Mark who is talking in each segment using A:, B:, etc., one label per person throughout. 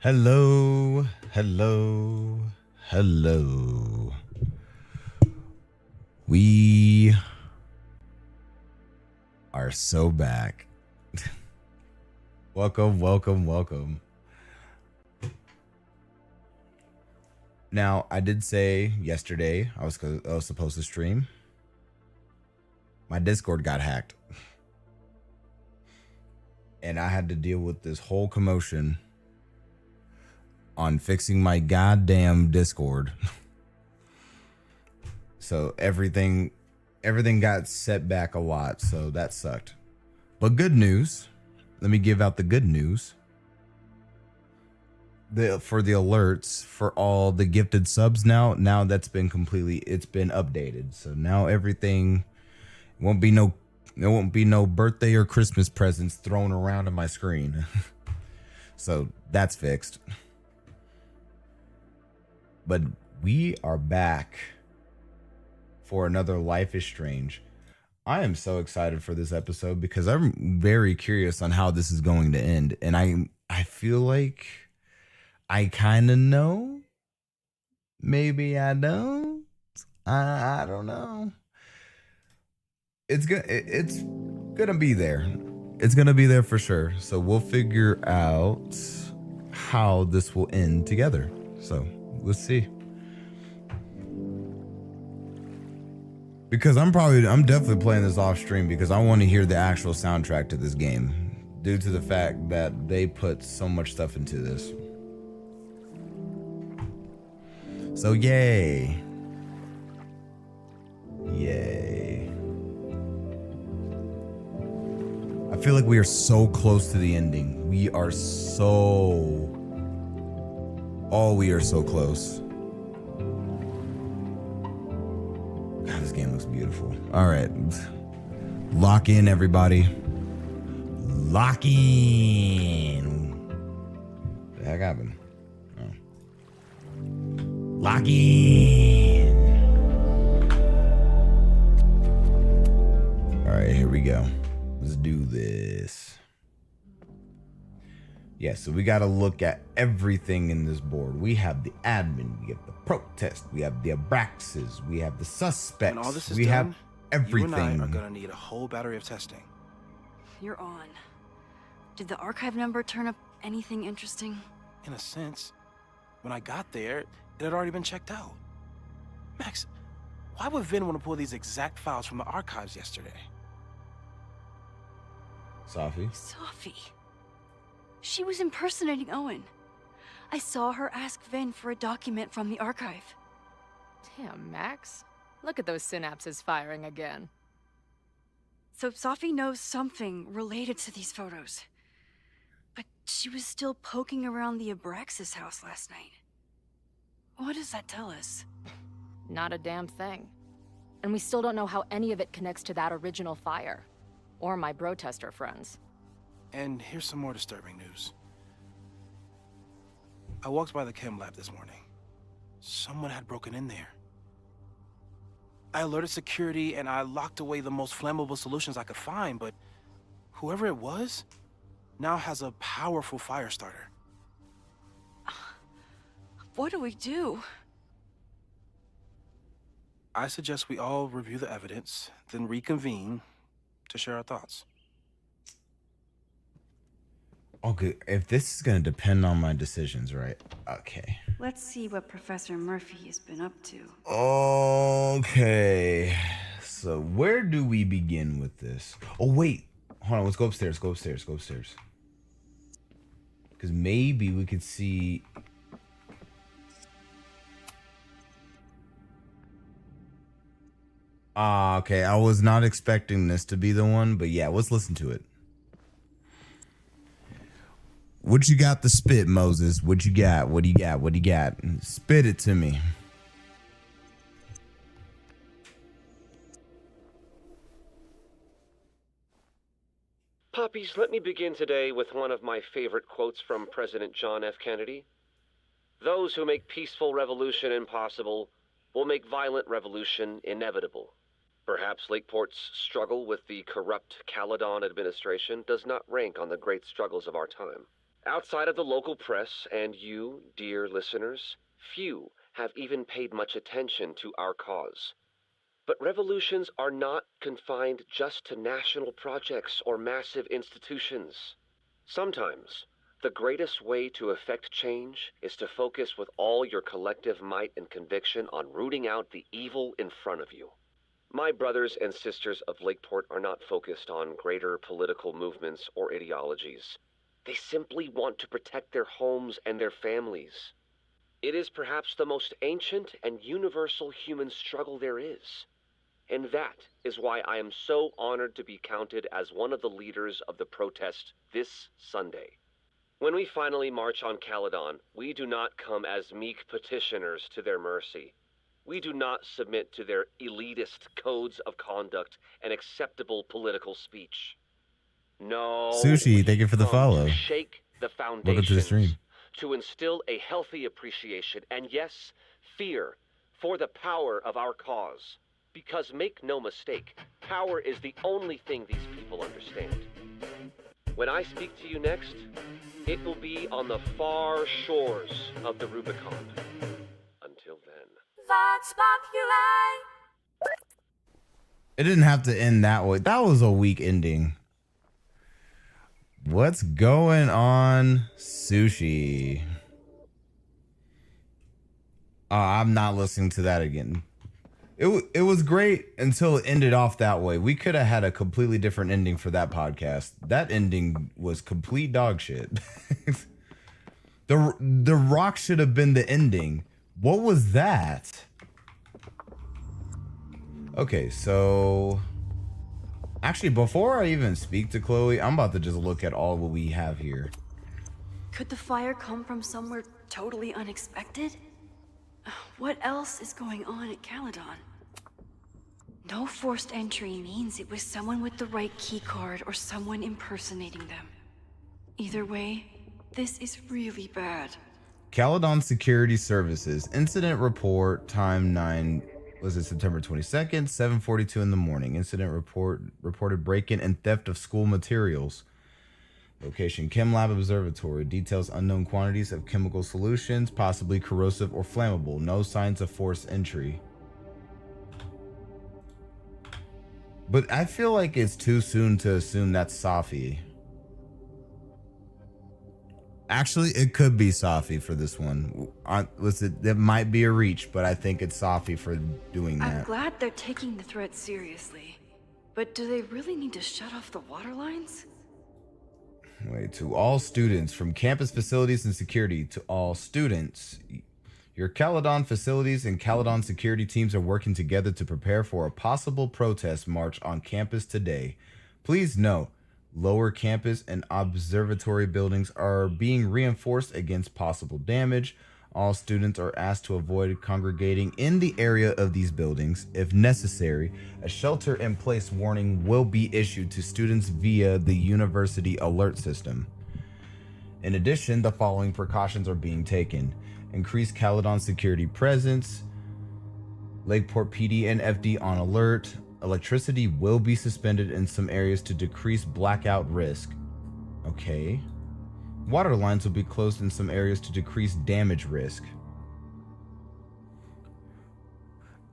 A: Hello, hello, hello. We are so back. Welcome, welcome, welcome. Now, I did say yesterday I was supposed to stream. My Discord got hacked. And I had to deal with this whole commotion on fixing my goddamn Discord. So everything got set back a lot, so that sucked. But good news. Let me give out the good news. For the alerts for all the gifted subs now that's been it's been updated. So now everything won't be there won't be no birthday or Christmas presents thrown around on my screen. So that's fixed. But we are back for another Life is Strange. I am so excited for this episode because I'm very curious on how this is going to end. And I feel like I kind of know. Maybe I don't. I don't know. It's gonna be there. It's gonna be there for sure. So we'll figure out how this will end together. So let's see. Because I'm definitely playing this off stream because I want to hear the actual soundtrack to this game due to the fact that they put so much stuff into this. So yay. Yay. I feel like we are so close to the ending. We are so close. God, this game looks beautiful. All right. Lock in, everybody. Lock in. What the heck happened? Oh. Lock in. All right, here we go. Let's do this. Yeah, so we got to look at everything in this board. We have the admin, we have the protest, we have the Abraxas, we have the suspects.
B: When all this is
A: we
B: done,
A: have everything.
B: You and I are gonna need a whole battery of testing.
C: You're on. Did the archive number turn up anything interesting?
B: In a sense. When I got there, it had already been checked out. Max, why would Vin want to pull these exact files from the archives yesterday?
A: Sophie?
C: Sophie. She was impersonating Owen. I saw her ask Vin for a document from the archive.
D: Damn, Max. Look at those synapses firing again.
C: So Sophie knows something related to these photos. But she was still poking around the Abraxas house last night. What does that tell us?
D: Not a damn thing. And we still don't know how any of it connects to that original fire. Or my bro-tester friends.
B: And here's some more disturbing news. I walked by the chem lab this morning. Someone had broken in there. I alerted security and I locked away the most flammable solutions I could find, but whoever it was now has a powerful fire starter.
C: What do we do?
B: I suggest we all review the evidence, then reconvene to share our thoughts.
A: Okay, if this is going to depend on my decisions, right? Okay.
C: Let's see what Professor Murphy has been up to.
A: Okay. So where do we begin with this? Oh, wait. Hold on. Let's go upstairs. Go upstairs. Go upstairs. Because maybe we could see... okay. I was not expecting this to be the one, but yeah, let's listen to it. What you got to spit, Moses? What you got? What do you got? What do you got? Spit it to me.
E: Puppies, let me begin today with one of my favorite quotes from President John F. Kennedy. Those who make peaceful revolution impossible will make violent revolution inevitable. Perhaps Lakeport's struggle with the corrupt Caledon administration does not rank on the great struggles of our time. Outside of the local press and you, dear listeners, few have even paid much attention to our cause. But revolutions are not confined just to national projects or massive institutions. Sometimes, the greatest way to effect change is to focus with all your collective might and conviction on rooting out the evil in front of you. My brothers and sisters of Lakeport are not focused on greater political movements or ideologies. They simply want to protect their homes and their families. It is perhaps the most ancient and universal human struggle there is. And that is why I am so honored to be counted as one of the leaders of the protest this Sunday. When we finally march on Caledon, we do not come as meek petitioners to their mercy. We do not submit to their elitist codes of conduct and acceptable political speech. No.
A: Sushi, thank you for the
E: we come
A: follow.
E: To shake the
A: Welcome to the
E: foundations,
A: stream.
E: to instill a healthy appreciation and, yes, fear for the power of our cause. Because make no mistake, power is the only thing these people understand. When I speak to you next, it will be on the far shores of the Rubicon. Until then.
F: Vox Populi.
A: It didn't have to end that way. That was a weak ending. What's going on, Sushi? I'm not listening to that again. It was great until it ended off that way. We could have had a completely different ending for that podcast. That ending was complete dog shit. The Rock should have been the ending. What was that? Okay, so actually, before I even speak to Chloe, I'm about to just look at all what we have here.
C: Could the fire come from somewhere totally unexpected? What else is going on at Caledon? No forced entry means it was someone with the right keycard or someone impersonating them. Either way, this is really bad.
A: Caledon Security Services incident report, time September 22nd, 7:42 in the morning. Incident reported break-in and theft of school materials. Location, Chem Lab Observatory. Details, unknown quantities of chemical solutions, possibly corrosive or flammable. No signs of forced entry. But I feel like it's too soon to assume that's Safi. Actually, it could be Safi for this one. It might be a reach, but I think it's Safi for doing that.
C: I'm glad they're taking the threat seriously. But do they really need to shut off the water lines?
A: Wait, to all students from campus facilities and security, to all students. Your Caledon facilities and Caledon security teams are working together to prepare for a possible protest march on campus today. Please note, lower campus and observatory buildings are being reinforced against possible damage. All students are asked to avoid congregating in the area of these buildings. If necessary, a shelter-in-place warning will be issued to students via the university alert system. In addition, the following precautions are being taken. Increased Caledon security presence. Lakeport PD and FD on alert. Electricity will be suspended in some areas to decrease blackout risk. Okay. Water lines will be closed in some areas to decrease damage risk.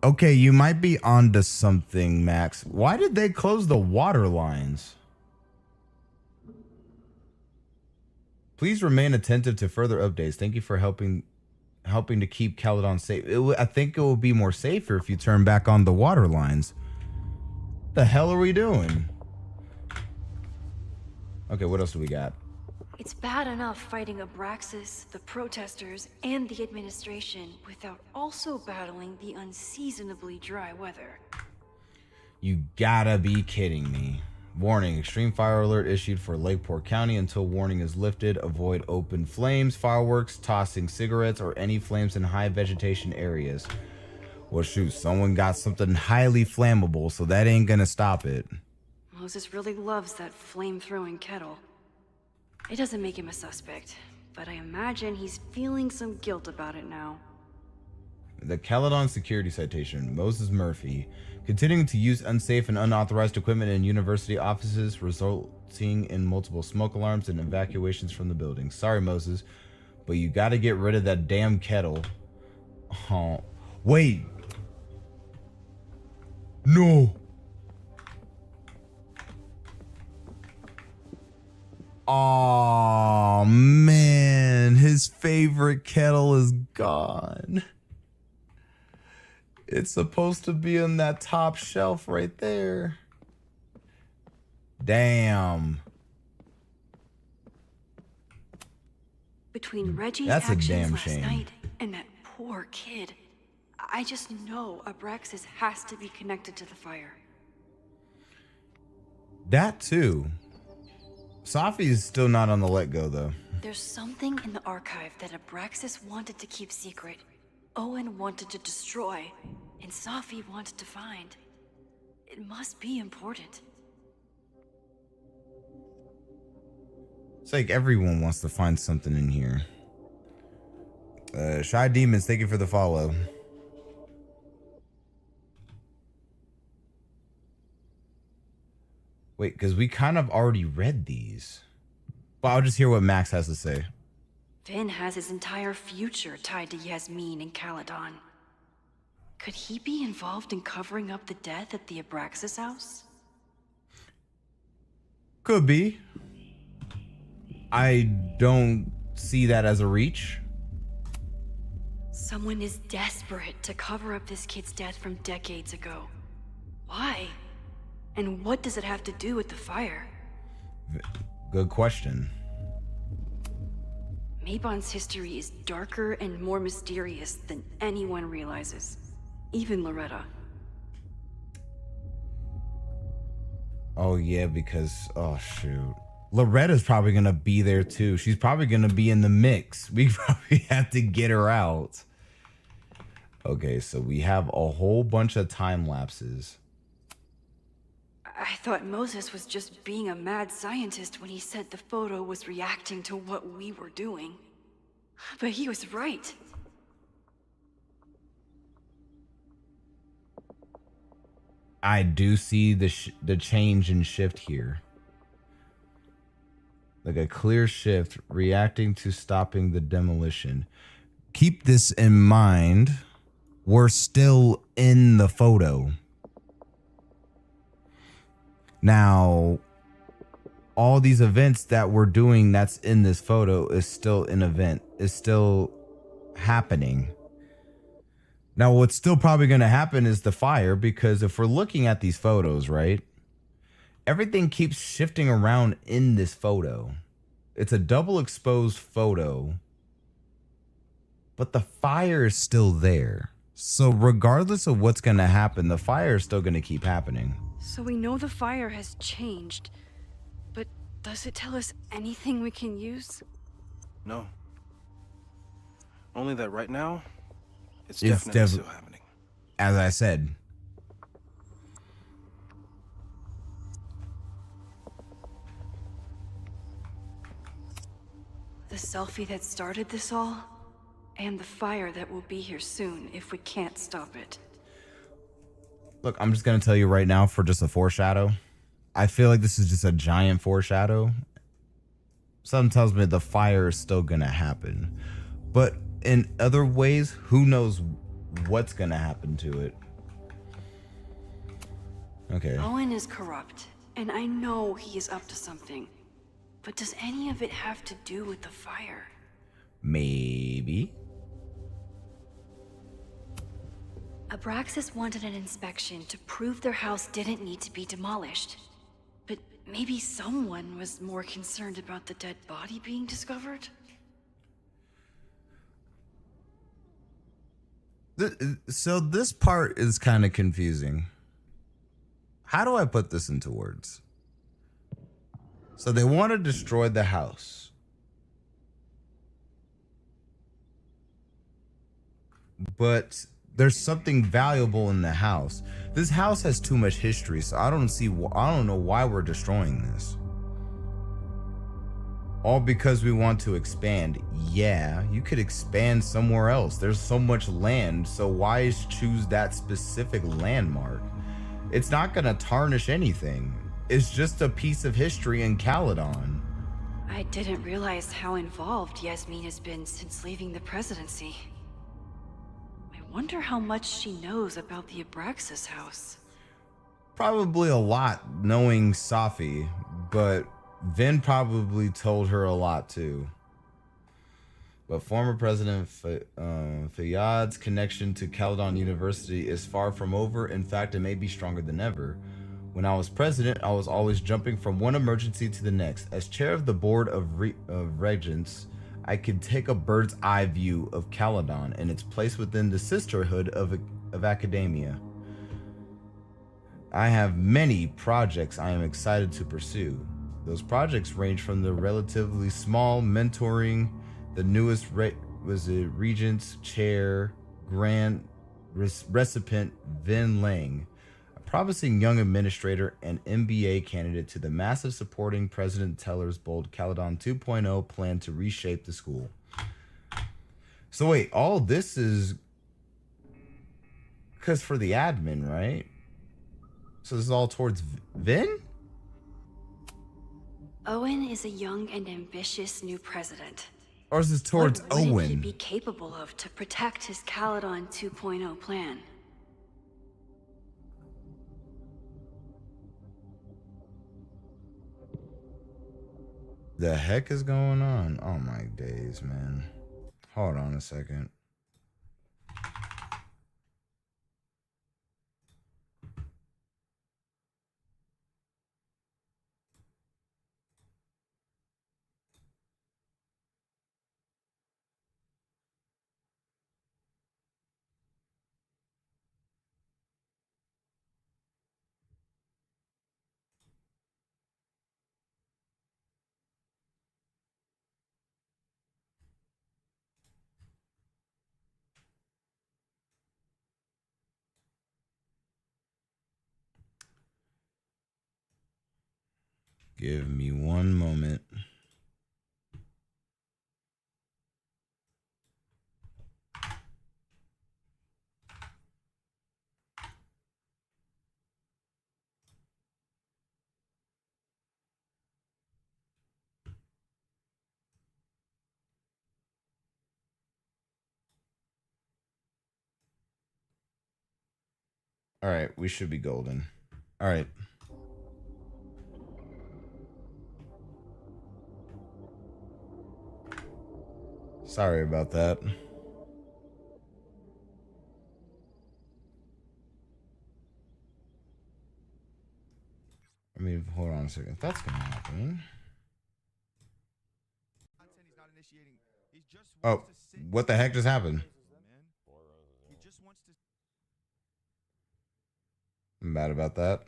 A: Okay, you might be onto something, Max. Why did they close the water lines? Please remain attentive to further updates. Thank you for helping to keep Caledon safe. I think it will be more safer if you turn back on the water lines. The hell are we doing? Okay, what else do we got?
C: It's bad enough fighting Abraxas, the protesters, and the administration without also battling the unseasonably dry weather.
A: You gotta be kidding me. Warning, extreme fire alert issued for Lakeport County until warning is lifted. Avoid open flames, fireworks, tossing cigarettes, or any flames in high vegetation areas. Well, shoot, someone got something highly flammable, so that ain't gonna stop it.
C: Moses really loves that flame-throwing kettle. It doesn't make him a suspect, but I imagine he's feeling some guilt about it now.
A: The Caledon security citation. Moses Murphy. Continuing to use unsafe and unauthorized equipment in university offices, resulting in multiple smoke alarms and evacuations from the building. Sorry, Moses, but you got to get rid of that damn kettle. Oh, wait. No. Oh, man. His favorite kettle is gone. It's supposed to be on that top shelf right there. Damn.
C: Between Reggie's
A: That's a
C: actions
A: damn
C: last
A: shame.
C: night and that poor kid, I just know Abraxas has to be connected to the fire.
A: That too. Safi's still not on the let go though.
C: There's something in the archive that Abraxas wanted to keep secret, Owen wanted to destroy, and Safi wanted to find. It must be important.
A: It's like everyone wants to find something in here. Shy Demons, thank you for the follow. Wait, because we kind of already read these. But I'll just hear what Max has to say.
C: Finn has his entire future tied to Yasmin and Caledon. Could he be involved in covering up the death at the Abraxas house?
A: Could be. I don't see that as a reach.
C: Someone is desperate to cover up this kid's death from decades ago. Why? And what does it have to do with the fire?
A: Good question.
C: Mabon's history is darker and more mysterious than anyone realizes. Even Loretta.
A: Oh yeah, because oh shoot. Loretta's probably gonna be there too. She's probably gonna be in the mix. We probably have to get her out. Okay, so we have a whole bunch of time lapses.
C: I thought Moses was just being a mad scientist when he said the photo was reacting to what we were doing. But he was right.
A: I do see the change and shift here. Like a clear shift reacting to stopping the demolition. Keep this in mind. We're still in the photo. Now, all these events that we're doing that's in this photo is still an event. Is still happening. Now, what's still probably going to happen is the fire, because if we're looking at these photos, right? Everything keeps shifting around in this photo. It's a double exposed photo, but the fire is still there. So regardless of what's going to happen, the fire is still going to keep happening.
C: So we know the fire has changed, but does it tell us anything we can use?
B: No. Only that right now, it's
A: It's
B: definitely still happening.
A: As I said.
C: The selfie that started this all, and the fire that will be here soon if we can't stop it.
A: Look, I'm just going to tell you right now for just a foreshadow. I feel like this is just a giant foreshadow. Something tells me the fire is still going to happen. But in other ways, who knows what's going to happen to it. Okay.
C: Owen is corrupt, and I know he is up to something. But does any of it have to do with the fire?
A: Maybe.
C: Abraxas wanted an inspection to prove their house didn't need to be demolished. But maybe someone was more concerned about the dead body being discovered?
A: So this part is kind of confusing. How do I put this into words? So they want to destroy the house. But there's something valuable in the house. This house has too much history, so I don't know why we're destroying this. All because we want to expand. Yeah, you could expand somewhere else. There's so much land, so why choose that specific landmark? It's not gonna tarnish anything. It's just a piece of history in Caledon.
C: I didn't realize how involved Yasmin has been since leaving the presidency. I wonder how much she knows about the Abraxas house.
A: Probably a lot, knowing Safi, but Vin probably told her a lot too. But former President Fayyad's connection to Caledon University is far from over. In fact, it may be stronger than ever. When I was president, I was always jumping from one emergency to the next. As chair of the board of regents, I could take a bird's eye view of Caledon and its place within the sisterhood of academia. I have many projects I am excited to pursue. Those projects range from the relatively small mentoring the newest regent's chair grand recipient Vin Lang, a promising young administrator and MBA candidate, to the massive supporting President Teller's bold Caledon 2.0 plan to reshape the school. So wait, all this is because for the admin, right? So this is all towards Vin?
C: Owen is a young and ambitious new president.
A: Or is this towards
C: What would he
A: Owen?
C: be capable of to protect his Caledon 2.0 plan?
A: The heck is going on? Oh my days, man. Hold on a second. Give me one moment. All right, we should be golden. All right. Sorry about that. I mean, hold on a second. That's gonna happen. Oh, what the heck just happened? I'm mad about that.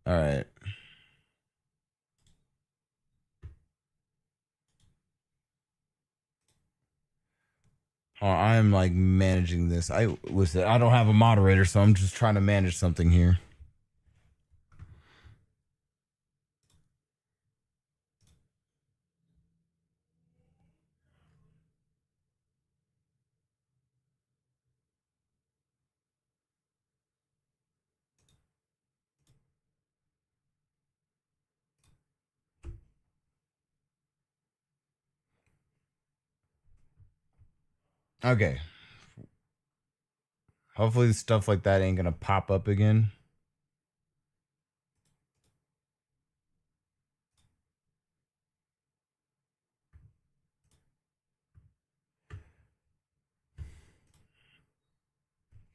A: All right. Oh, I'm like managing this. I don't have a moderator, so I'm just trying to manage something here. Okay. Hopefully stuff like that ain't gonna pop up again.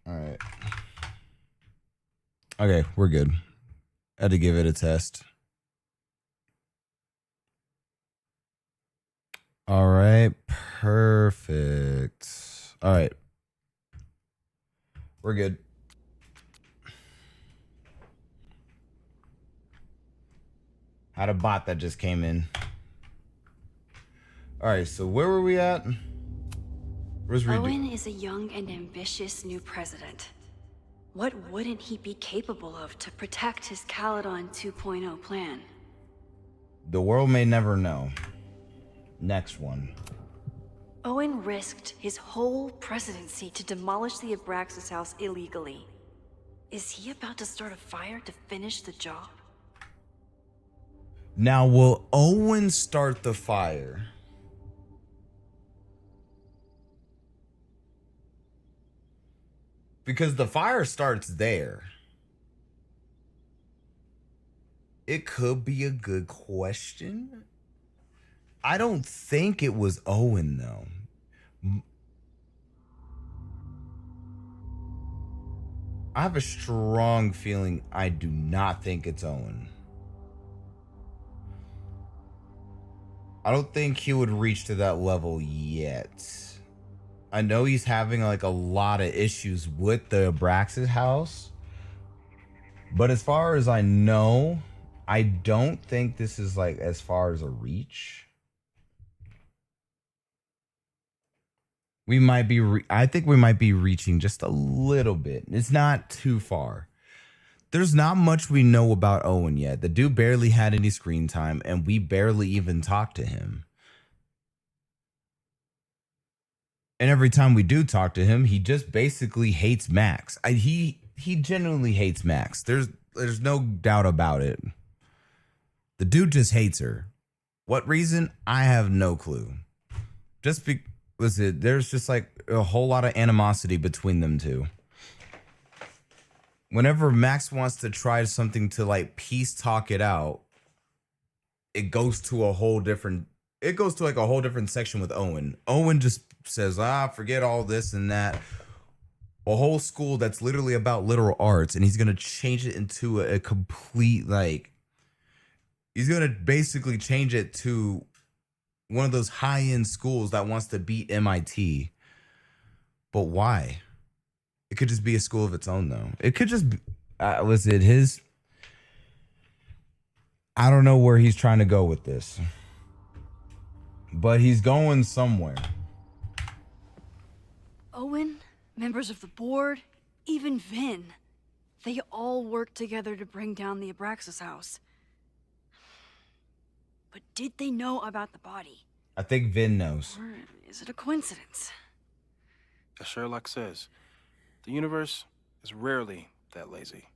A: All right. Okay, we're good. Had to give it a test. All right, perfect. All right. We're good. Had a bot that just came in. All right, so where were we at? Where's Reed?
C: Owen is a young and ambitious new president. What wouldn't he be capable of to protect his Caledon 2.0 plan?
A: The world may never know. Next one.
C: Owen risked his whole presidency to demolish the Abraxas house illegally. Is he about to start a fire to finish the job?
A: Now, will Owen start the fire? Because the fire starts there. It could be a good question. I don't think it was Owen, though. I have a strong feeling I do not think it's Owen. I don't think he would reach to that level yet. I know he's having like a lot of issues with the Abraxas house. But as far as I know, I don't think this is like as far as a reach. We might be, I think we might be reaching just a little bit. It's not too far. There's not much we know about Owen yet. The dude barely had any screen time, and we barely even talked to him. And every time we do talk to him, he just basically hates Max. He genuinely hates Max. There's no doubt about it. The dude just hates her. What reason? I have no clue. Just because there's just like a whole lot of animosity between them two. Whenever Max wants to try something to like peace talk it out, it goes to a whole different section with Owen. Owen just says, forget all this and that. A whole school that's literally about literal arts, and he's gonna change it into a complete he's gonna basically change it to one of those high-end schools that wants to beat MIT. But why? It could just be a school of its own, though. It could just be, was it his? I don't know where he's trying to go with this, but he's going somewhere.
C: Owen, members of the board, even Vin. They all worked together to bring down the Abraxas house. But did they know about the body?
A: I think Vin knows.
C: Or is it a coincidence?
B: As Sherlock says, the universe is rarely that lazy.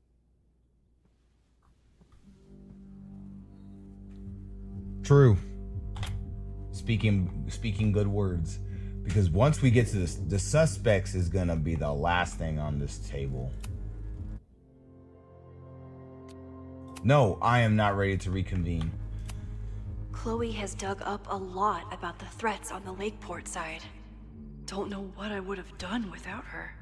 A: True. Speaking good words. Because once we get to this, the suspects is gonna be the last thing on this table. No, I am not ready to reconvene.
C: Chloe has dug up a lot about the threats on the Lakeport side. Don't know what I would have done without her.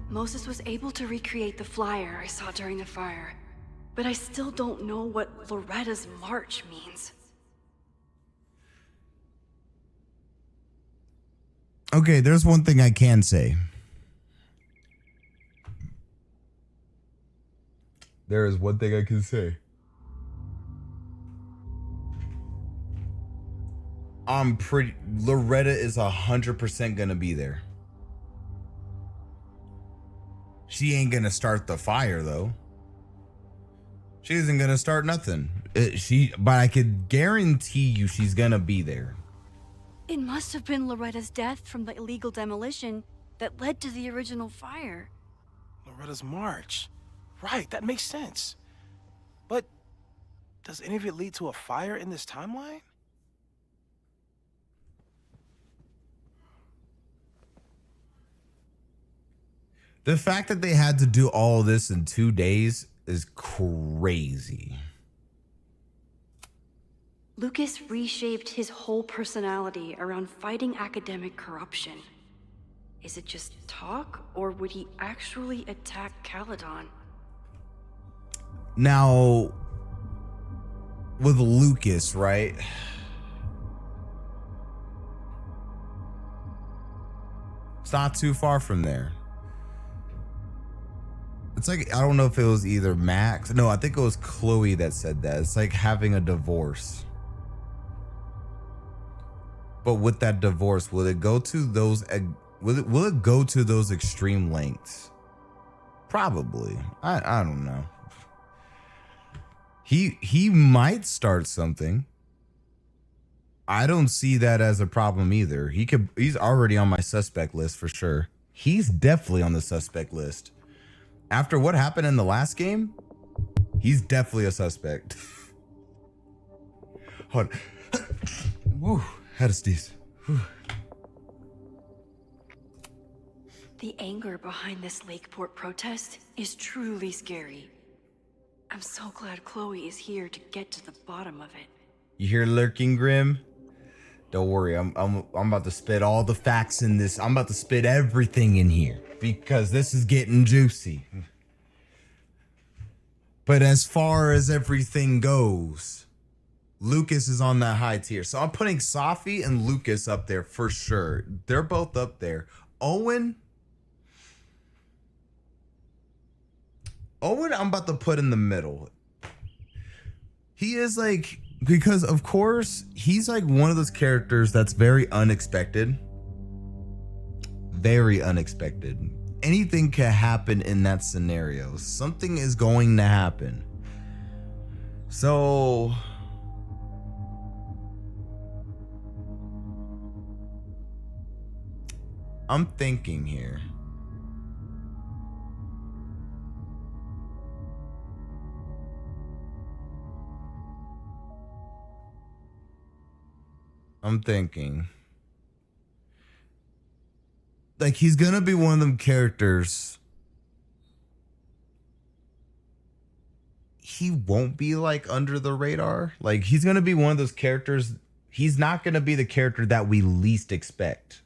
C: Moses was able to recreate the flyer I saw during the fire, but I still don't know what Loretta's march means.
A: Okay, there's one thing I can say. There is one thing I can say. Loretta is 100% gonna be there. She ain't gonna start the fire though. She isn't gonna start nothing. But I could guarantee you she's gonna be there.
C: It must have been Loretta's death from the illegal demolition that led to the original fire.
B: Loretta's march. Right, that makes sense. But does any of it lead to a fire in this timeline?
A: The fact that they had to do all this in 2 days is crazy.
C: Lucas reshaped his whole personality around fighting academic corruption. Is it just talk, or would he actually attack Caledon?
A: Now, with Lucas, right? It's not too far from there. It's like, I don't know if it was either Max. No, I think it was Chloe that said that. It's like having a divorce. But with that divorce, will it go to those? Will it go to those extreme lengths? Probably. I don't know. He might start something. I don't see that as a problem either. He's already on my suspect list for sure. He's definitely on the suspect list. After what happened in the last game, he's definitely a suspect. Hold on. Woo, had a sneeze. Whew.
C: The anger behind this Lakeport protest is truly scary. I'm so glad Chloe is here to get to the bottom of it.
A: You hear Lurking Grim? Don't worry, I'm about to spit all the facts in this. I'm about to spit everything in here because this is getting juicy. But as far as everything goes, Lucas is on that high tier. So I'm putting Safi and Lucas up there for sure. They're both up there. Owen, I'm about to put in the middle. He is like, because of course, he's like one of those characters that's very unexpected. Very unexpected. Anything can happen in that scenario. Something is going to happen. So I'm thinking here. I'm thinking. Like, he's gonna be one of them characters. He won't be like under the radar. Like, he's gonna be one of those characters. He's not gonna be the character that we least expect.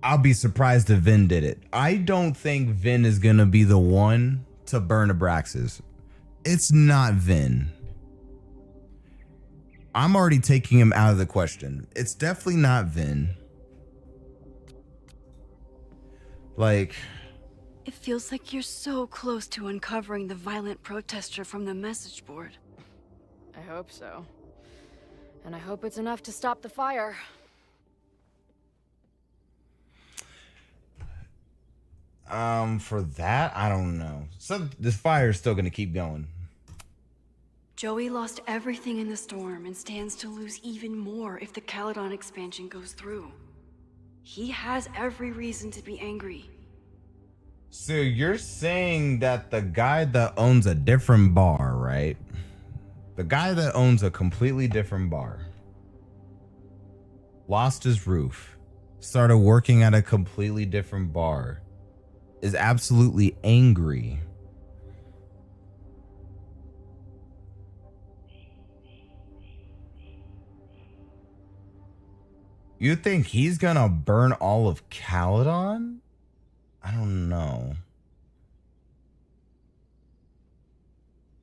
A: I'll be surprised if Vin did it. I don't think Vin is gonna be the one to burn Abraxas. It's not Vin. I'm already taking him out of the question. It's definitely not Vin. Like,
C: It feels like you're so close to uncovering the violent protester from the message board.
D: I hope so. And I hope it's enough to stop the fire.
A: For that, I don't know. So this fire is still gonna keep going.
C: Joey lost everything in the storm and stands to lose even more if the Caledon expansion goes through. He has every reason to be angry.
A: So you're saying that the guy that owns a different bar, right? The guy that owns a completely different bar lost his roof, started working at a completely different bar, is absolutely angry. You think he's gonna burn all of Caledon? I don't know.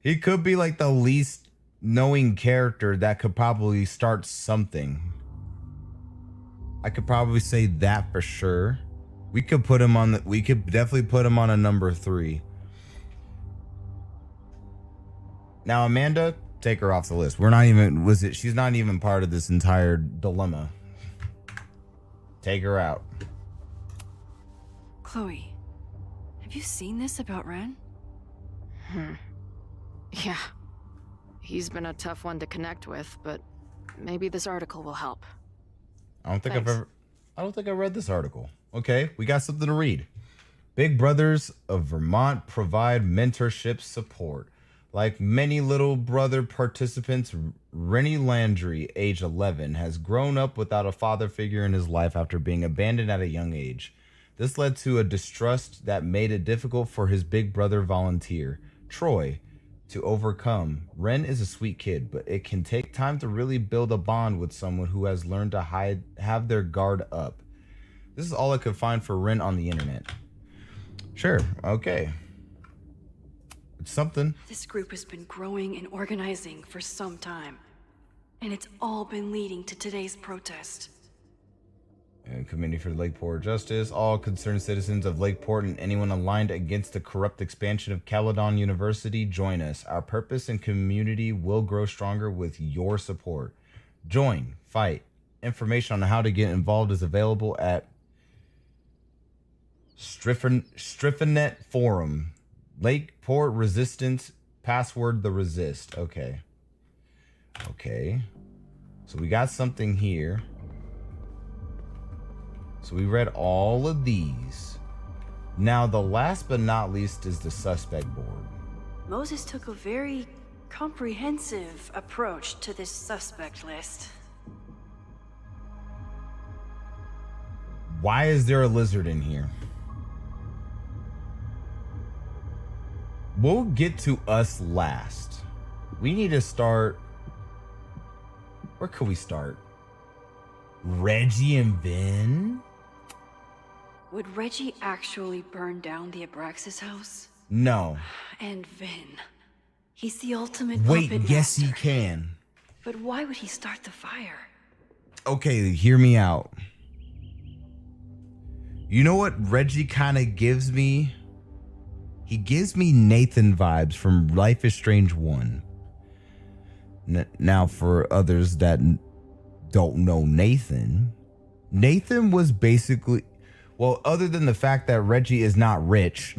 A: He could be like the least knowing character that could probably start something. I could probably say that for sure. We could put him on we could definitely put him on a number 3. Now Amanda, take her off the list. We're not even she's not even part of this entire dilemma. Take her out.
C: Chloe, have you seen this about Ren?
D: Yeah. He's been a tough one to connect with, but maybe this article will help.
A: I don't think
D: Thanks.
A: I don't think I read this article. Okay, we got something to read. Big Brothers of Vermont provide mentorship support. Like many little brother participants, Rennie Landry, age 11, has grown up without a father figure in his life after being abandoned at a young age. This led to a distrust that made it difficult for his big brother volunteer, Troy, to overcome. Ren is a sweet kid, but it can take time to really build a bond with someone who has learned to have their guard up. This is all I could find for Ren on the internet. Sure, okay. It's something.
C: This group has been growing and organizing for some time. And it's all been leading to today's protest.
A: And Committee for Lakeport Justice, all concerned citizens of Lakeport and anyone aligned against the corrupt expansion of Caledon University, join us. Our purpose and community will grow stronger with your support. Join, fight. Information on how to get involved is available at Striffinet Forum. Lakeport Resistance, password the resist. Okay. Okay. So we got something here. So we read all of these. Now, the last but not least is the suspect board.
C: Moses took a very comprehensive approach to this suspect list.
A: Why is there a lizard in here? We'll get to us last. We need to start. Where could we start? Reggie and Vin?
C: Would Reggie actually burn down the Abraxas house?
A: No.
C: And Vin. He's the ultimate
A: Wait,
C: puppet
A: yes he
C: master.
A: can.
C: But why would he start the fire?
A: Okay, hear me out. You know what Reggie kind of gives me? He gives me Nathan vibes from Life is Strange 1. Now, for others that don't know Nathan was basically, well, other than the fact that Reggie is not rich,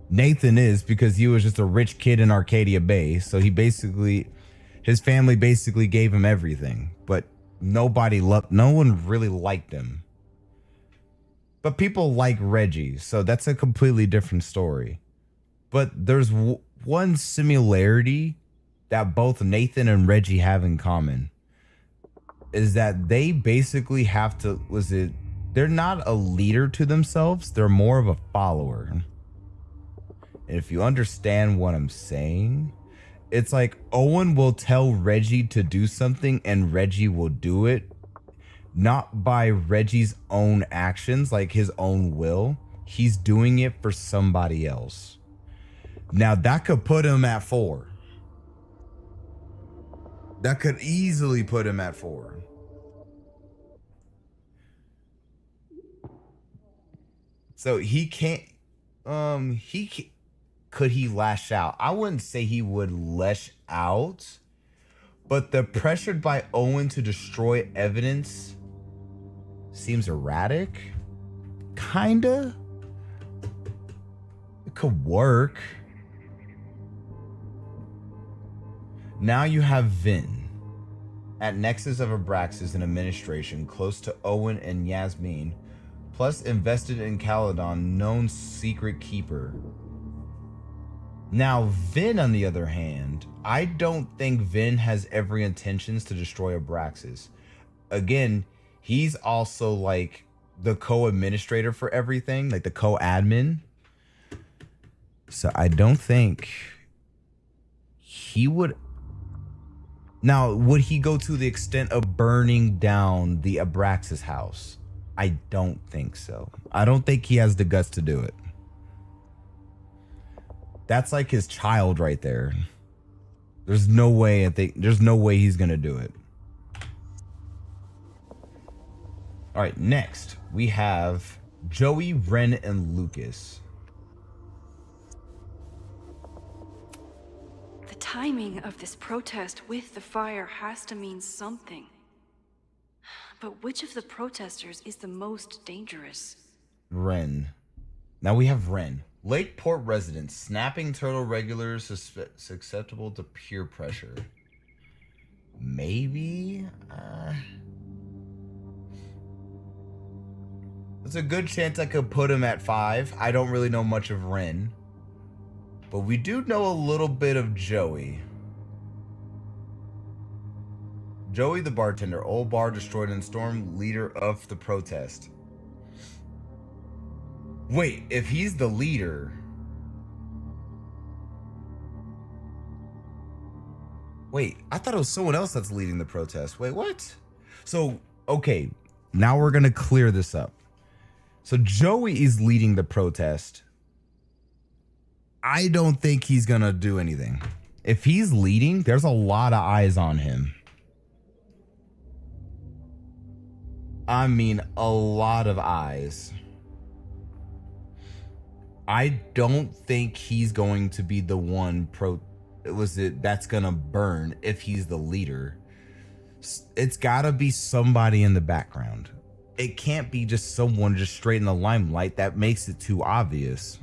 A: Nathan is, because he was just a rich kid in Arcadia Bay. So his family basically gave him everything, but no one really liked him. But people like Reggie, so that's a completely different story. But there's one similarity that both Nathan and Reggie have in common, is that they basically have to, they're not a leader to themselves, they're more of a follower. And if you understand what I'm saying, it's like Owen will tell Reggie to do something and Reggie will do it, not by Reggie's own actions, like his own will. He's doing it for somebody else. Now that could put him at 4. That could easily put him at 4. So he can't, could he lash out? I wouldn't say he would lash out, but the pressured by Owen to destroy evidence seems erratic. Kinda. It could work. Now you have Vin at Nexus of Abraxas in administration, close to Owen and Yasmin, plus invested in Caledon, known secret keeper. Now Vin, on the other hand, I don't think Vin has every intentions to destroy Abraxas. Again, he's also like the co-administrator for everything, like the co-admin. So I don't think he would. Now, would he go to the extent of burning down the Abraxas house? I don't think so. I don't think he has the guts to do it. That's like his child right there. There's no way he's gonna do it. All right, next we have Joey, Ren, and Lucas.
C: The timing of this protest with the fire has to mean something. But which of the protesters is the most dangerous?
A: Ren. Now we have Ren. Lakeport resident, snapping turtle regulars susceptible to peer pressure. Maybe? There's a good chance I could put him at 5. I don't really know much of Ren, but we do know a little bit of Joey. Joey the bartender, old bar destroyed in storm, leader of the protest. Wait, if he's the leader, wait, I thought it was someone else that's leading the protest. Wait, what? So, okay, now we're gonna clear this up. So Joey is leading the protest. I don't think he's gonna do anything. If he's leading, there's a lot of eyes on him. I mean, a lot of eyes. I don't think he's going to be the one that's gonna burn if he's the leader. It's gotta be somebody in the background. It can't be just someone just straight in the limelight. That makes it too obvious.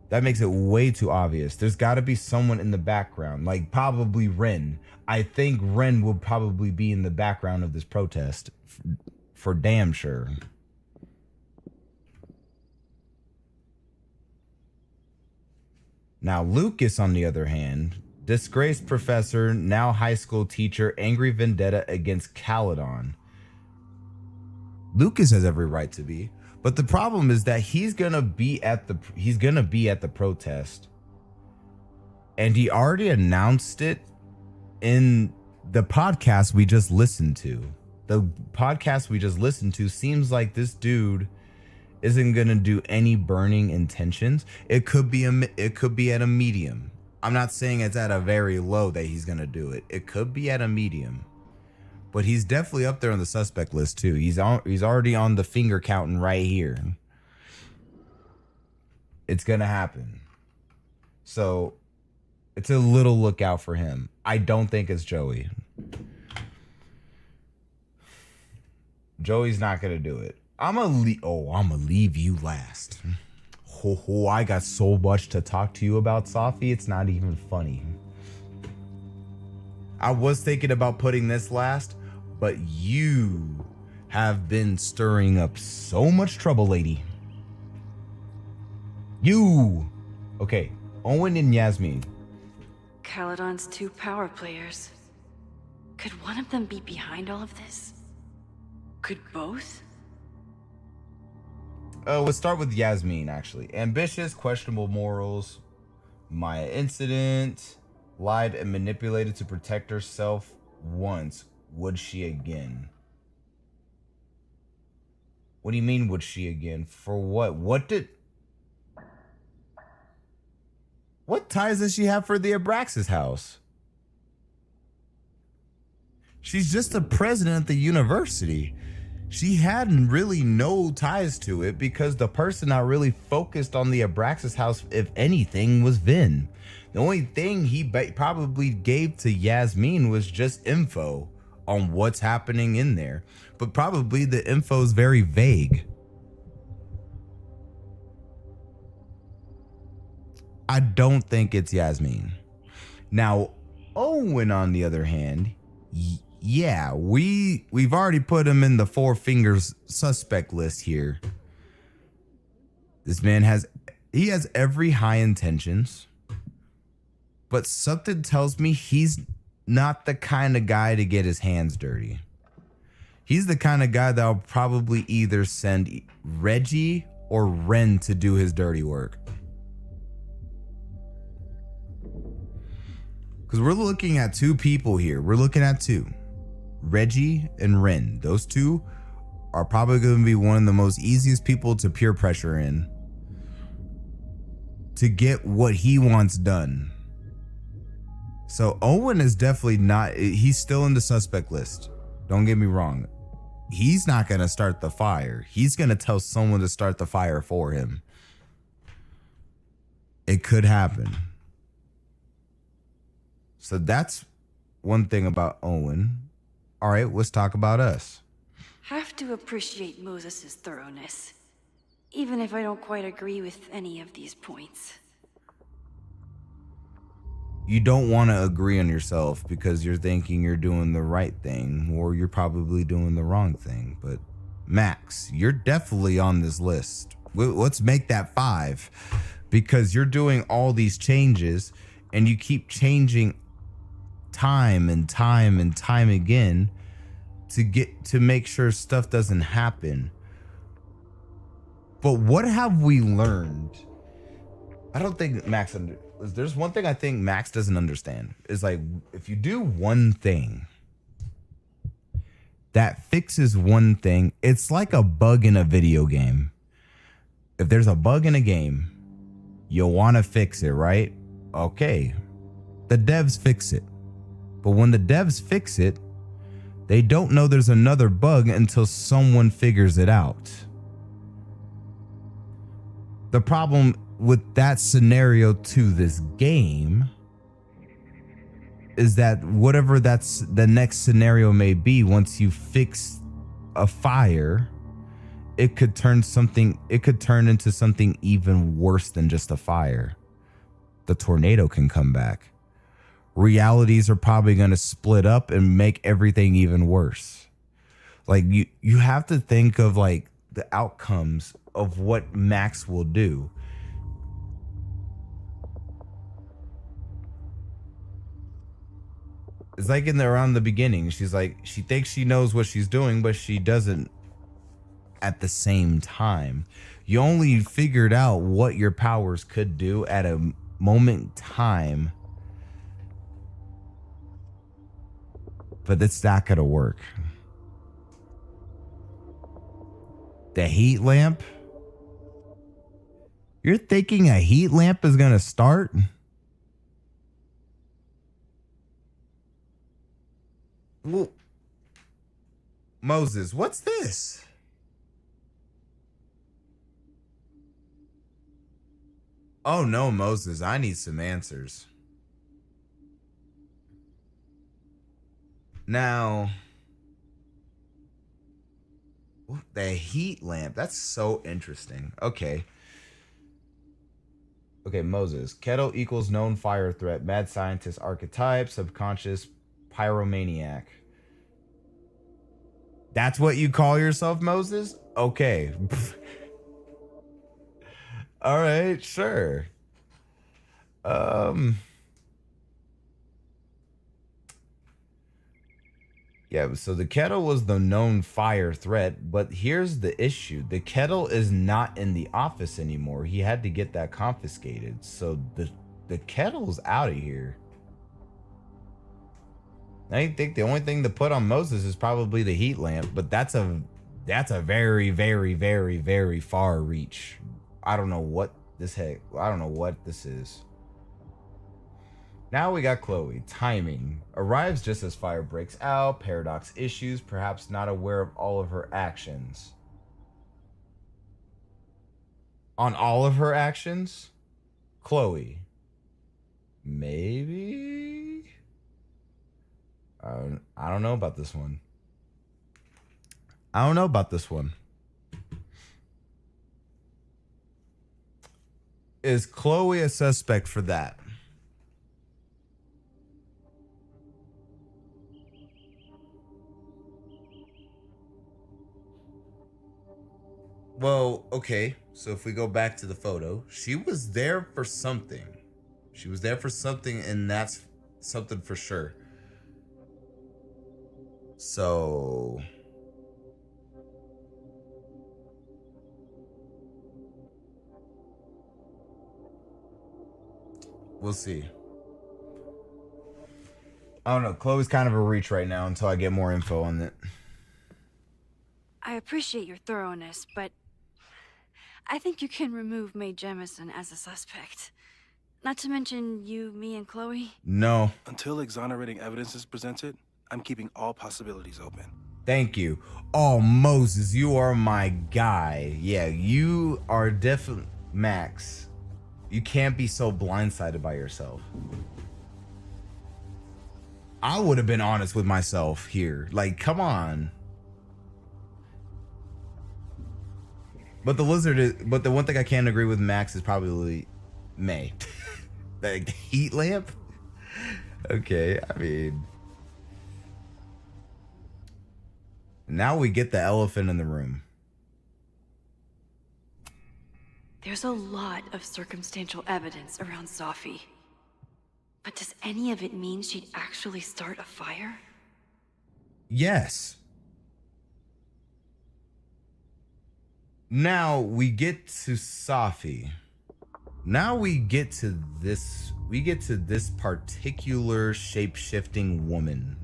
A: That makes it way too obvious. There's gotta be someone in the background, like probably Ren. I think Ren will probably be in the background of this protest for damn sure. Now, Lucas, on the other hand, disgraced professor, now high school teacher, angry vendetta against Caledon. Lucas has every right to be, but the problem is that he's gonna be at the protest, and he already announced it in the podcast we just listened to. The podcast we just listened to seems like this dude isn't gonna do any burning intentions. It could be at a medium. I'm not saying it's at a very low that he's gonna do it. It could be at a medium, but he's definitely up there on the suspect list too. He's already on the finger counting right here. It's gonna happen. So it's a little lookout for him. I don't think it's Joey. Joey's not gonna do it. I'm gonna leave you last. I got so much to talk to you about, Safi. It's not even funny. I was thinking about putting this last, but you have been stirring up so much trouble, lady. You. Okay, Owen and Yasmin.
C: Caledon's 2 power players. Could one of them be behind all of this? Could both?
A: Let's start with Yasmin, actually. Ambitious, questionable morals, Maya incident, lied and manipulated to protect herself once. Would she again? What do you mean, would she again? For what? What ties does she have for the Abraxas house? She's just the president of the university. She had really no ties to it because the person that really focused on the Abraxas house, if anything, was Vin. The only thing he probably gave to Yasmin was just info on what's happening in there. But probably the info is very vague. I don't think it's Yasmin. Now, Owen, on the other hand, yeah, we've already put him in the 4 fingers suspect list here. This man has every high intentions, but something tells me he's not the kind of guy to get his hands dirty. He's the kind of guy that'll probably either send Reggie or Ren to do his dirty work. Because we're looking at 2 people here. We're looking at 2. Reggie and Ren. Those 2 are probably going to be one of the most easiest people to peer pressure in to get what he wants done. So Owen is definitely not, he's still in the suspect list. Don't get me wrong. He's not going to start the fire. He's going to tell someone to start the fire for him. It could happen. So that's one thing about Owen. All right, let's talk about us.
C: Have to appreciate Moses' thoroughness, even if I don't quite agree with any of these points.
A: You don't want to agree on yourself because you're thinking you're doing the right thing, or you're probably doing the wrong thing. But Max, you're definitely on this list. Let's make that 5, because you're doing all these changes and you keep changing time and time and time again to make sure stuff doesn't happen. But what have we learned? I don't think Max there's one thing I think Max doesn't understand. Is like, if you do one thing that fixes one thing, it's like a bug in a video game. If there's a bug in a game You want to fix it, right? Okay. The devs fix it. But when the devs fix it, they don't know there's another bug until someone figures it out. The problem with that scenario to this game is that whatever that's the next scenario may be, once you fix a fire, it could turn into something even worse than just a fire. The tornado can come back. Realities are probably going to split up and make everything even worse. Like you have to think of like the outcomes of what Max will do. It's like around the beginning. She's like, she thinks she knows what she's doing, but she doesn't at the same time. You only figured out what your powers could do at a moment in time. But it's not going to work. The heat lamp? You're thinking a heat lamp is going to start? Well, Moses, what's this? Oh no, Moses, I need some answers. Now, the heat lamp, that's so interesting. Okay, Moses. Kettle equals known fire threat, mad scientist archetype, subconscious pyromaniac. That's what you call yourself, Moses? Okay. All right, sure. Yeah, so the kettle was the known fire threat, but here's the issue. The kettle is not in the office anymore. He had to get that confiscated. So the kettle's out of here. I think the only thing to put on Moses is probably the heat lamp, but that's a very, very, very, very far reach. I don't know what this is. Now we got Chloe. Timing. Arrives just as fire breaks out. Paradox issues. Perhaps not aware of all of her actions. On all of her actions? Chloe. Maybe? I don't know about this one. Is Chloe a suspect for that? Well, okay. So if we go back to the photo, she was there for something. And that's something for sure. So we'll see. I don't know. Chloe's kind of a reach right now until I get more info on it.
C: I appreciate your thoroughness, but I think you can remove Mae Jemison as a suspect. Not to mention you, me, and Chloe.
A: No.
B: Until exonerating evidence is presented, I'm keeping all possibilities open.
A: Thank you. Oh, Moses, you are my guy. Yeah, you are definitely Max. You can't be so blindsided by yourself. I would have been honest with myself here. Like, come on. But the one thing I can't agree with Max is probably May. Like the heat lamp? Okay, I mean. Now we get the elephant in the room.
C: There's a lot of circumstantial evidence around Sophie. But does any of it mean she'd actually start a fire? Yes.
A: Now we get to Sophie. Now we get to this particular shape-shifting woman.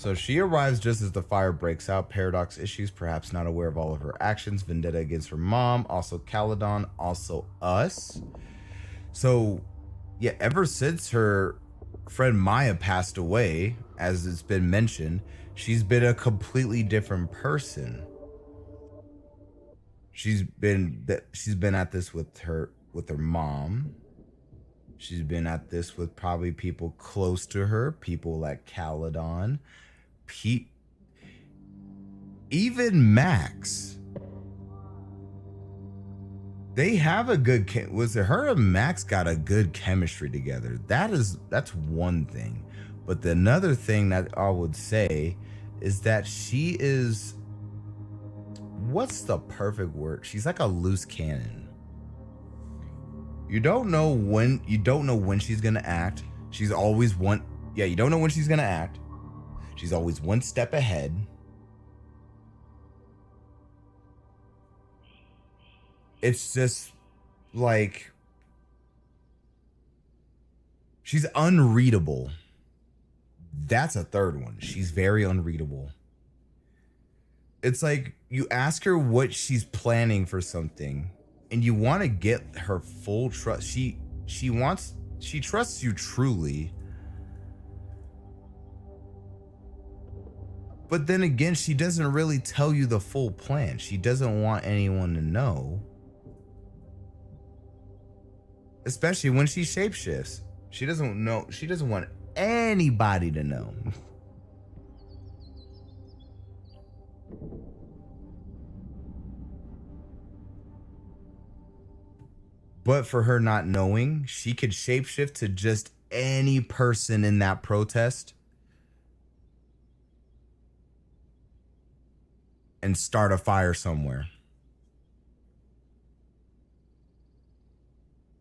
A: So she arrives just as the fire breaks out. Paradox issues, perhaps not aware of all of her actions. Vendetta against her mom, also Caledon, also us. So, yeah, ever since her friend Maya passed away, as it's been mentioned, she's been a completely different person. She's been at this with her mom. She's been at this with probably people close to her, people like Caledon. Even Max. They have a good her and Max got a good chemistry together. That's one thing. But the another thing that I would say is that she is, what's the perfect word? She's like a loose cannon. You don't know when she's gonna act. She's always you don't know when she's gonna act. She's always one step ahead. It's just like, she's unreadable. That's a third one. She's very unreadable. It's like you ask her what she's planning for something and you want to get her full trust. She trusts you truly. But then again, she doesn't really tell you the full plan. She doesn't want anyone to know. Especially when she shapeshifts. She doesn't want anybody to know. But for her not knowing, she could shapeshift to just any person in that protest and start a fire somewhere.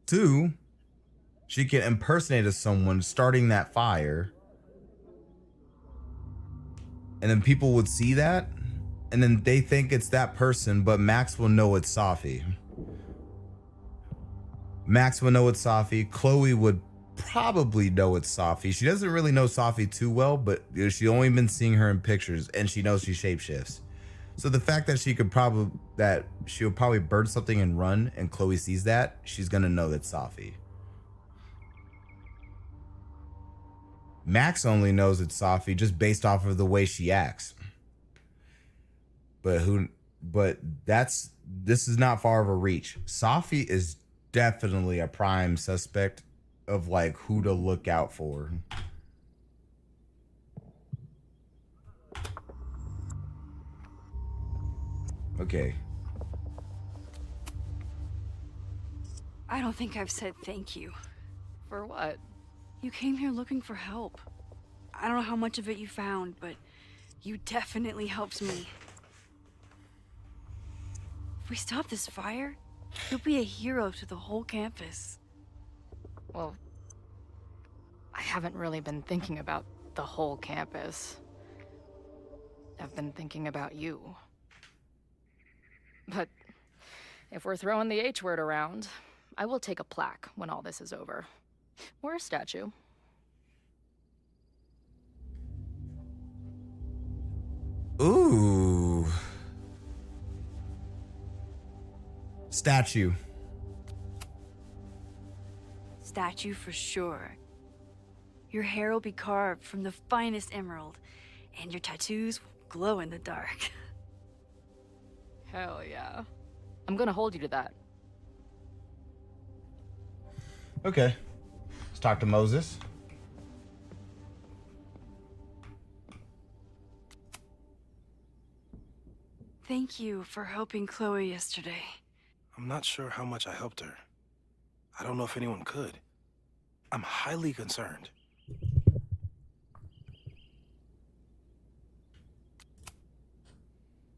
A: 2, she can impersonate as someone starting that fire. And then people would see that. And then they think it's that person, but Max will know it's Safi. Max will know it's Safi. Chloe would probably know it's Safi. She doesn't really know Safi too well, but she's only been seeing her in pictures and she knows she shapeshifts. So the fact that she'll probably burn something and run and Chloe sees that, she's gonna know that's Safi. Max only knows it's Safi just based off of the way she acts. But this is not far of a reach. Safi is definitely a prime suspect of like who to look out for. Okay.
C: I don't think I've said thank you.
D: For what?
C: You came here looking for help. I don't know how much of it you found, but you definitely helped me. If we stop this fire, you'll be a hero to the whole campus.
D: Well, I haven't really been thinking about the whole campus. I've been thinking about you. But if we're throwing the H word around, I will take a plaque when all this is over. Or a statue.
A: Ooh. Statue.
C: Statue for sure. Your hair will be carved from the finest emerald, and your tattoos will glow in the dark.
D: Hell yeah. I'm gonna hold you to that.
A: Okay. Let's talk to Moses.
C: Thank you for helping Chloe yesterday.
B: I'm not sure how much I helped her. I don't know if anyone could. I'm highly concerned.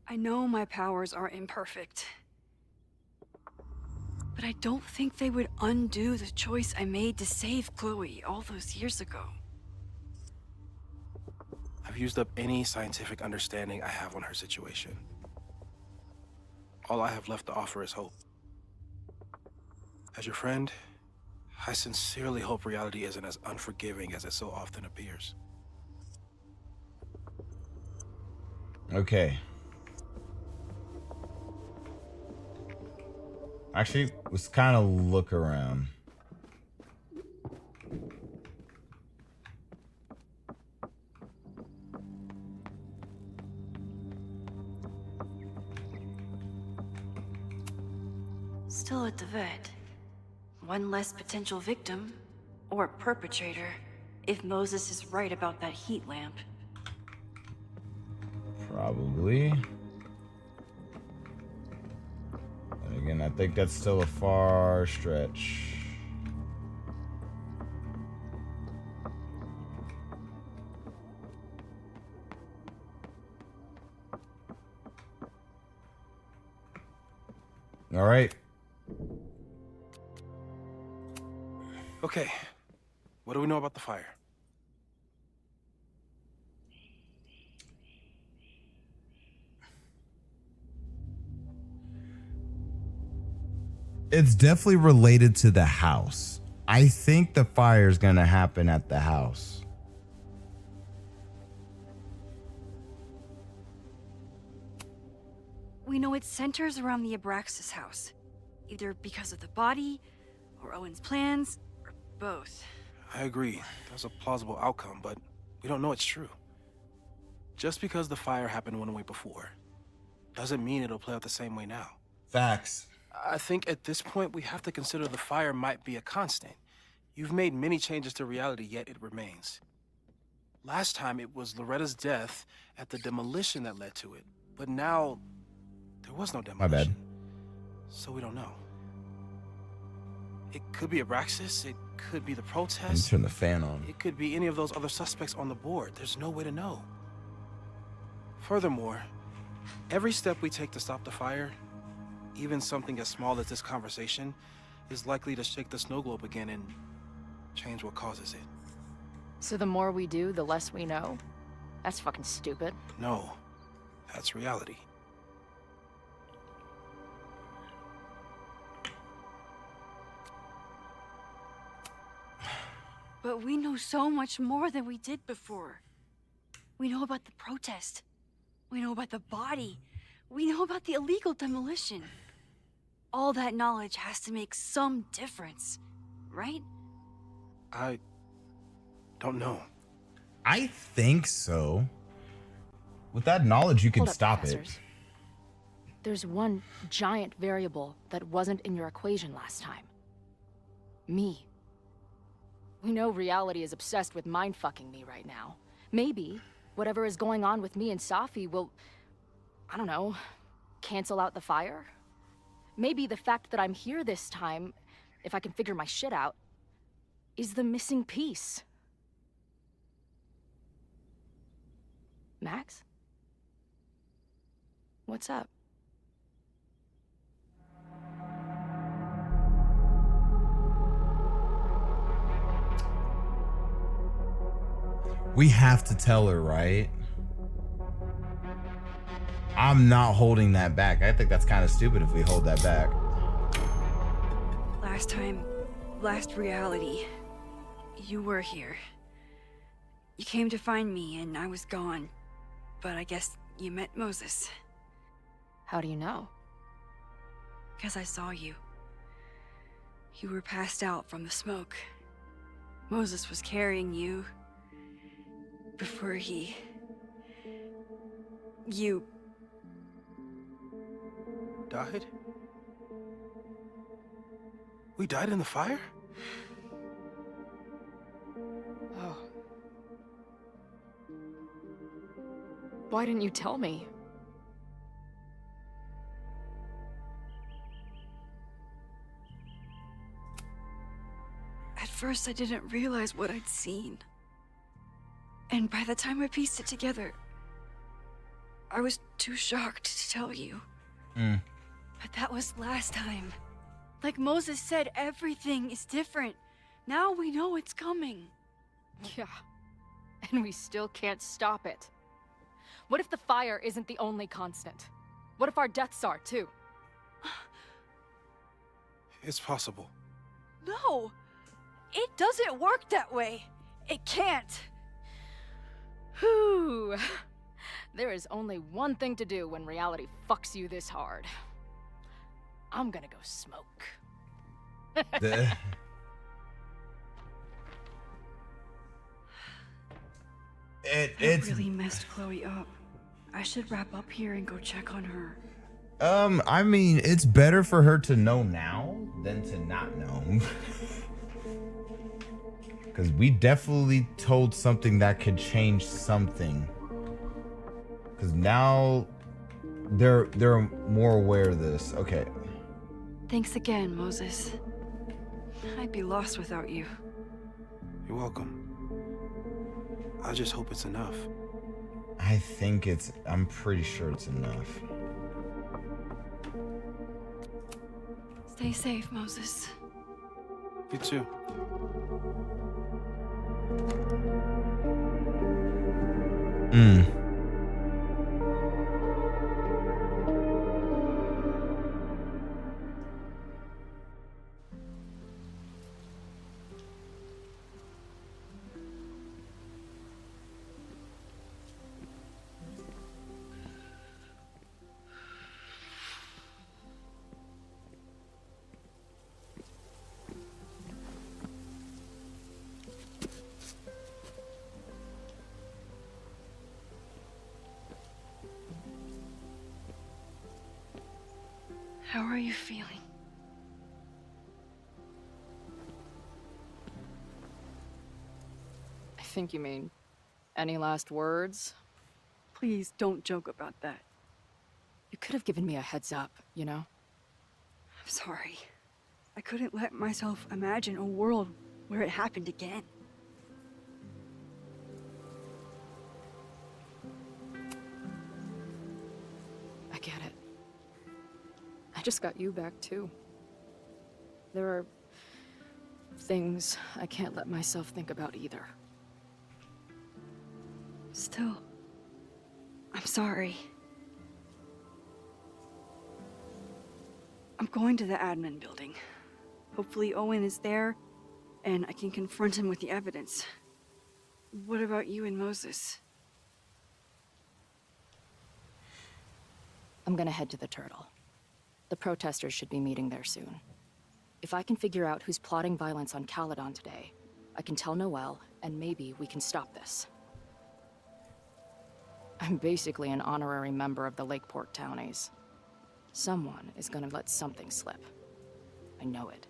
C: I know my powers are imperfect, but I don't think they would undo the choice I made to save Chloe all those years ago.
B: I've used up any scientific understanding I have on her situation. All I have left to offer is hope. As your friend, I sincerely hope reality isn't as unforgiving as it so often appears.
A: Okay. Actually, let's kind of look around.
C: Still at the vet. One less potential victim, or perpetrator, if Moses is right about that heat lamp.
A: Probably. And again, I think that's still a far stretch. All right.
B: Okay, what do we know about the fire?
A: It's definitely related to the house. I think the fire is going to happen at the house.
C: We know it centers around the Abraxas house, either because of the body, or Owen's plans, or both.
B: I agree, that's a plausible outcome, but we don't know it's true. Just because the fire happened one way before, doesn't mean it'll play out the same way now.
A: Facts.
B: I think at this point we have to consider the fire might be a constant. You've made many changes to reality, yet it remains. Last time it was Loretta's death at the demolition that led to it, but now there was no demolition.
A: My bad.
B: So we don't know. It could be Abraxas, it could be the
A: Let me
B: protest,
A: turn the fan on.
B: it could be any of those other suspects on the board. There's no way to know. Furthermore, every step we take to stop the fire, even something as small as this conversation, is likely to shake the snow globe again and change what causes it.
D: So the more we do, the less we know? That's fucking stupid.
B: No, that's reality.
C: But we know so much more than we did before. We know about the protest. We know about the body. We know about the illegal demolition. All that knowledge has to make some difference, right?
B: I don't know.
A: I think so. With that knowledge, you can
D: Hold up,
A: stop
D: professors.
A: it.
D: There's one giant variable that wasn't in your equation last time. Me. We know reality is obsessed with mind-fucking me right now. Maybe whatever is going on with me and Safi will, I don't know, cancel out the fire? Maybe the fact that I'm here this time, if I can figure my shit out, is the missing piece. Max? What's up?
A: We have to tell her, right? I'm not holding that back. I think that's kind of stupid if we hold that back.
C: Last time, last reality, you were here. You came to find me and I was gone. But I guess you met Moses.
D: How do you know?
C: Because I saw you. You were passed out from the smoke. Moses was carrying you before you
B: Died? We died in the fire?
D: Oh. Why didn't you tell me?
C: At first, I didn't realize what I'd seen. And by the time I pieced it together, I was too shocked to tell you. But that was last time. Like Moses said, everything is different. Now we know it's coming.
D: Yeah. And we still can't stop it. What if the fire isn't the only constant? What if our deaths are, too?
B: It's possible.
C: No! It doesn't work that way. It can't.
D: Whew. There is only one thing to do when reality fucks you this hard. I'm gonna go smoke.
A: The-
C: That
A: it's
C: really messed Chloe up. I should wrap up here and go check on her.
A: I mean, it's better for her to know now than to not know. Because we definitely told something that could change something. Because now they're more aware of this. Okay.
C: Thanks again, Moses. I'd be lost without you.
B: You're welcome. I just hope it's enough.
A: I'm pretty sure it's enough.
C: Stay safe, Moses.
B: You too.
C: How are you feeling?
D: I think you mean, any last words?
C: Please don't joke about that.
D: You could have given me a heads up, you know?
C: I'm sorry. I couldn't let myself imagine a world where it happened again.
D: I get it. I just got you back too. There are things I can't let myself think about either.
C: Still, I'm sorry. I'm going to the admin building. Hopefully Owen is there, and I can confront him with the evidence. What about you and Moses?
D: I'm gonna head to the Turtle. The protesters should be meeting there soon. If I can figure out who's plotting violence on Caledon today, I can tell Noelle, and maybe we can stop this. I'm basically an honorary member of the Lakeport Townies. Someone is gonna let something slip. I know it.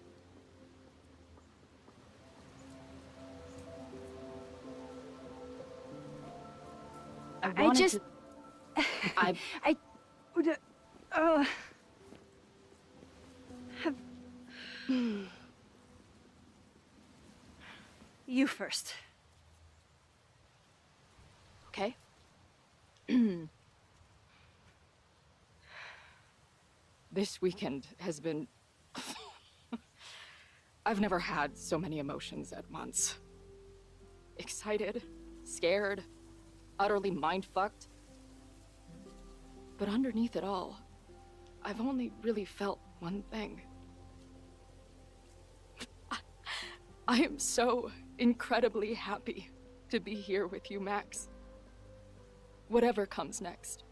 C: I just...
D: I
C: would, have... You first.
D: Okay. This weekend has been... I've never had so many emotions at once. Excited, scared, utterly mind-fucked. But underneath it all, I've only really felt one thing. I am so incredibly happy to be here with you, Max. Whatever comes next.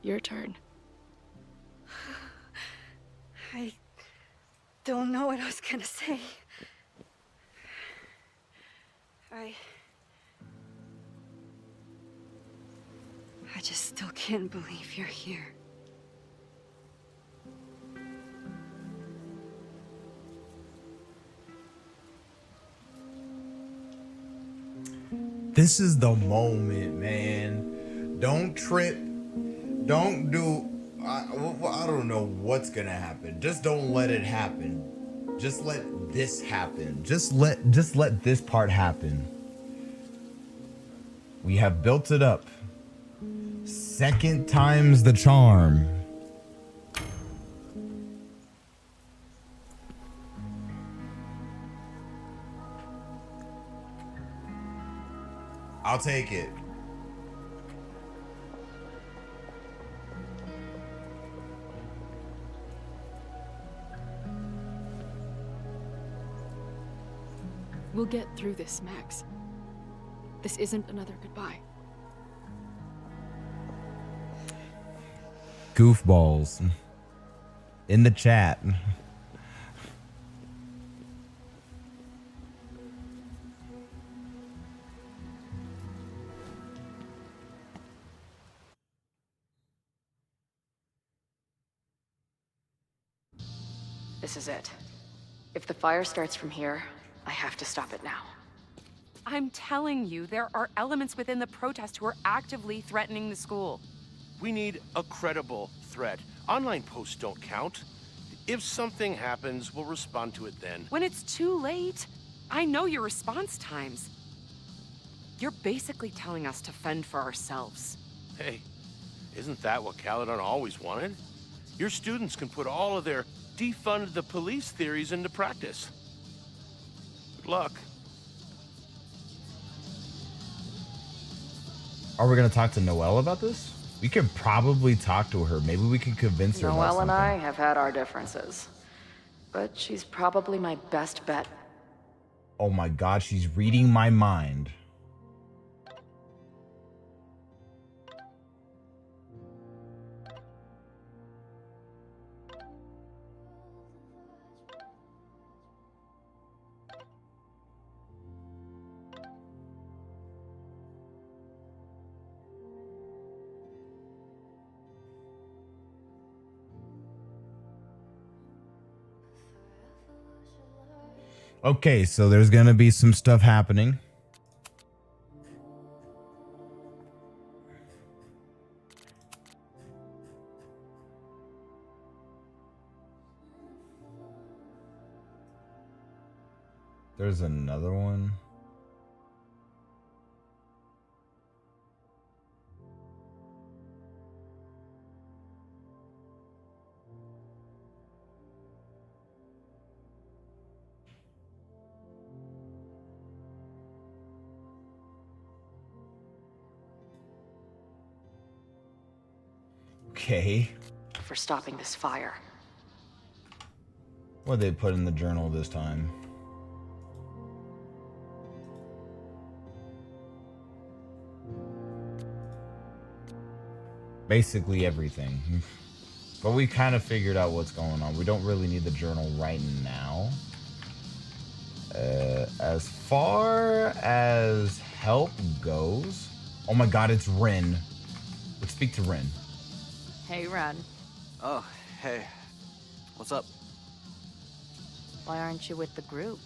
D: Your turn.
C: I don't know what I was gonna say. I just still can't believe you're here.
A: This is the moment, man. Don't trip. Don't do... I don't know what's gonna happen. Just don't let it happen. Just let this happen. Just let this part happen. We have built it up. Second time's the charm. I'll take it.
D: We'll get through this, Max. This isn't another goodbye.
A: Goofballs. In the chat.
D: This is it. If the fire starts from here, I have to stop it now.
G: I'm telling you, there are elements within the protest who are actively threatening the school.
H: We need a credible threat. Online posts don't count. If something happens, we'll respond to it then.
G: When it's too late, I know your response times. You're basically telling us to fend for ourselves.
H: Hey, isn't that what Caledon always wanted? Your students can put all of their defund the police theories into practice. Good luck.
A: Are we going to talk to Noelle about this? We could probably talk to her. Maybe we can convince her about
D: Noelle and
A: something.
D: I have had our differences. But she's probably my best bet.
A: Oh my god, she's reading my mind. Okay, so there's going to be some stuff happening. There's another one. Okay.
D: For stopping this fire.
A: What did they put in the journal this time? Basically everything. But we kind of figured out what's going on. We don't really need the journal right now. As far as help goes... Oh my god, it's Ren. Let's speak to Ren.
D: Hey, Ren.
I: Oh, hey. What's up?
D: Why aren't you with the group?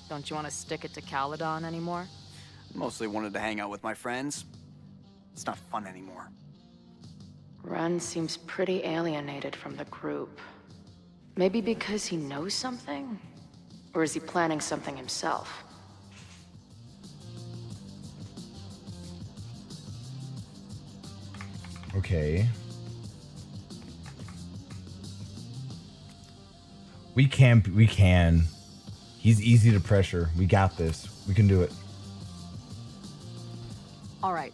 D: Don't you want to stick it to Caledon anymore?
I: Mostly wanted to hang out with my friends. It's not fun anymore.
D: Ren seems pretty alienated from the group. Maybe because he knows something? Or is he planning something himself?
A: Okay. We can. He's easy to pressure. We got this. We can do it.
D: All right,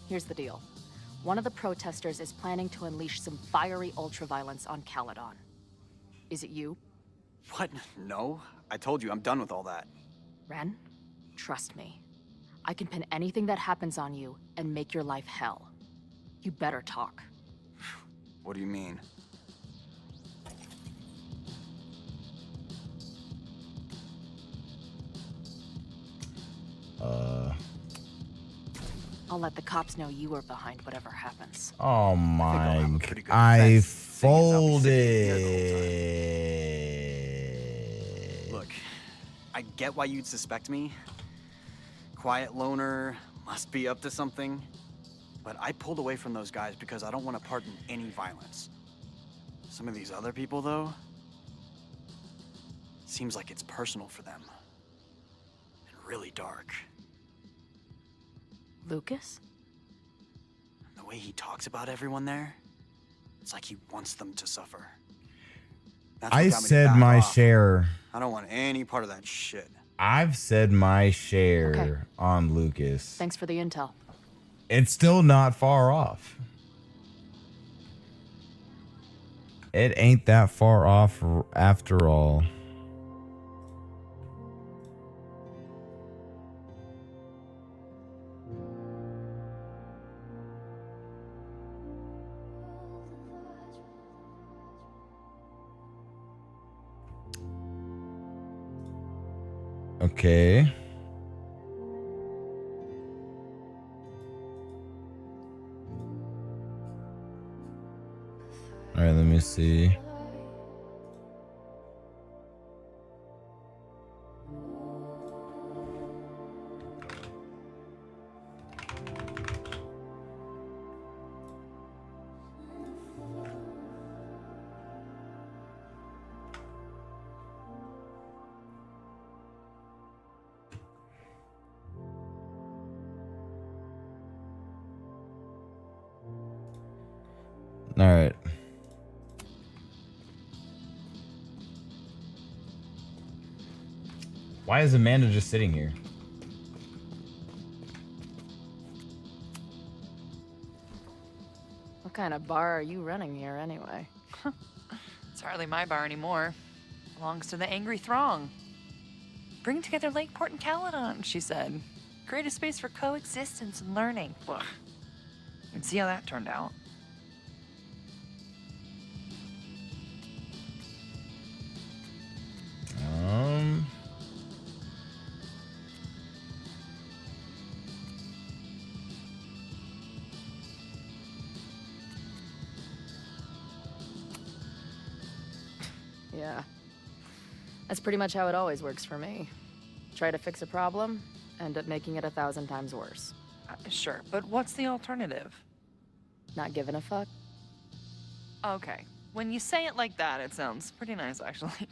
D: here's the deal. One of the protesters is planning to unleash some fiery ultraviolence on Caledon. Is it you?
I: What? No. I told you, I'm done with all that.
D: Ren, trust me. I can pin anything that happens on you and make your life hell. You better talk.
I: What do you mean?
D: I'll let the cops know you are behind whatever happens.
A: Oh
I: I'll
A: my.
I: have a pretty good
A: I
I: defense, seeing as I'll be sitting here the whole
A: folded.
I: Look, I get why you'd suspect me. Quiet loner, must be up to something. But I pulled away from those guys because I don't want to part in any violence. Some of these other people, though, seems like it's personal for them. And really dark.
D: Lucas?
I: The way he talks about everyone there, it's like he wants them to suffer. That's what
A: I
I: got me to
A: said
I: back
A: my
I: off.
A: share.
I: I don't want any part of that shit.
A: I've said my share
D: Okay.
A: on Lucas.
D: Thanks for the intel.
A: It's still not far off. It ain't that far off after all. Okay. All right, let me see. All right. Why is Amanda just sitting here?
D: What kind of bar are you running here anyway?
J: It's hardly my bar anymore. Belongs to the angry throng. Bring together Lakeport and Caledon, she said. Create a space for coexistence and learning. Ugh. And see how that turned out.
D: Yeah. That's pretty much how it always works for me. Try to fix a problem, end up making it 1,000 times worse.
J: Sure, but what's the alternative?
D: Not giving a fuck?
J: Okay. When you say it like that, it sounds pretty nice, actually.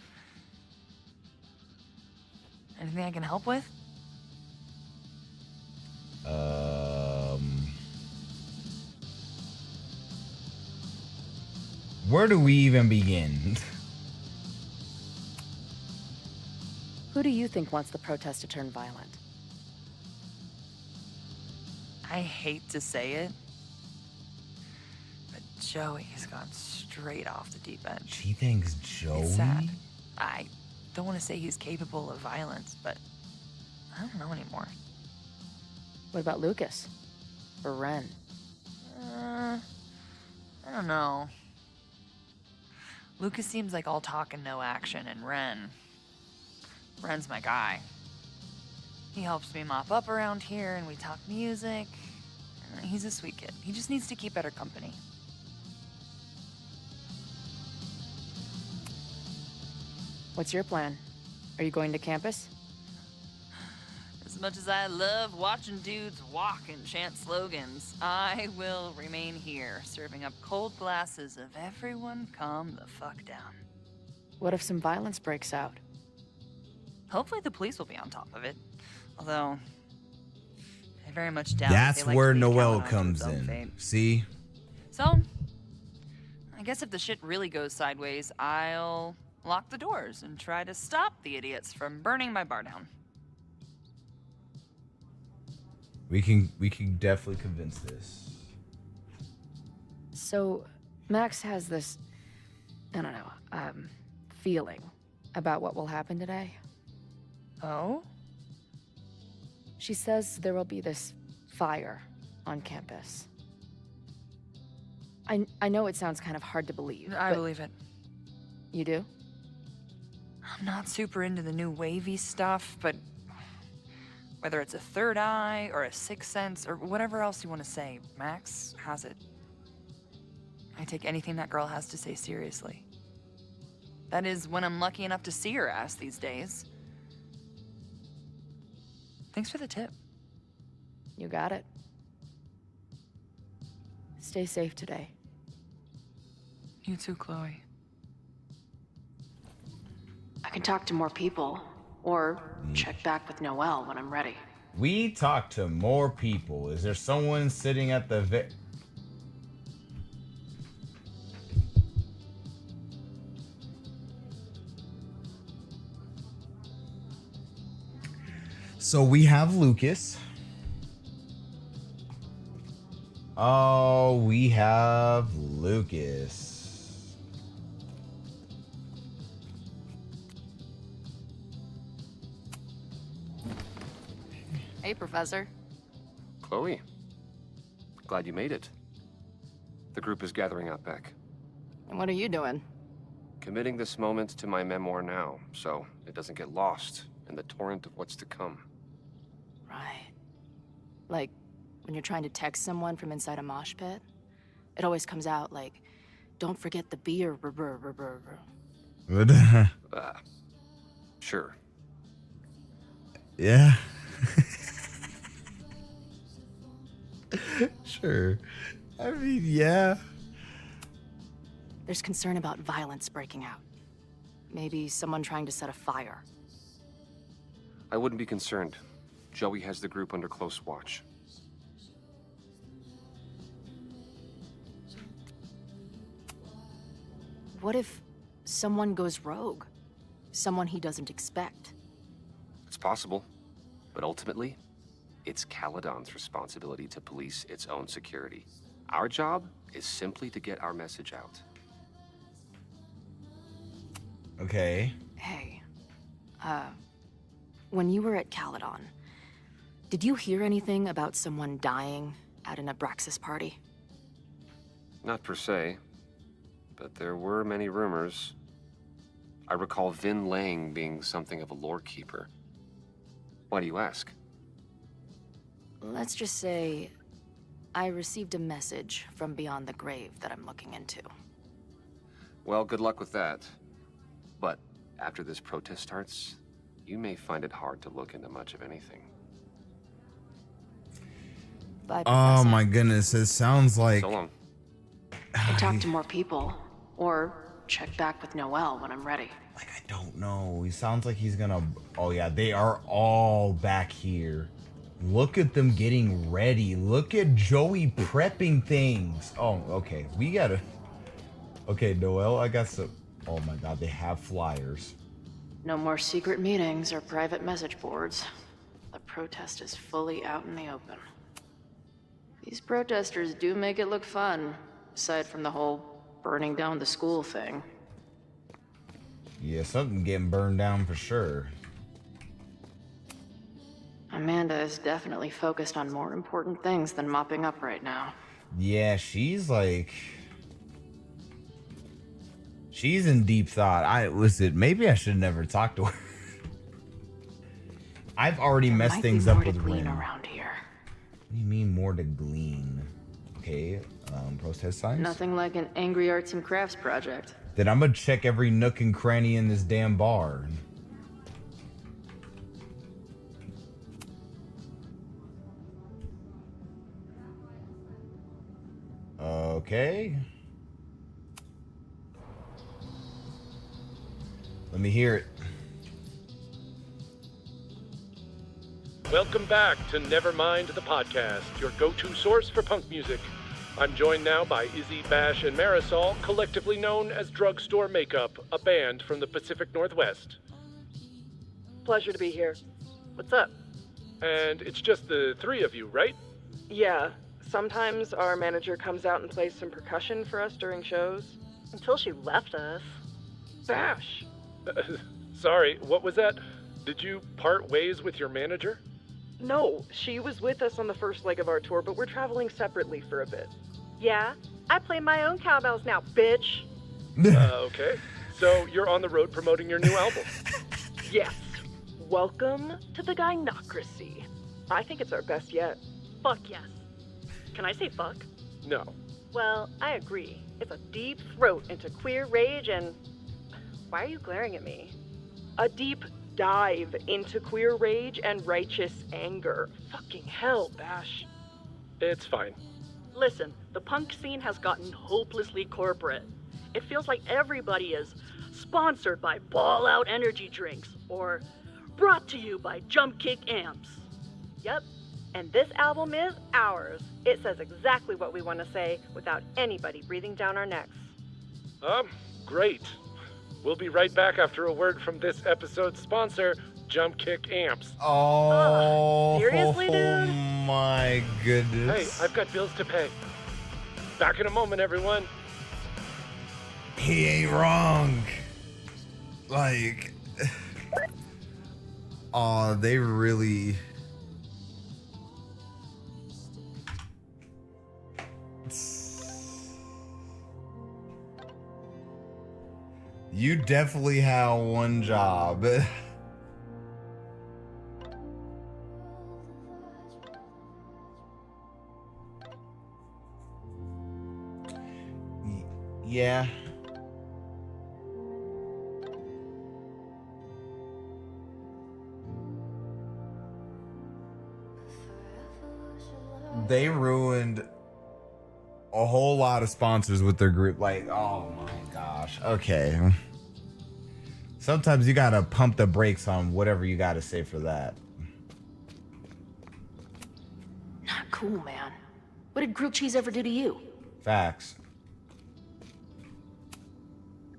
J: Anything I can help with?
A: Where do we even begin?
D: Who do you think wants the protest to turn violent?
J: I hate to say it, but Joey's gone straight off the deep end.
A: She thinks Joey?
J: It's sad. I don't want to say he's capable of violence, but I don't know anymore.
D: What about Lucas? Or Ren?
J: I don't know. Lucas seems like all talk and no action, and Ren's my guy. He helps me mop up around here, and we talk music. He's a sweet kid. He just needs to keep better company.
D: What's your plan? Are you going to campus?
J: As much as I love watching dudes walk and chant slogans, I will remain here, serving up cold glasses of everyone calm the fuck down.
D: What if some violence breaks out?
J: Hopefully the police will be on top of it. Although, I very much doubt
A: That's
J: they like
A: where
J: to leave
A: Noel
J: Caledon to
A: comes
J: its own
A: in.
J: fate.
A: See?
J: So, I guess if the shit really goes sideways, I'll lock the doors and try to stop the idiots from burning my bar down.
A: We can definitely convince this.
D: So, Max has this, I don't know, feeling about what will happen today.
J: Oh?
D: She says there will be this fire on campus. I know it sounds kind of hard to believe.
J: I
D: but
J: believe it.
D: You do?
J: I'm not super into the new wavy stuff, but whether it's a third eye or a sixth sense or whatever else you want to say, Max has it. I take anything that girl has to say seriously. That is when I'm lucky enough to see her ass these days. Thanks for the tip.
D: You got it. Stay safe today.
J: You too, Chloe.
D: I can talk to more people, or check back with Noel when I'm ready.
A: We talk to more people. Is there someone sitting at the So we have Lucas. Oh, we have Lucas.
D: Hey, Professor.
E: Chloe, glad you made it. The group is gathering out back.
D: And what are you doing?
E: Committing this moment to my memoir now, so it doesn't get lost and the torrent of what's to come.
D: Right. Like, when you're trying to text someone from inside a mosh pit, it always comes out like, don't forget the beer.
E: Sure.
A: Yeah. Sure. I mean, yeah.
D: There's concern about violence breaking out. Maybe someone trying to set a fire.
E: I wouldn't be concerned. Joey has the group under close watch.
D: What if someone goes rogue? Someone he doesn't expect?
E: It's possible, but ultimately, it's Caledon's responsibility to police its own security. Our job is simply to get our message out.
A: Okay.
D: Hey, when you were at Caledon, did you hear anything about someone dying at an Abraxas party?
E: Not per se, but there were many rumors. I recall Vin Lang being something of a lore keeper. Why do you ask?
D: Let's just say I received a message from beyond the grave that I'm looking into.
E: Well, good luck with that. But after this protest starts, you may find it hard to look into much of anything.
D: Bye,
A: Oh
D: Professor.
A: my goodness, it sounds like
E: So long.
D: I talk to more people, or check back with Noelle when I'm ready.
A: like I don't know. He sounds like he's gonna. Oh yeah, they are all back here. Look at them getting ready. Look at Joey prepping things. Oh, okay. We gotta. Okay, Noelle, I got some. Oh my God, they have flyers.
D: No more secret meetings or private message boards. The protest is fully out in the open. These protesters do make it look fun, aside from the whole burning down the school thing.
A: Yeah, something getting burned down for sure.
D: Amanda is definitely focused on more important things than mopping up right now.
A: Yeah, she's like. She's in deep thought. Listen, maybe I should never talk to her. I've already
D: There
A: messed
D: might
A: things
D: be
A: up
D: more
A: with
D: to glean
A: Ren.
D: around here.
A: What do you mean more to glean? Okay, protest signs?
D: Nothing like an angry arts and crafts project.
A: Then I'm gonna check every nook and cranny in this damn bar. Okay. Let me hear it.
K: Welcome back to Nevermind the Podcast, your go-to source for punk music. I'm joined now by Izzy, Bash, and Marisol, collectively known as Drugstore Makeup, a band from the Pacific Northwest.
L: Pleasure to be here. What's up?
K: And it's just the three of you, right?
L: Yeah, sometimes our manager comes out and plays some percussion for us during shows. Until she left us. Bash.
K: Sorry, what was that? Did you part ways with your manager?
L: No, she was with us on the first leg of our tour, but we're traveling separately for a bit.
M: Yeah, I play my own cowbells now, bitch.
K: Okay. So you're on the road promoting your new album.
L: Yes. Welcome to the Gynocracy. I think it's our best yet.
M: Fuck yes. Can I say fuck?
K: No.
M: Well, I agree. It's a deep throat into queer rage and... Why are you glaring at me?
L: A deep dive into queer rage and righteous anger. Fucking hell, Bash.
K: It's fine.
M: Listen, the punk scene has gotten hopelessly corporate. It feels like everybody is sponsored by Ball Out energy drinks or brought to you by Jump Kick amps. Yep, and this album is ours. It says exactly what we want to say without anybody breathing down our necks.
K: Great. We'll be right back after a word from this episode's sponsor, Jump Kick Amps.
A: Oh,
M: seriously, dude?
A: Oh my goodness.
K: Hey, I've got bills to pay. Back in a moment, everyone.
A: He ain't wrong. Like, oh, they really. You definitely have one job. Yeah. They ruined a whole lot of sponsors with their group. Like, oh my gosh. Okay. Sometimes you gotta pump the brakes on whatever you gotta say for that.
D: Not cool, man. What did grilled cheese ever do to you?
A: Facts.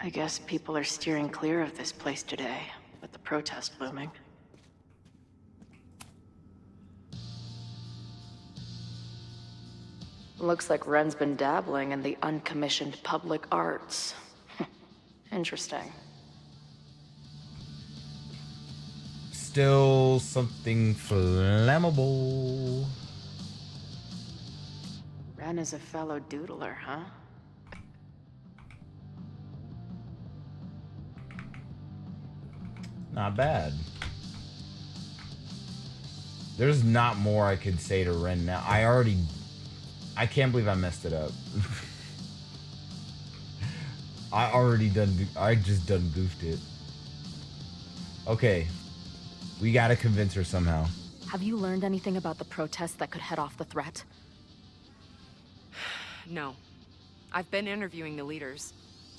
D: I guess people are steering clear of this place today, with the protest looming. Looks like Ren's been dabbling in the uncommissioned public arts. Interesting.
A: Still something flammable.
D: Ren is a fellow doodler, huh?
A: Not bad. There's not more I could say to Ren now. I can't believe I messed it up. I just done goofed it. Okay. We gotta convince her somehow.
D: Have you learned anything about the protest that could head off the threat?
G: No. I've been interviewing the leaders.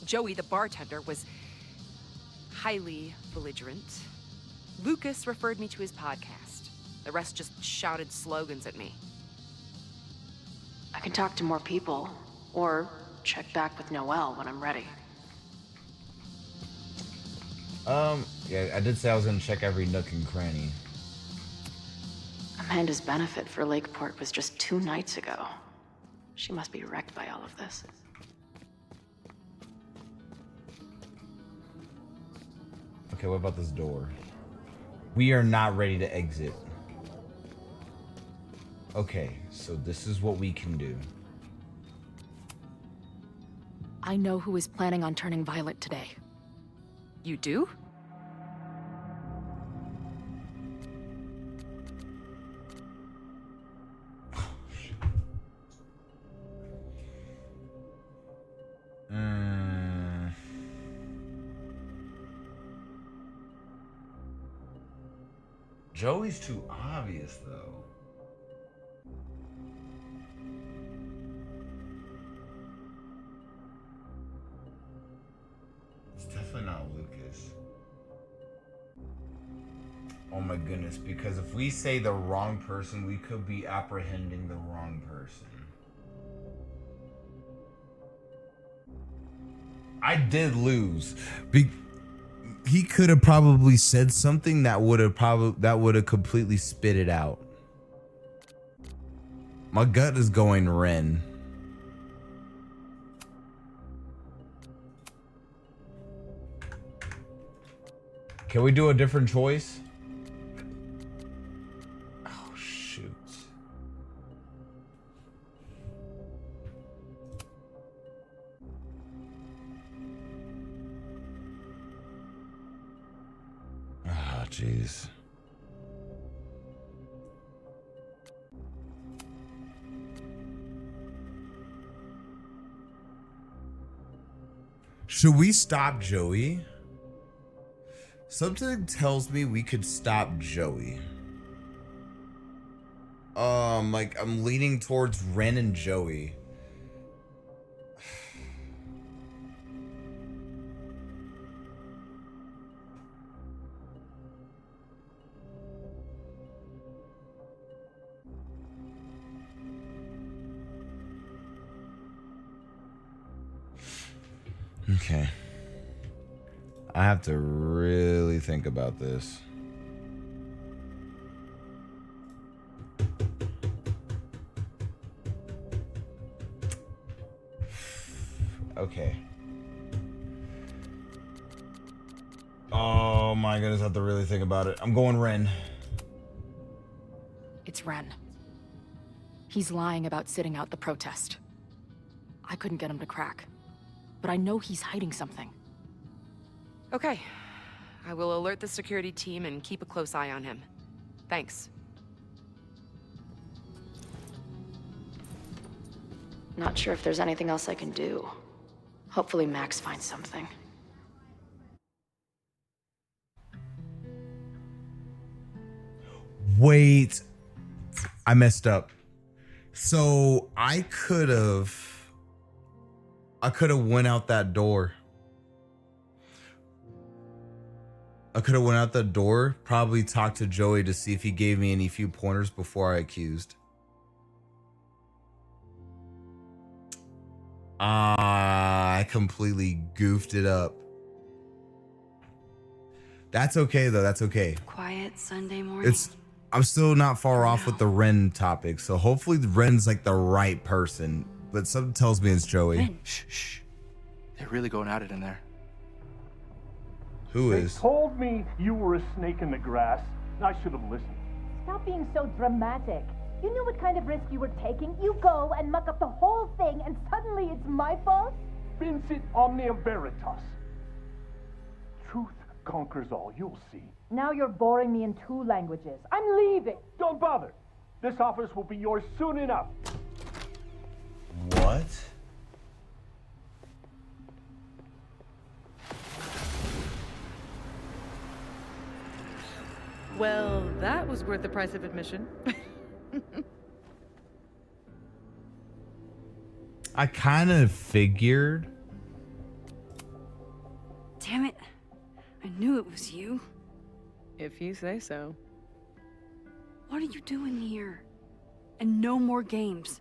G: Joey, the bartender, was highly belligerent. Lucas referred me to his podcast. The rest just shouted slogans at me.
D: I can talk to more people, or check back with Noelle when I'm ready.
A: Yeah, I did say I was gonna check every nook and cranny.
D: Amanda's benefit for Lakeport was just 2 nights ago. She must be wrecked by all of this.
A: Okay, what about this door? We are not ready to exit. Okay, so this is what we can do.
D: I know who is planning on turning violent today.
G: You do?
A: Joey's too obvious, though. It's definitely not Lucas. Oh my goodness, because if we say the wrong person, we could be apprehending the wrong person. I did lose. He could have probably said something that would have completely spit it out. My gut is going Ren. Can we do a different choice? Oh shoot. Ah, jeez. Should we stop Joey? Something tells me we could stop Joey. Like I'm leaning towards Ren and Joey. Okay. I have to really think about this. Okay. Oh my goodness, I have to really think about it. I'm going Ren.
D: It's Ren. He's lying about sitting out the protest. I couldn't get him to crack, but I know he's hiding something.
G: Okay. I will alert the security team and keep a close eye on him. Thanks.
D: Not sure if there's anything else I can do. Hopefully Max finds something.
A: Wait, I messed up. So I could have went out that door. I could have went out the door, probably talked to Joey to see if he gave me any few pointers before I accused. I completely goofed it up. That's okay though. That's okay.
C: Quiet Sunday morning.
A: I'm still not far off with the Ren topic, so hopefully Ren's like the right person. But something tells me it's Joey.
B: Ren. Shh. They're really going at it in there.
A: Who
N: They
A: is?
N: told me you were a snake in the grass. I should have listened.
O: Stop being so dramatic. You knew what kind of risk you were taking. You go and muck up the whole thing, and suddenly it's my fault?
N: Vincit omnia veritas. Truth conquers all. You'll see.
O: Now you're boring me in 2 languages. I'm leaving.
N: Don't bother. This office will be yours soon enough.
A: What?
P: Well, that was worth the price of admission.
A: I kind of figured.
C: Damn it. I knew it was you.
P: If you say so.
C: What are you doing here? And no more games.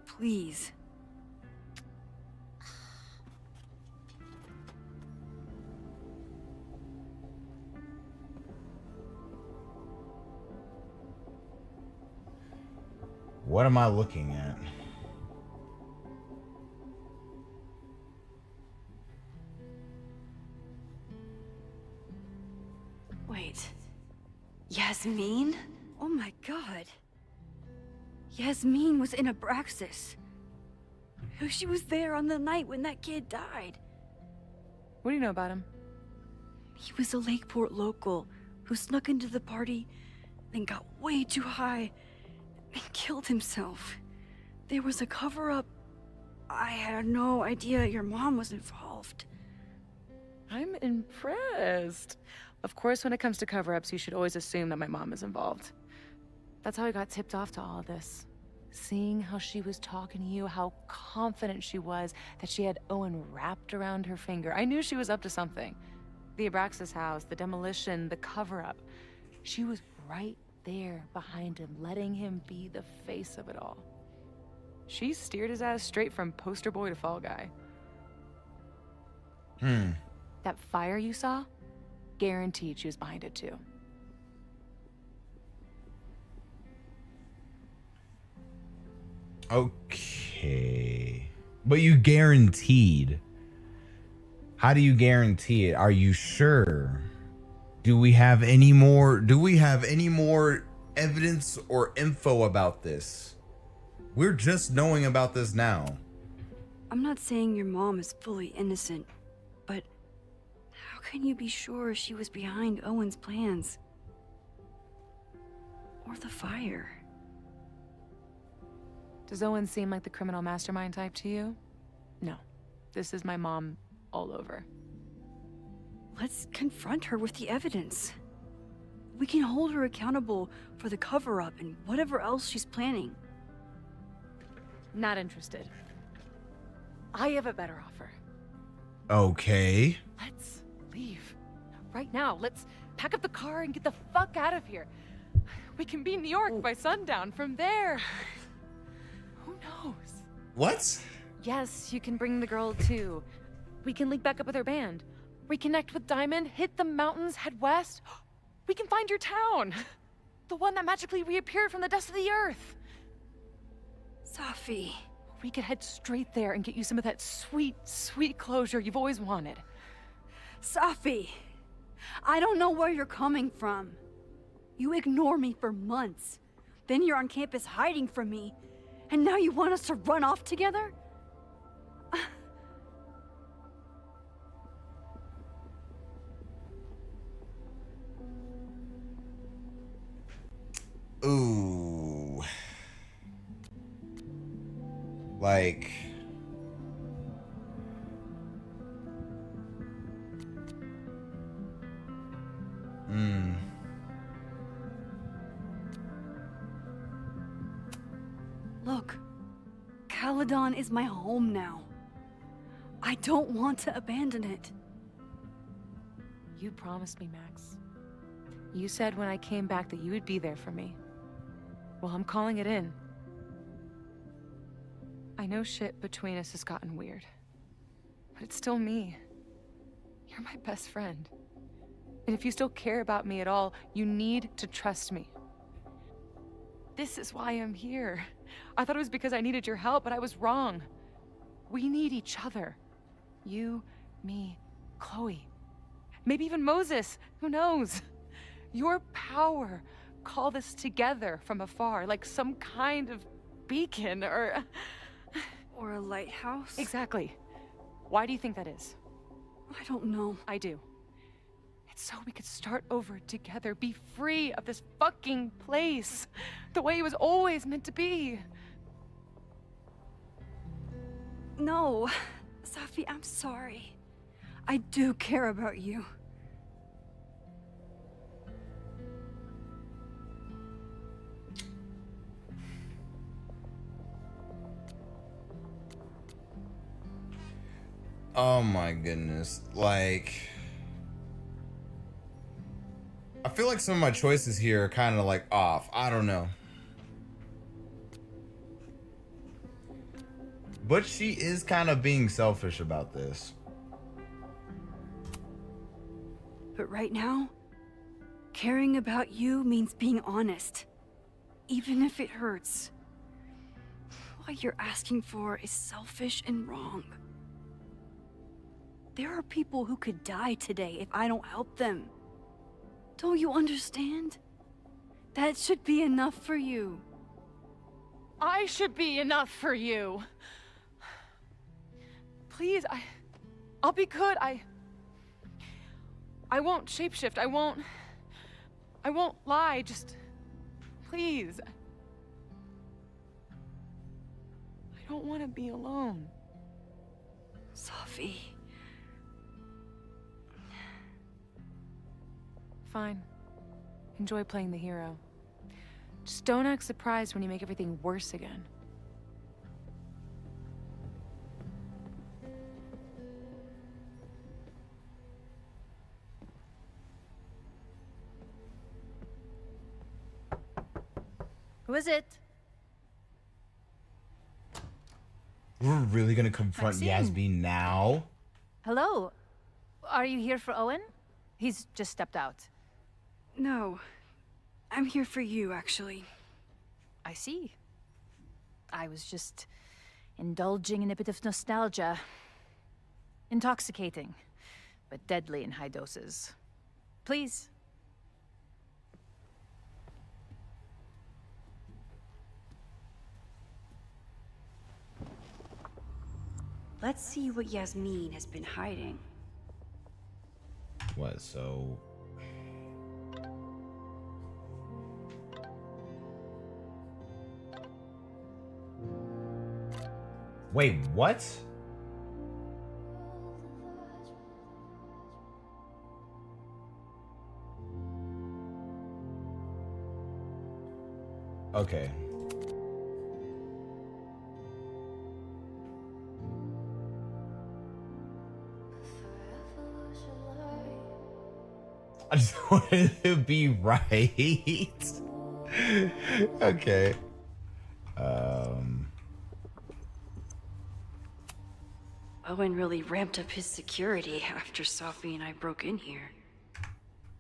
C: Please.
A: What am I looking at?
C: Wait. Yasmin? Oh my god. Yasmin was in Abraxas. She was there on the night when that kid died.
P: What do you know about him?
C: He was a Lakeport local who snuck into the party, then got way too high and killed himself. There was a cover-up. I had no idea your mom was involved.
P: I'm impressed. Of course, when it comes to cover-ups, you should always assume that my mom is involved.
D: That's how I got tipped off to all of this. Seeing how she was talking to you, how confident she was that she had Owen wrapped around her finger. I knew she was up to something. The Abraxas house, the demolition, the cover-up. She was right there behind him, letting him be the face of it all.
P: She steered his ass straight from poster boy to fall guy.
D: That fire you saw? Guaranteed she was behind it too.
A: Okay. But you guaranteed. How do you guarantee it? Are you sure? Do we have any more evidence or info about this? We're just knowing about this now.
C: I'm not saying your mom is fully innocent, but how can you be sure she was behind Owen's plans? Or the fire?
D: Does Owen seem like the criminal mastermind type to you? No. This is my mom all over.
C: Let's confront her with the evidence. We can hold her accountable for the cover-up and whatever else she's planning.
D: Not interested. I have a better offer.
A: Okay.
D: Let's leave. Right now, let's pack up the car and get the fuck out of here. We can be in New York by sundown. From there, who knows?
A: What?
D: Yes, you can bring the girl too. We can link back up with her band. Reconnect with Diamond, hit the mountains, head west. We can find your town. The one that magically reappeared from the dust of the earth.
C: Safi.
D: We could head straight there and get you some of that sweet, sweet closure you've always wanted.
C: Safi, I don't know where you're coming from. You ignore me for months. Then you're on campus hiding from me. And now you want us to run off together?
A: Ooh. Like,
C: Look, Caledon is my home now. I don't want to abandon it.
P: You promised me, Max. You said when I came back that you would be there for me. Well, I'm calling it in. I know shit between us has gotten weird. But it's still me. You're my best friend. And if you still care about me at all, you need to trust me. This is why I'm here. I thought it was because I needed your help, but I was wrong. We need each other. You, me, Chloe. Maybe even Moses. Who knows? Your power called us together from afar, like some kind of beacon or...
C: Or a lighthouse?
P: Exactly. Why do you think that is?
C: I don't know.
P: I do. It's so we could start over together, be free of this fucking place, the way it was always meant to be.
C: No, Safi, I'm sorry. I do care about you.
A: Oh my goodness. Like, I feel like some of my choices here are kind of like off. I don't know. But she is kind of being selfish about this.
C: But right now, caring about you means being honest. Even if it hurts. What you're asking for is selfish and wrong. There are people who could die today if I don't help them. Don't you understand? That should be enough for you.
P: I should be enough for you. Please, I'll be good. I won't shapeshift. I won't lie. Just, please. I don't want to be alone.
C: Safi.
P: Fine. Enjoy playing the hero. Just don't act surprised when you make everything worse again.
Q: Who is it?
A: We're really gonna confront
Q: Maxine.
A: Yasmin now?
Q: Hello. Are you here for Owen? He's just stepped out.
C: No. I'm here for you, actually.
Q: I see. I was just indulging in a bit of nostalgia. Intoxicating, but deadly in high doses. Please.
C: Let's see what Yasmin has been hiding.
A: What, so... Wait, what? Okay. I just wanted to be right. Okay.
C: Owen really ramped up his security after Safi and I broke in here.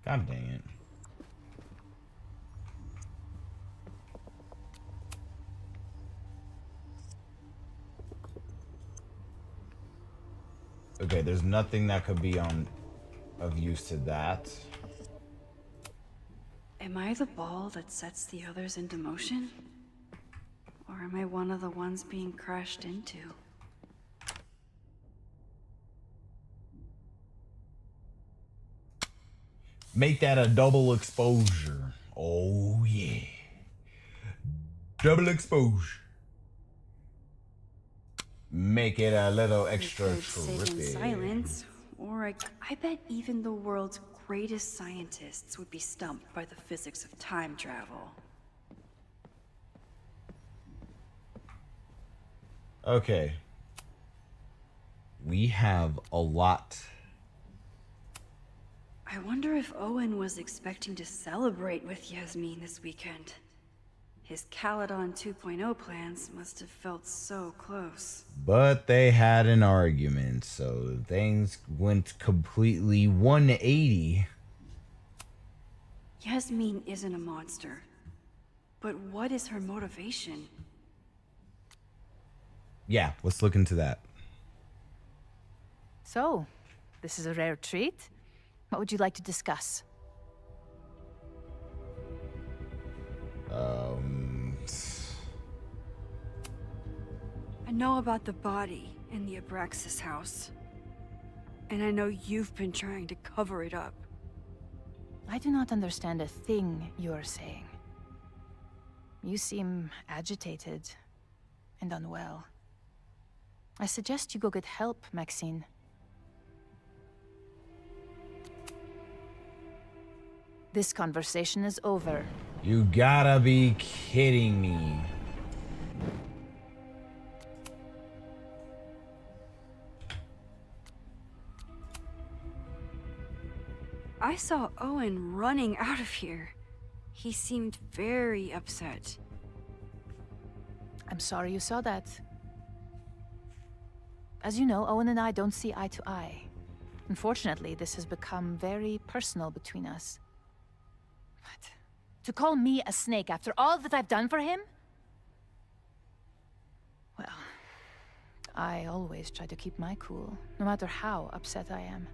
A: God dang it. Okay, there's nothing that could be of use to that.
C: Am I the ball that sets the others into motion? Or am I one of the ones being crashed into?
A: Make that a double exposure. Oh yeah. Double exposure. Make it a little extra
C: I could sit in
A: trippy.
C: silence, or I bet even the world's greatest scientists would be stumped by the physics of time travel.
A: Okay. We have a lot.
C: I wonder if Owen was expecting to celebrate with Yasmin this weekend. His Caledon 2.0 plans must have felt so close.
A: But they had an argument, so things went completely 180.
C: Yasmin isn't a monster. But what is her motivation?
A: Yeah, let's look into that.
Q: So, this is a rare treat. What would you like to discuss?
C: I know about the body in the Abraxas house. And I know you've been trying to cover it up.
Q: I do not understand a thing you're saying. You seem agitated and unwell. I suggest you go get help, Maxine. This conversation is over.
A: You gotta be kidding me.
C: I saw Owen running out of here. He seemed very upset.
Q: I'm sorry you saw that. As you know, Owen and I don't see eye to eye. Unfortunately, this has become very personal between us. But to call me a snake after all that I've done for him? Well, I always try to keep my cool, no matter how upset I am.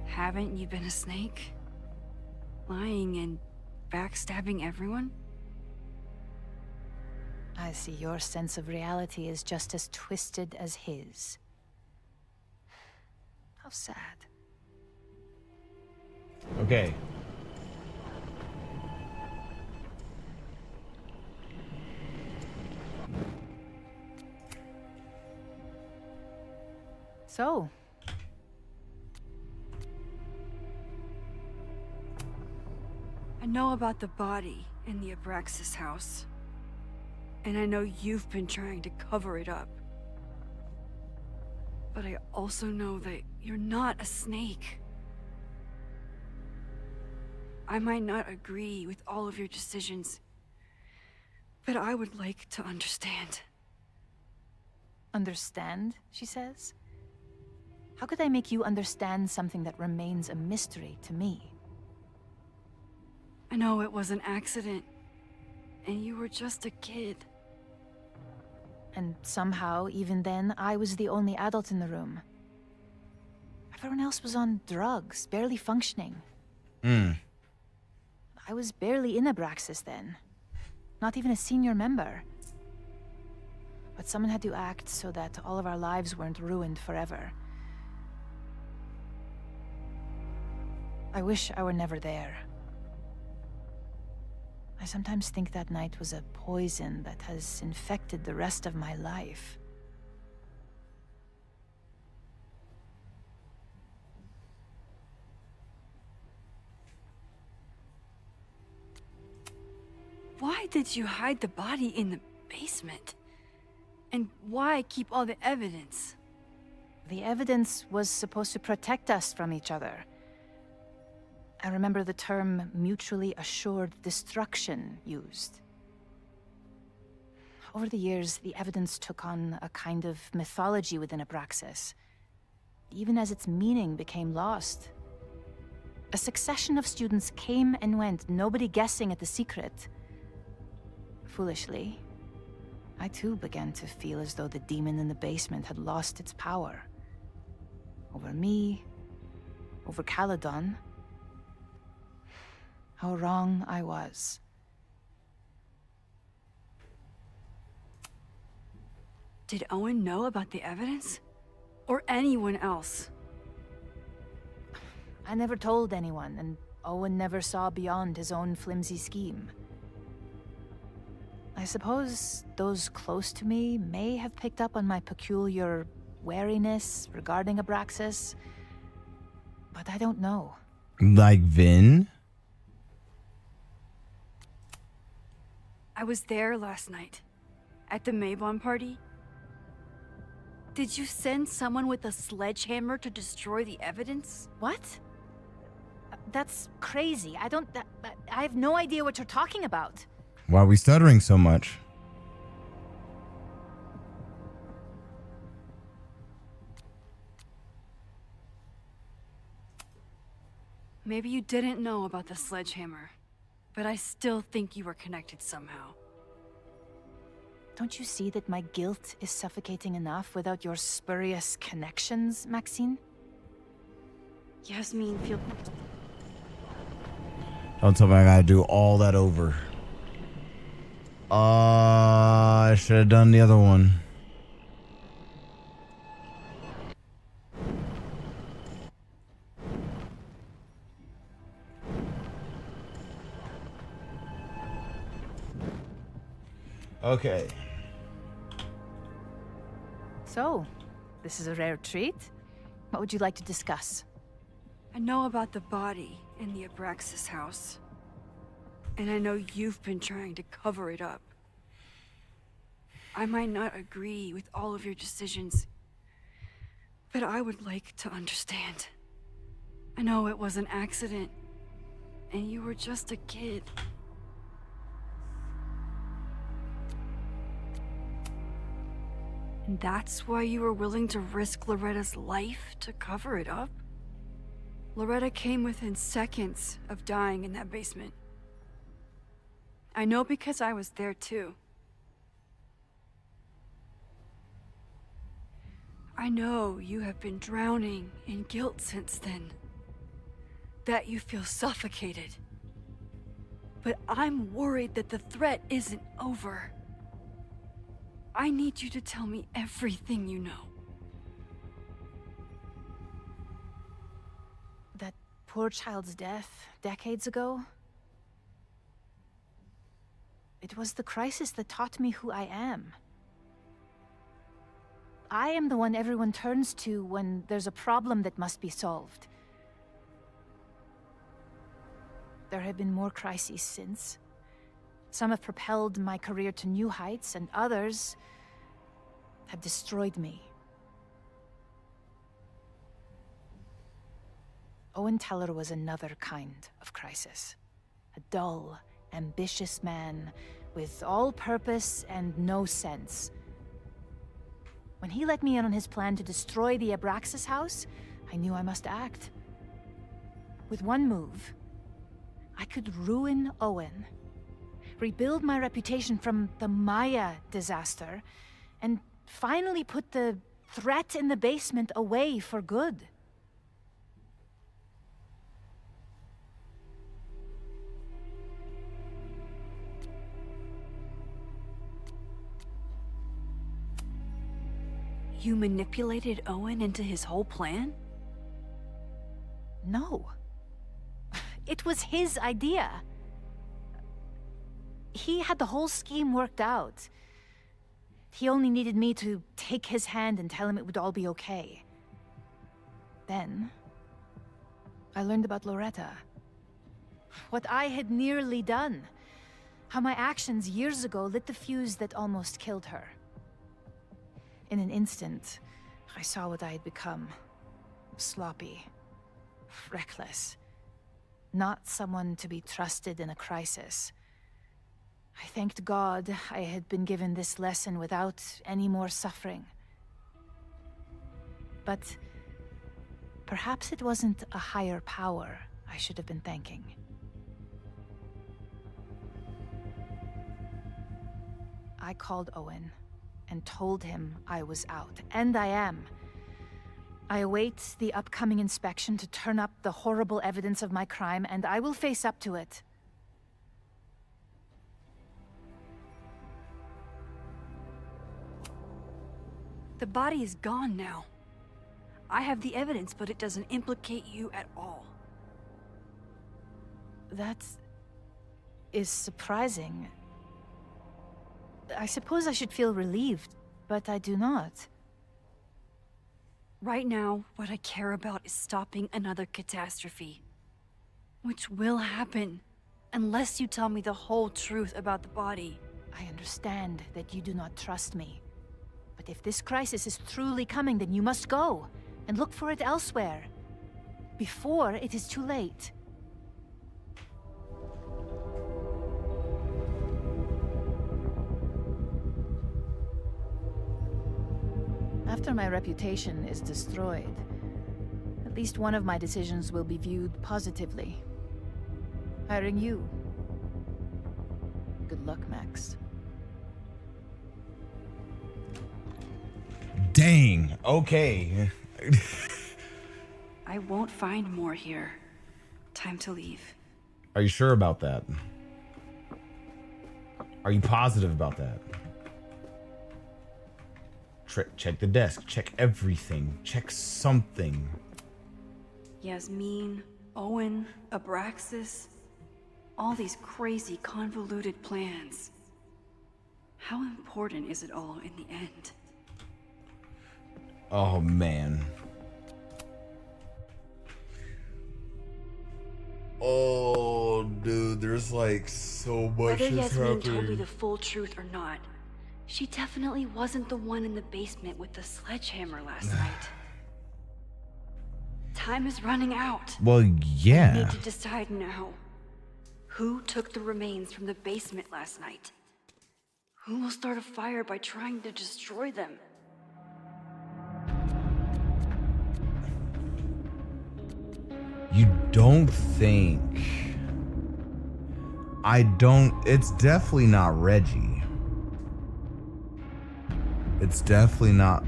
C: Haven't you been a snake? Lying and backstabbing everyone?
Q: I see your sense of reality is just as twisted as his. How sad.
A: Okay.
Q: So,
C: I know about the body in the Abraxas house. And I know you've been trying to cover it up. But I also know that you're not a snake. I might not agree with all of your decisions, but I would like to understand.
Q: Understand, she says? How could I make you understand something that remains a mystery to me?
C: I know it was an accident, and you were just a kid.
Q: And somehow, even then, I was the only adult in the room. Everyone else was on drugs, barely functioning. I was barely in Abraxas then. Not even a senior member. But someone had to act so that all of our lives weren't ruined forever. I wish I were never there. I sometimes think that night was a poison that has infected the rest of my life.
C: Why did you hide the body in the basement? And why keep all the evidence?
Q: The evidence was supposed to protect us from each other. I remember the term mutually assured destruction used. Over the years, the evidence took on a kind of mythology within Abraxas, even as its meaning became lost. A succession of students came and went, nobody guessing at the secret. Foolishly, I too began to feel as though the demon in the basement had lost its power. Over me, over Caledon. How wrong I was.
C: Did Owen know about the evidence? Or anyone else?
Q: I never told anyone, and Owen never saw beyond his own flimsy scheme. I I suppose those close to me may have picked up on my peculiar wariness regarding Abraxas, but I don't know.
A: Like Vin?
C: I was there last night, at the Maybon party. Did you send someone with a sledgehammer to destroy the evidence?
Q: What? That's crazy. I have no idea what you're talking about.
A: Why are we stuttering so much?
C: Maybe you didn't know about the sledgehammer, but I still think you were connected somehow.
Q: Don't you see that my guilt is suffocating enough without your spurious connections, Maxine?
C: Yasmin, feel...
A: Don't tell me I gotta do all that over. I should have done the other one. Okay.
Q: So, this is a rare treat. What would you like to discuss?
C: I know about the body in the Abraxas house. And I know you've been trying to cover it up. I might not agree with all of your decisions, but I would like to understand. I know it was an accident, and you were just a kid. And that's why you were willing to risk Loretta's life to cover it up? Loretta came within seconds of dying in that basement. I know because I was there too. I know you have been drowning in guilt since then. That you feel suffocated. But I'm worried that the threat isn't over. I need you to tell me everything you know.
Q: That poor child's death decades ago? It was the crisis that taught me who I am. I am the one everyone turns to when there's a problem that must be solved. There have been more crises since. Some have propelled my career to new heights, and others have destroyed me. Owen Teller was another kind of crisis. A dull, ambitious man with all purpose and no sense. When he let me in on his plan to destroy the Abraxas house, I knew I must act. With one move, I could ruin Owen, rebuild my reputation from the Maya disaster, and finally put the threat in the basement away for good.
C: You manipulated Owen into his whole plan?
Q: No. It was his idea. He had the whole scheme worked out. He only needed me to take his hand and tell him it would all be okay. Then, I learned about Loretta. What I had nearly done. How my actions years ago lit the fuse that almost killed her. In an instant, I saw what I had become. Sloppy. Reckless. Not someone to be trusted in a crisis. I thanked God I had been given this lesson without any more suffering. But perhaps it wasn't a higher power I should have been thanking. I called Owen and told him I was out, and I am. I await the upcoming inspection to turn up the horrible evidence of my crime, and I will face up to it.
C: The body is gone now. I have the evidence, but it doesn't implicate you at all.
Q: That is surprising. I suppose I should feel relieved, but I do not.
C: Right now, what I care about is stopping another catastrophe. Which will happen, unless you tell me the whole truth about the body.
Q: I understand that you do not trust me. But if this crisis is truly coming, then you must go, and look for it elsewhere. Before it is too late. After my reputation is destroyed, at least one of my decisions will be viewed positively. Hiring you. Good luck, Max.
A: Dang. Okay.
C: I won't find more here. Time to leave.
A: Are you sure about that? Are you positive about that? Check the desk. Check everything. Check something.
C: Yasmin, Owen, Abraxas. All these crazy, convoluted plans. How important is it all in the end?
A: Oh, man. Oh, dude, there's like so much
C: Whether
A: is
C: Yasmin told me
A: happening.
C: the full truth or not, she definitely wasn't the one in the basement with the sledgehammer last night. Time is running out.
A: Well,
C: I
A: yeah.
C: need to decide now. Who took the remains from the basement last night? Who will start a fire by trying to destroy them?
A: You don't think... It's definitely not Reggie. It's definitely not...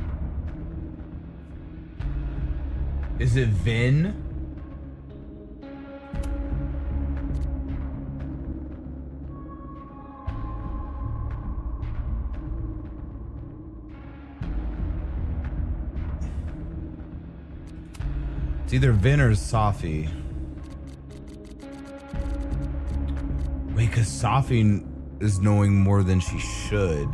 A: Is it Vin? It's either Vin or Safi. Wait, because Safi is knowing more than she should.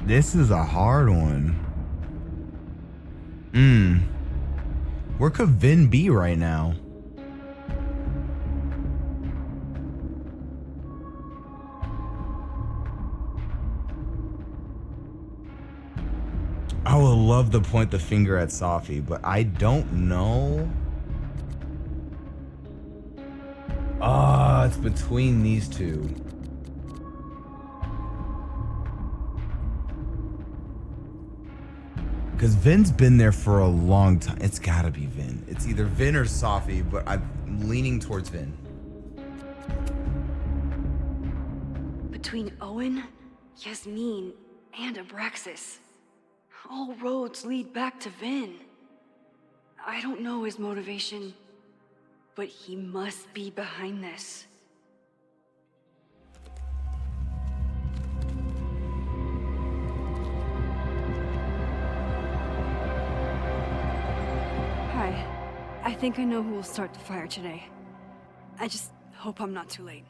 A: This is a hard one. Where could Vin be right now? I would love to point the finger at Safi, but I don't know. It's between these two. Because Vin's been there for a long time. It's gotta be Vin. It's either Vin or Safi, but I'm leaning towards Vin.
C: Between Owen, Yasmin, and Abraxas, all roads lead back to Vin. I don't know his motivation, but he must be behind this. Hi. I think I know who will start the fire today. I just hope I'm not too late.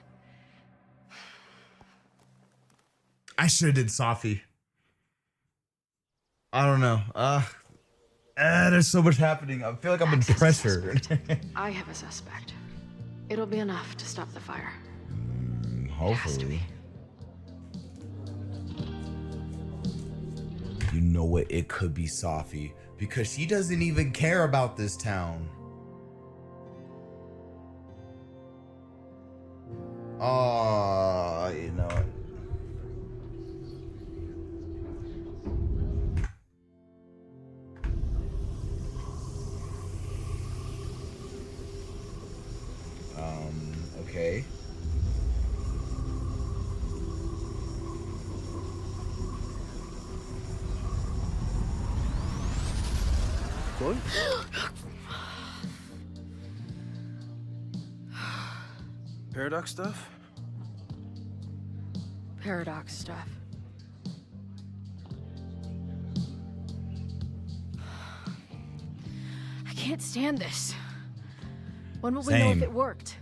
A: I should have did Safi. I don't know. There's so much happening. I feel like I'm in pressure.
D: I have a suspect. It'll be enough to stop the fire.
A: Hopefully. You know what? It could be Safi because she doesn't even care about this town. Oh, you know what? Okay.
B: Chloe? Paradox stuff?
D: Paradox stuff. I can't stand this. When will we know if
A: Same.
D: it worked?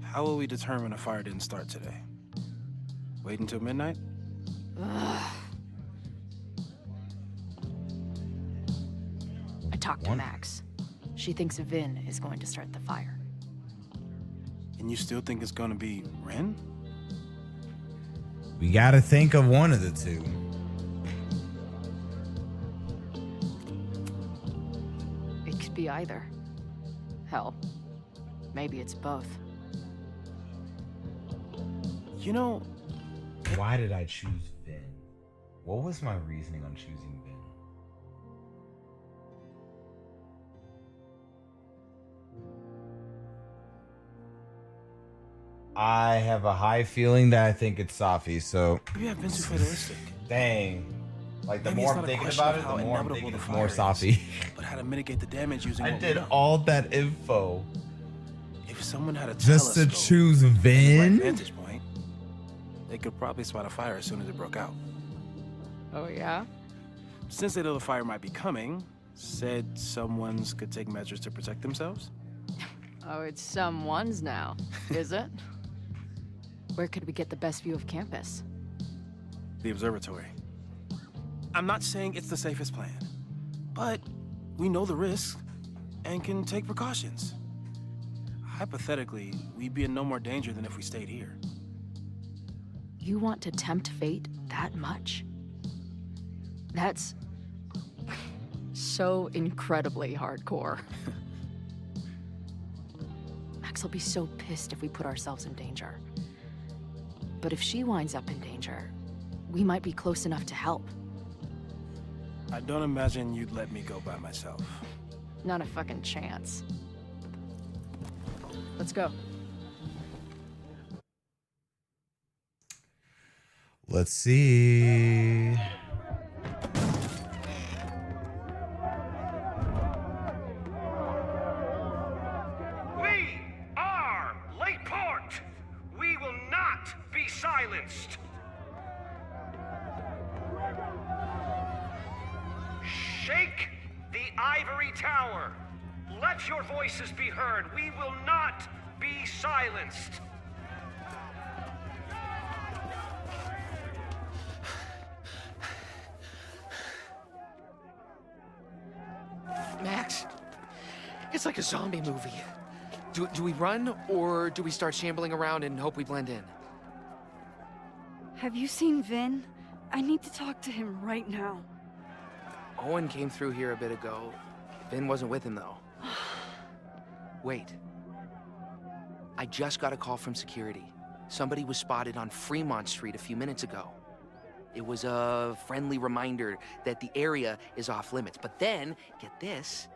B: How will we determine a fire didn't start today? Wait until midnight?
D: Ugh. I talked to Max. She thinks Vin is going to start the fire.
B: And you still think it's gonna be Ren?
A: We gotta think of one of the two.
D: It could be either. Hell, maybe it's both.
B: You know...
A: Why did I choose Vin? What was my reasoning on choosing Vin? I have a high feeling that I think it's Safi, so...
B: Maybe I've been too fatalistic.
A: Dang. Like, the
B: Maybe
A: more
B: it's
A: I'm
B: not a
A: thinking
B: question
A: about
B: of
A: it,
B: how
A: the more I'm
B: inevitable
A: thinking
B: the
A: it's more
B: fire is,
A: Safi.
B: but how to mitigate the damage using
A: I
B: what we
A: did
B: know.
A: all that info
B: If someone had a
A: just to
B: telescope
A: choose
B: and the right
A: Vin?
B: vantage point, they could probably spot a fire as soon as it broke out.
D: Oh, yeah?
B: Since they know the fire might be coming, said someone's could take measures to protect themselves?
D: Oh, it's someone's now, is it? Where could we get the best view of campus?
B: The observatory. I'm not saying it's the safest plan, but we know the risks and can take precautions. Hypothetically, we'd be in no more danger than if we stayed here.
D: You want to tempt fate that much? That's so incredibly hardcore. Max will be so pissed if we put ourselves in danger. But if she winds up in danger, we might be close enough to help.
B: I don't imagine you'd let me go by myself.
D: Not a fucking chance. Let's go.
A: Let's see.
R: We are Lakeport. We will not be silenced. Shake the ivory tower. Let your voices be heard. We will not be silenced.
S: Max, it's like a zombie movie. Do we run, or do we start shambling around and hope we blend in?
C: Have you seen Vin? I need to talk to him right now.
S: Owen came through here a bit ago. Vin wasn't with him, though. Wait. I just got a call from security. Somebody was spotted on Fremont Street a few minutes ago. It was a friendly reminder that the area is off limits. But then, get this,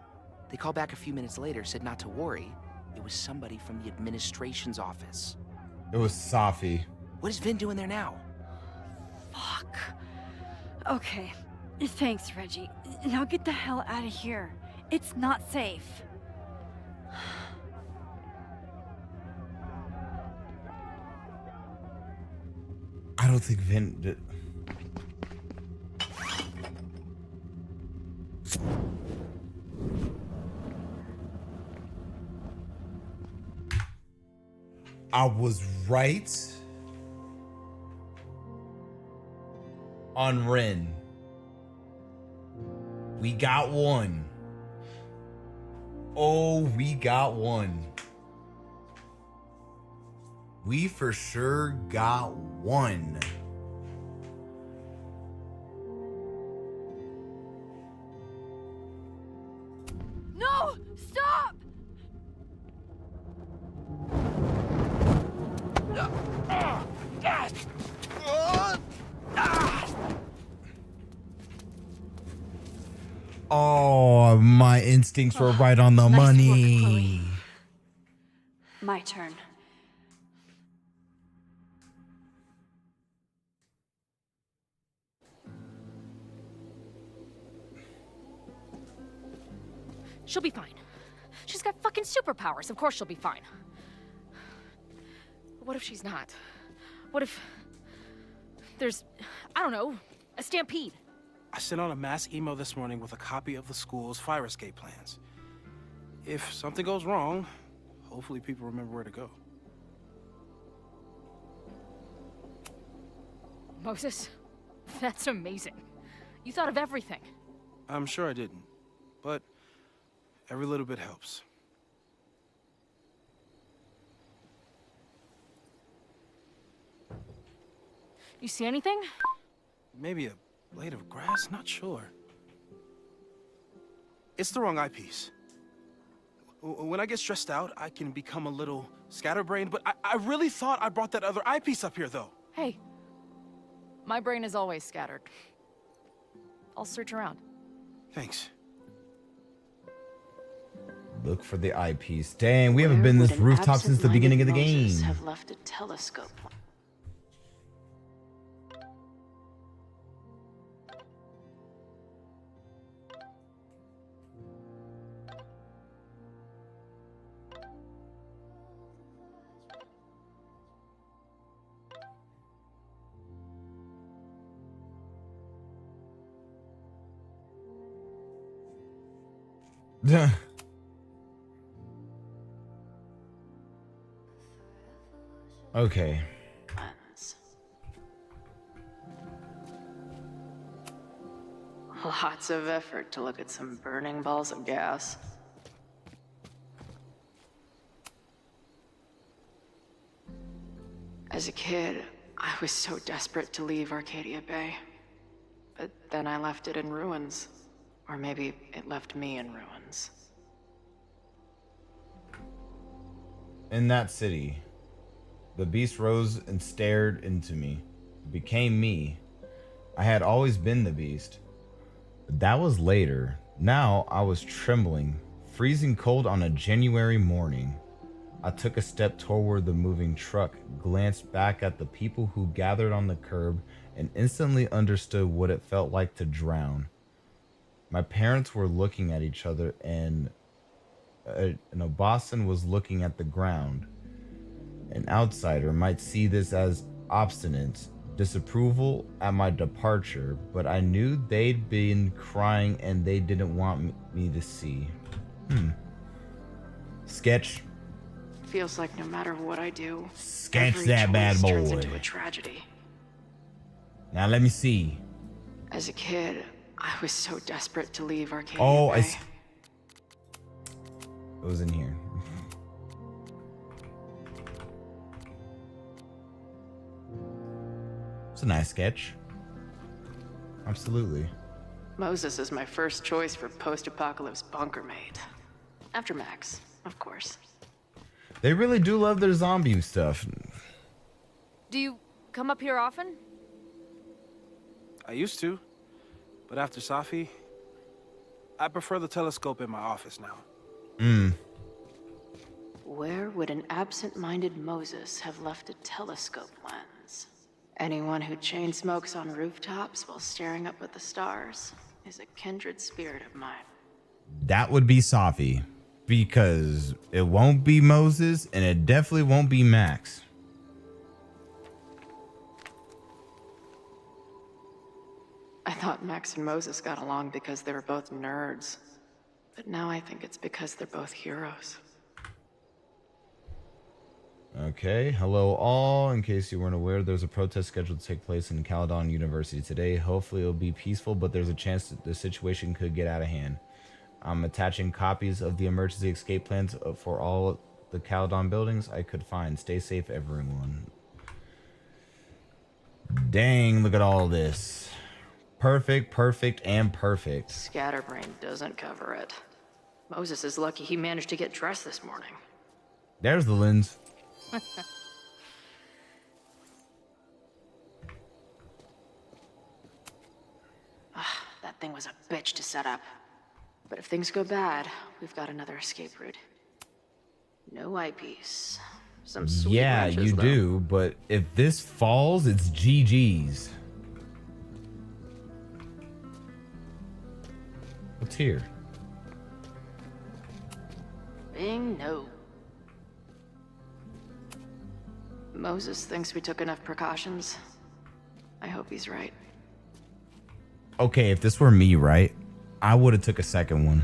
S: they called back a few minutes later, said not to worry. It was somebody from the administration's office.
A: It was Safi.
S: What is Vin doing there now?
C: Fuck. Okay. Thanks, Reggie. Now get the hell out of here. It's not safe.
A: I don't think Vin did. I was right on Ren. We got one. Oh, we got one. We for sure got one.
C: No! Stop!
A: Oh, my instincts were right on the
C: Nice work,
A: money.
C: Chloe. My turn.
D: She'll be fine. She's got fucking superpowers. Of course she'll be fine. But what if she's not? What if there's, I don't know, a stampede?
B: I sent out a mass email this morning with a copy of the school's fire escape plans. If something goes wrong, hopefully people remember where to go.
D: Moses, that's amazing. You thought of everything.
B: I'm sure I didn't, but every little bit helps.
D: You see anything?
B: Maybe a blade of grass? Not sure. It's the wrong eyepiece. When I get stressed out, I can become a little scatterbrained, but I really thought I brought that other eyepiece up here, though.
D: Hey, my brain is always scattered. I'll search around.
B: Thanks.
A: Look for the eyepiece. Dang, we haven't been this rooftop since the beginning of the game.
Q: Have left a telescope.
A: Okay.
J: Lots of effort to look at some burning balls of gas. As a kid, I was so desperate to leave Arcadia Bay. But then I left it in ruins. Or maybe it left me in ruins.
A: In that city, the beast rose and stared into me. It became me. I had always been the beast. But that was later. Now I was trembling, freezing cold on a January morning. I took a step toward the moving truck, glanced back at the people who gathered on the curb, and instantly understood what it felt like to drown. My parents were looking at each other, and Boston was looking at the ground. An outsider might see this as obstinance, disapproval at my departure, but I knew they'd been crying and they didn't want me to see. Sketch.
J: Feels like no matter what I do,
A: Sketch
J: every
A: that bad
J: choice
A: boy.
J: turns into a tragedy.
A: Now let me see.
J: As a kid, I was so desperate to leave Arcadia
A: Oh,
J: Bay.
A: It was in here. It's a nice sketch. Absolutely.
J: Moses is my first choice for post-apocalypse bunker mate. After Max, of course.
A: They really do love their zombie stuff.
D: Do you come up here often?
B: I used to, but after Safi, I prefer the telescope in my office now.
J: Where would an absent-minded Moses have left a telescope lens? Anyone who chain smokes on rooftops while staring up at the stars is a kindred spirit of mine.
A: That would be Safi, because it won't be Moses and it definitely won't be Max.
J: I thought Max and Moses got along because they were both nerds. But now I think it's because they're both heroes.
A: Okay, hello all. In case you weren't aware, there's a protest scheduled to take place in Caledon University today. Hopefully it'll be peaceful, but there's a chance that the situation could get out of hand. I'm attaching copies of the emergency escape plans for all the Caledon buildings I could find. Stay safe, everyone. Dang, look at all this. Perfect, perfect, and perfect.
J: Scatterbrain doesn't cover it. Moses is lucky he managed to get dressed this morning.
A: There's the lens.
J: That thing was a bitch to set up. But if things go bad, we've got another escape route. No eyepiece. Some sweet
A: Yeah,
J: wrenches,
A: you
J: though.
A: do, but if this falls, it's GG's. What's here?
J: Bing, no. Moses thinks we took enough precautions. I hope he's right.
A: Okay, if this were me, right, I would have took a second one.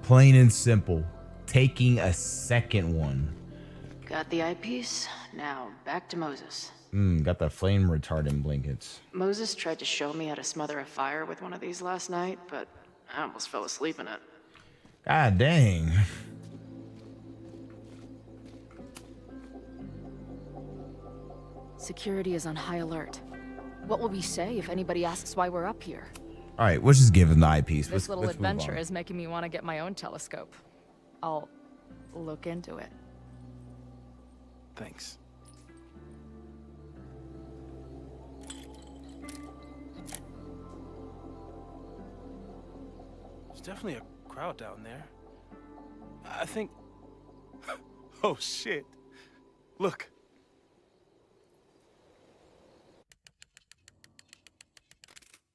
A: Plain and simple. Taking a second one.
D: Got the eyepiece. Now, back to Moses.
A: Got the flame retardant blankets.
D: Moses tried to show me how to smother a fire with one of these last night, but I almost fell asleep in it.
A: God dang.
D: Security is on high alert. What will we say if anybody asks why we're up here?
A: All right, let's just give him the eyepiece.
D: This little
A: let's move
D: adventure
A: on.
D: is making me want to get my own telescope. I'll look into it.
B: Thanks. There's definitely a crowd down there. I think... Oh, shit. Look.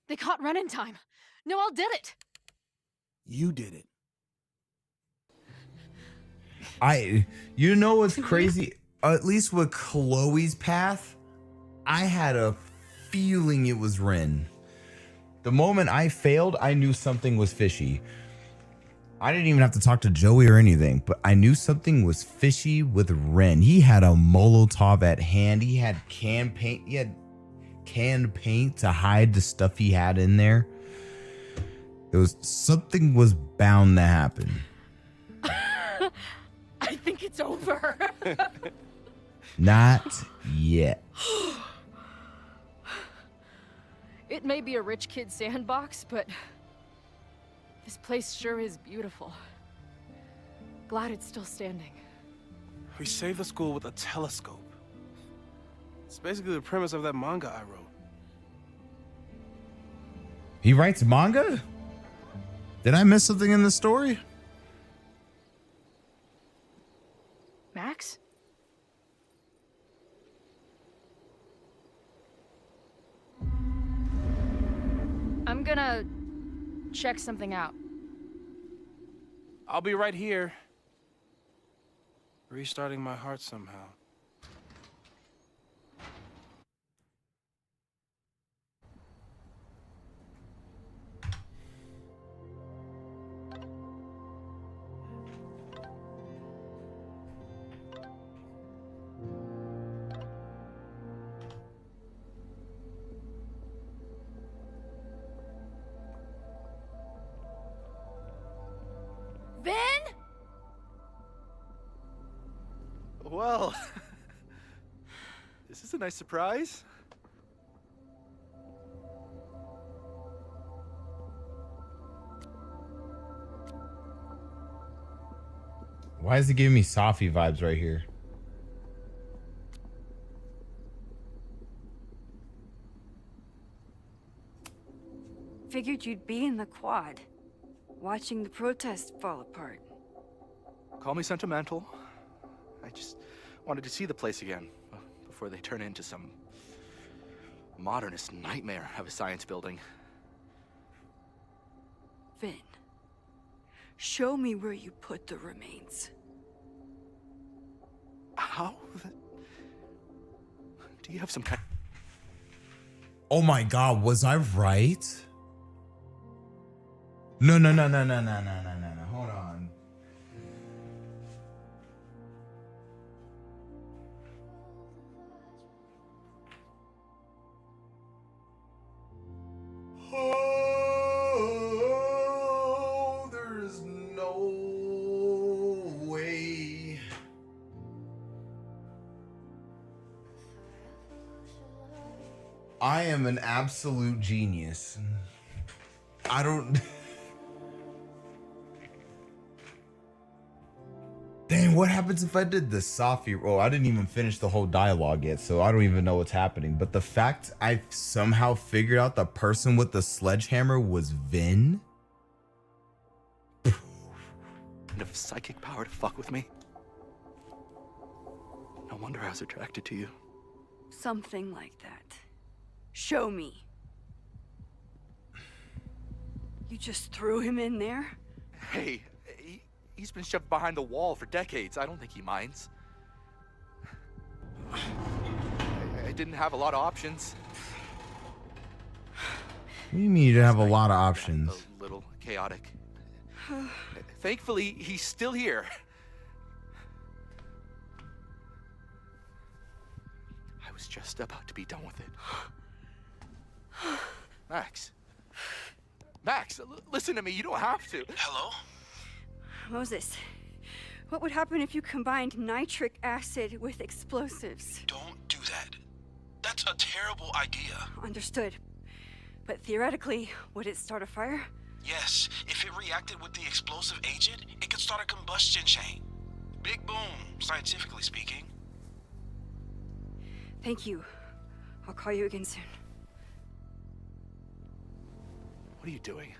D: They caught Ren in time. Noel did it.
B: You did it.
A: You know what's crazy? At least with Chloe's path, I had a feeling it was Ren. The moment I failed, I knew something was fishy. I didn't even have to talk to Joey or anything, but I knew something was fishy with Ren. He had a Molotov at hand. He had canned paint. He had canned paint to hide the stuff he had in there. Something was bound to happen.
D: I think it's over.
A: Not yet.
D: It may be a rich kid sandbox, but this place sure is beautiful. Glad it's still standing.
B: We saved the school with a telescope. It's basically the premise of that manga I wrote.
A: He writes manga? Did I miss something in the story?
D: Max? I'm gonna check something out.
B: I'll be right here. Restarting my heart somehow.
D: Vin?
I: Well, is this a nice surprise?
A: Why is it giving me Safi vibes right here?
C: Figured you'd be in the quad, watching the protests fall apart.
T: Call me sentimental. I just wanted to see the place again before they turn into some modernist nightmare of a science building.
C: Vin, show me where you put the remains.
T: How? Do you have some kind?
A: Oh my God, was I right? No. Hold on. Oh, there's no way. I am an absolute genius. I don't... Dang, what happens if I did the Safi? Oh, I didn't even finish the whole dialogue yet, so I don't even know what's happening. But the fact I somehow figured out the person with the sledgehammer was Vin.
T: Enough psychic power to fuck with me. No wonder I was attracted to you.
C: Something like that. Show me. You just threw him in there?
T: Hey, he's been shoved behind the wall for decades. I don't think he minds. I didn't have a lot of options.
A: What do you mean you didn't have a lot of options?
T: A little chaotic. Thankfully, he's still here. I was just about to be done with it. Max. Max, listen to me. You don't have to.
C: Hello? Moses, what would happen if you combined nitric acid with explosives?
B: Don't do that. That's a terrible idea.
C: Understood. But theoretically, would it start a fire?
B: Yes, if it reacted with the explosive agent, it could start a combustion chain. Big boom, scientifically speaking.
C: Thank you. I'll call you again soon.
T: What are you doing?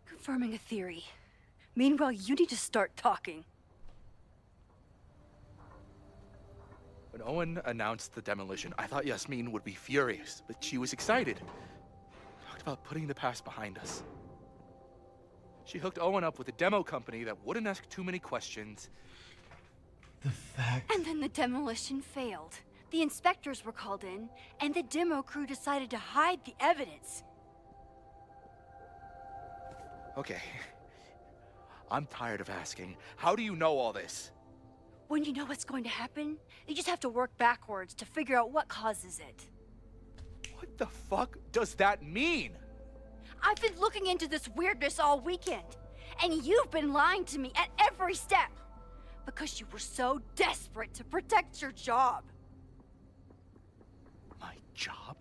C: Confirming a theory. Meanwhile, you need to start talking.
T: When Owen announced the demolition, I thought Yasmin would be furious, but she was excited. Talked about putting the past behind us. She hooked Owen up with a demo company that wouldn't ask too many questions.
C: And then the demolition failed. The inspectors were called in, and the demo crew decided to hide the evidence.
T: Okay. I'm tired of asking. How do you know all this?
C: When you know what's going to happen, you just have to work backwards to figure out what causes it.
T: What the fuck does that mean?
C: I've been looking into this weirdness all weekend, and you've been lying to me at every step because you were so desperate to protect your job.
T: My job?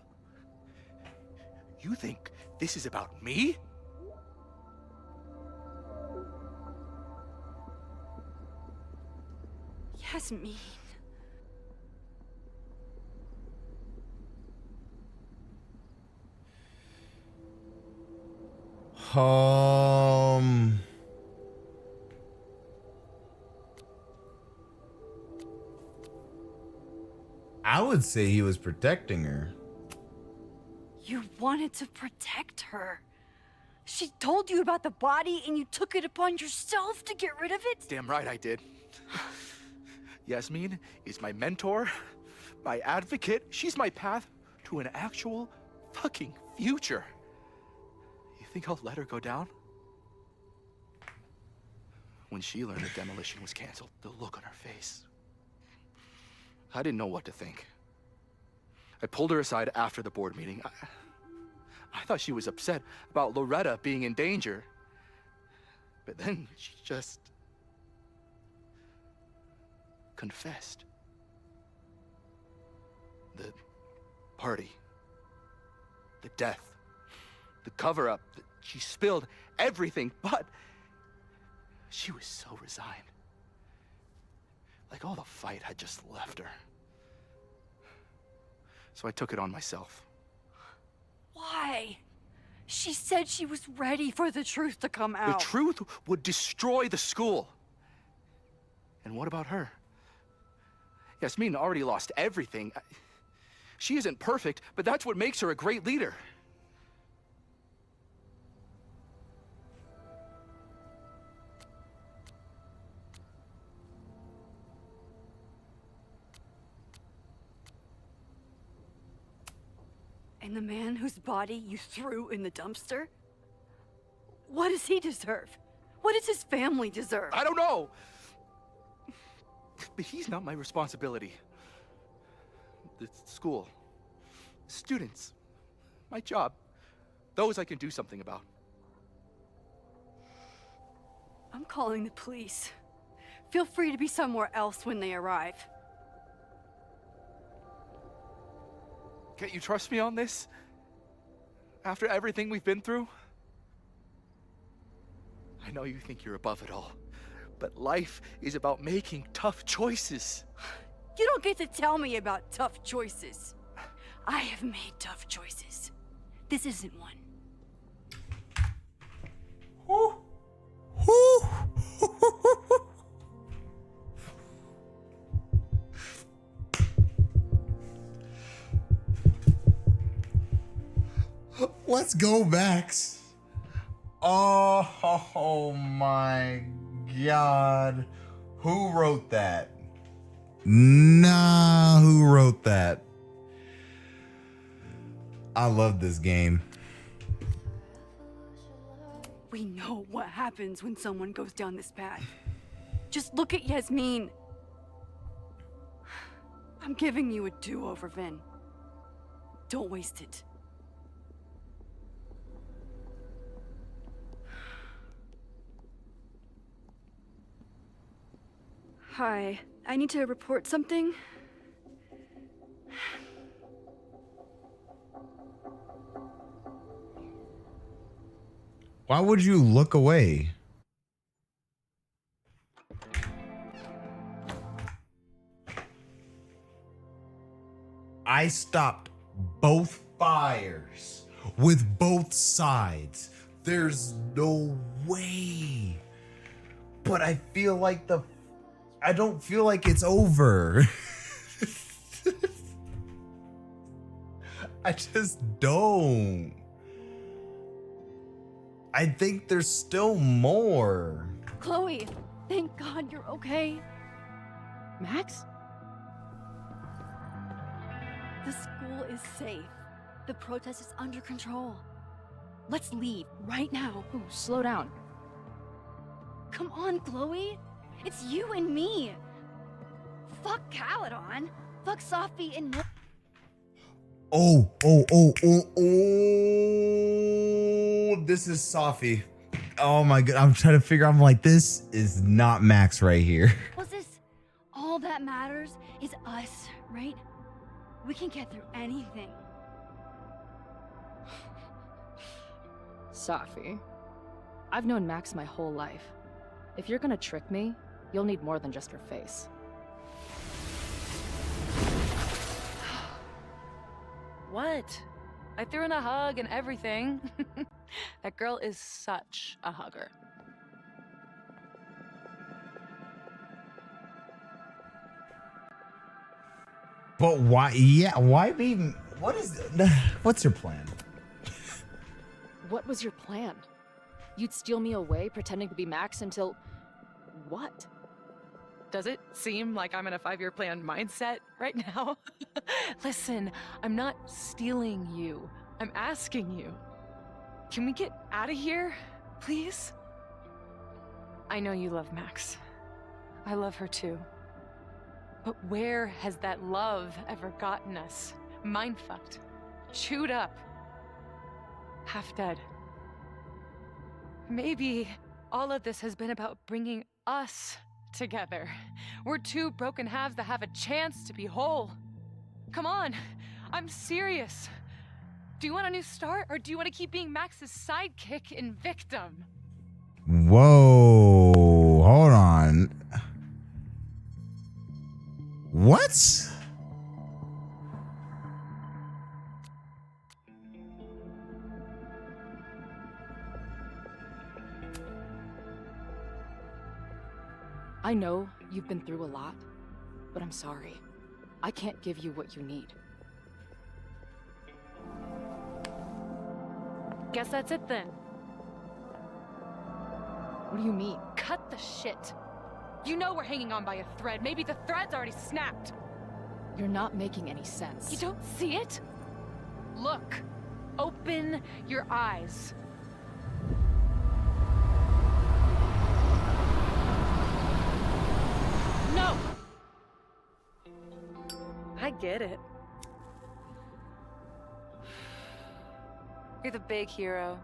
T: You think this is about me?
C: Yasmin.
A: I would say he was protecting her.
C: You wanted to protect her. She told you about the body and you took it upon yourself to get rid of it?
T: Damn right I did. Yasmin is my mentor, my advocate. She's my path to an actual fucking future. You think I'll let her go down? When she learned the demolition was canceled, the look on her face. I didn't know what to think. I pulled her aside after the board meeting. I thought she was upset about Loretta being in danger. But then she just confessed. The party, the death, the cover-up, she spilled everything, but she was so resigned. Like all the fight had just left her. So I took it on myself.
C: Why? She said she was ready for the truth to come out.
T: The truth would destroy the school. And what about her? Yasmin already lost everything. She isn't perfect, but that's what makes her a great leader.
C: And the man whose body you threw in the dumpster? What does he deserve? What does his family deserve?
T: I don't know! But he's not my responsibility. The school, students, my job, those I can do something about.
C: I'm calling the police. Feel free to be somewhere else when they arrive.
T: Can't you trust me on this? After everything we've been through? I know you think you're above it all, but life is about making tough choices.
C: You don't get to tell me about tough choices. I have made tough choices. This isn't one.
A: Let's go, Max. Oh my God. Who wrote that? Nah, who wrote that? I love this game.
C: We know what happens when someone goes down this path. Just look at Yasmin. I'm giving you a do-over, Vin. Don't waste it. Hi, I need to report something.
A: Why would you look away? I stopped both fires with both sides. There's no way. But I feel like I don't feel like it's over. I just don't. I think there's still more.
C: Chloe, thank God you're okay.
D: Max?
C: The school is safe. The protest is under control. Let's leave right now.
D: Ooh, slow down.
C: Come on, Chloe. It's you and me. Fuck Caledon. Fuck Sophie and no.
A: Oh. This is Sophie. Oh my god. I'm trying to figure out. I'm like, this is not Max right here.
C: Was this all that matters is us, right? We can get through anything.
D: Sophie, I've known Max my whole life. If you're gonna trick me, you'll need more than just her face. What? I threw in a hug and everything. That girl is such a hugger.
A: But why? Yeah, why be? What's your plan?
D: What was your plan? You'd steal me away pretending to be Max until... what? Does it seem like I'm in a 5-year plan mindset right now? Listen, I'm not stealing you. I'm asking you. Can we get out of here, please? I know you love Max. I love her too. But where has that love ever gotten us? Mind-fucked. Chewed up. Half dead. Maybe all of this has been about bringing us together. We're two broken halves that have a chance to be whole. Come on, I'm serious. Do you want a new start, or do you want to keep being Max's sidekick and victim?
A: Whoa, hold on. What?
D: I know you've been through a lot, but I'm sorry. I can't give you what you need. Guess that's it then. What do you mean? Cut the shit. You know we're hanging on by a thread. Maybe the thread's already snapped. You're not making any sense. You don't see it? Look. Open your eyes. No! I get it. You're the big hero.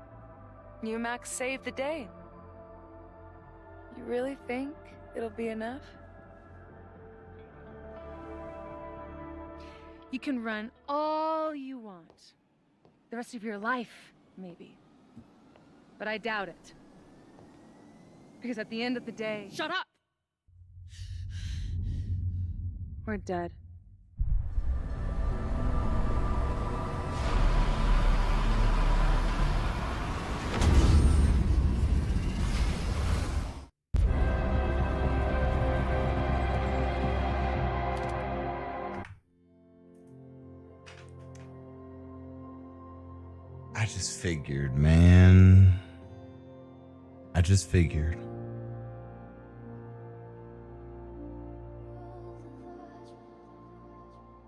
D: You and Max saved the day. You really think it'll be enough? You can run all you want. The rest of your life, maybe. But I doubt it. Because at the end of the day... Shut up! We're dead.
A: I just figured, man. I just figured.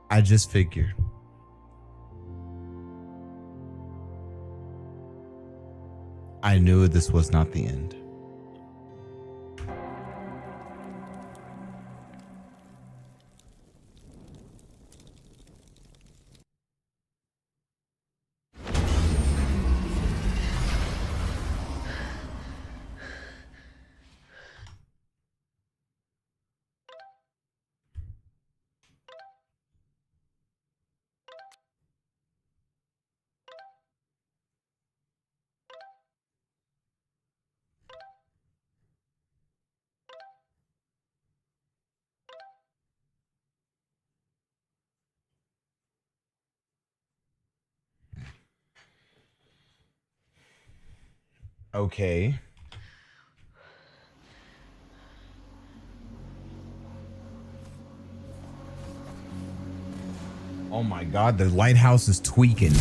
A: I just figured. I knew this was not the end. Okay. Oh my God, the lighthouse is tweaking.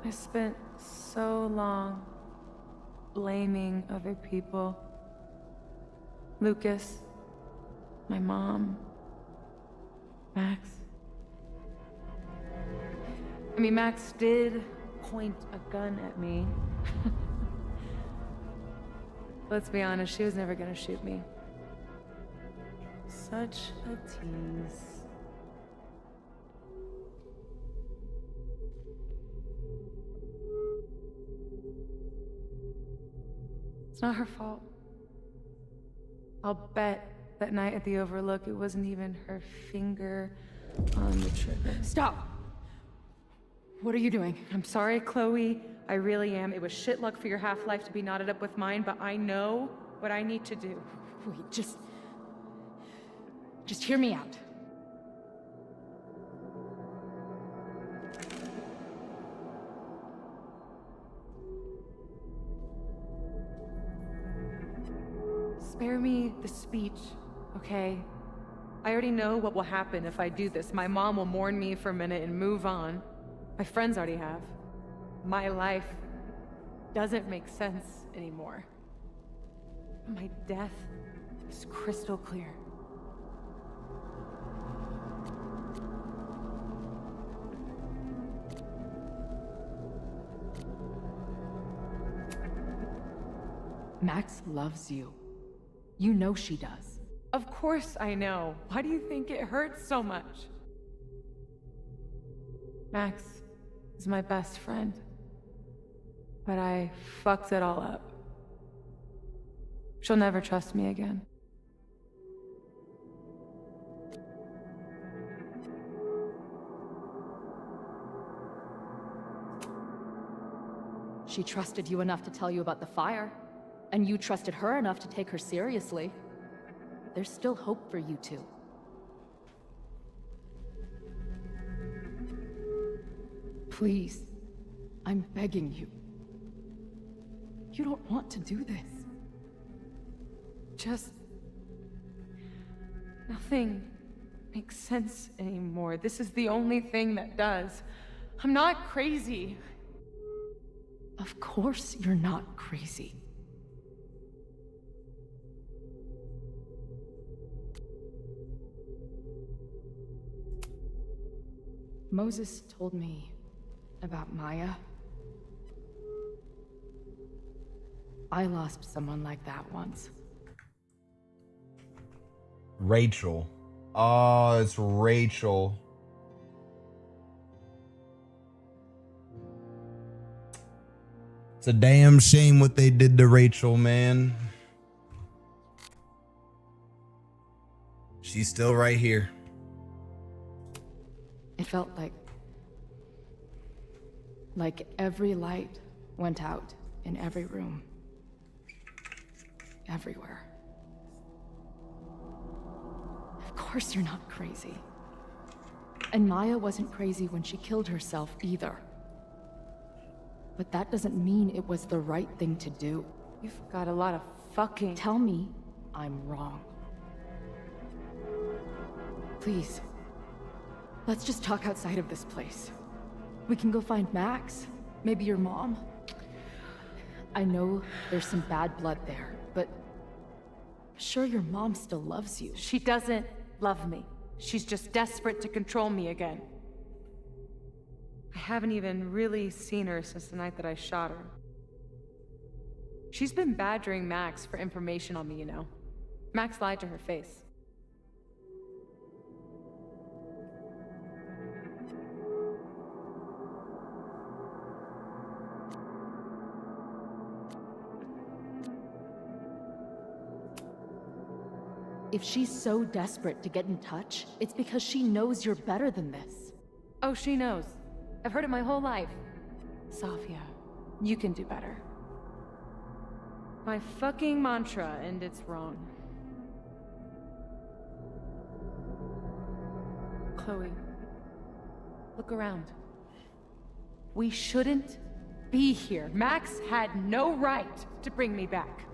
P: I spent so long blaming other people. Lucas, my mom, Max. I mean, Max did point a gun at me. Let's be honest, she was never gonna shoot me. Such a tease. It's not her fault. I'll bet that night at the Overlook, it wasn't even her finger on the trigger.
D: Stop! What are you doing?
P: I'm sorry, Chloe. I really am. It was shit luck for your half-life to be knotted up with mine, but I know what I need to do.
D: Wait, just hear me out.
P: Spare me the speech, okay? I already know what will happen if I do this. My mom will mourn me for a minute and move on. My friends already have. My life doesn't make sense anymore. My death is crystal clear.
D: Max loves you. You know she does.
P: Of course I know. Why do you think it hurts so much? Max is my best friend. But I fucked it all up. She'll never trust me again.
D: She trusted you enough to tell you about the fire, and you trusted her enough to take her seriously. There's still hope for you two. Please, I'm begging you. You don't want to do this.
P: Just... nothing makes sense anymore. This is the only thing that does. I'm not crazy.
D: Of course you're not crazy. Moses told me about Maya. I lost someone like that once.
A: Rachel. Oh, it's Rachel. It's a damn shame what they did to Rachel, man. She's still right here.
D: It felt like every light went out in every room. Everywhere. Of course you're not crazy. And Maya wasn't crazy when she killed herself either. But that doesn't mean it was the right thing to do.
P: You've got a lot of fucking...
D: Tell me I'm wrong. Please. Let's just talk outside of this place. We can go find Max. Maybe your mom. I know there's some bad blood there, but... sure your mom still loves you.
P: She doesn't love me. She's just desperate to control me again. I haven't even really seen her since the night that I shot her. She's been badgering Max for information on me, you know. Max lied to her face.
D: If she's so desperate to get in touch, it's because she knows you're better than this.
P: Oh, she knows. I've heard it my whole life. Safia, you can do better. My fucking mantra, and it's wrong. Chloe, look around. We shouldn't be here. Max had no right to bring me back.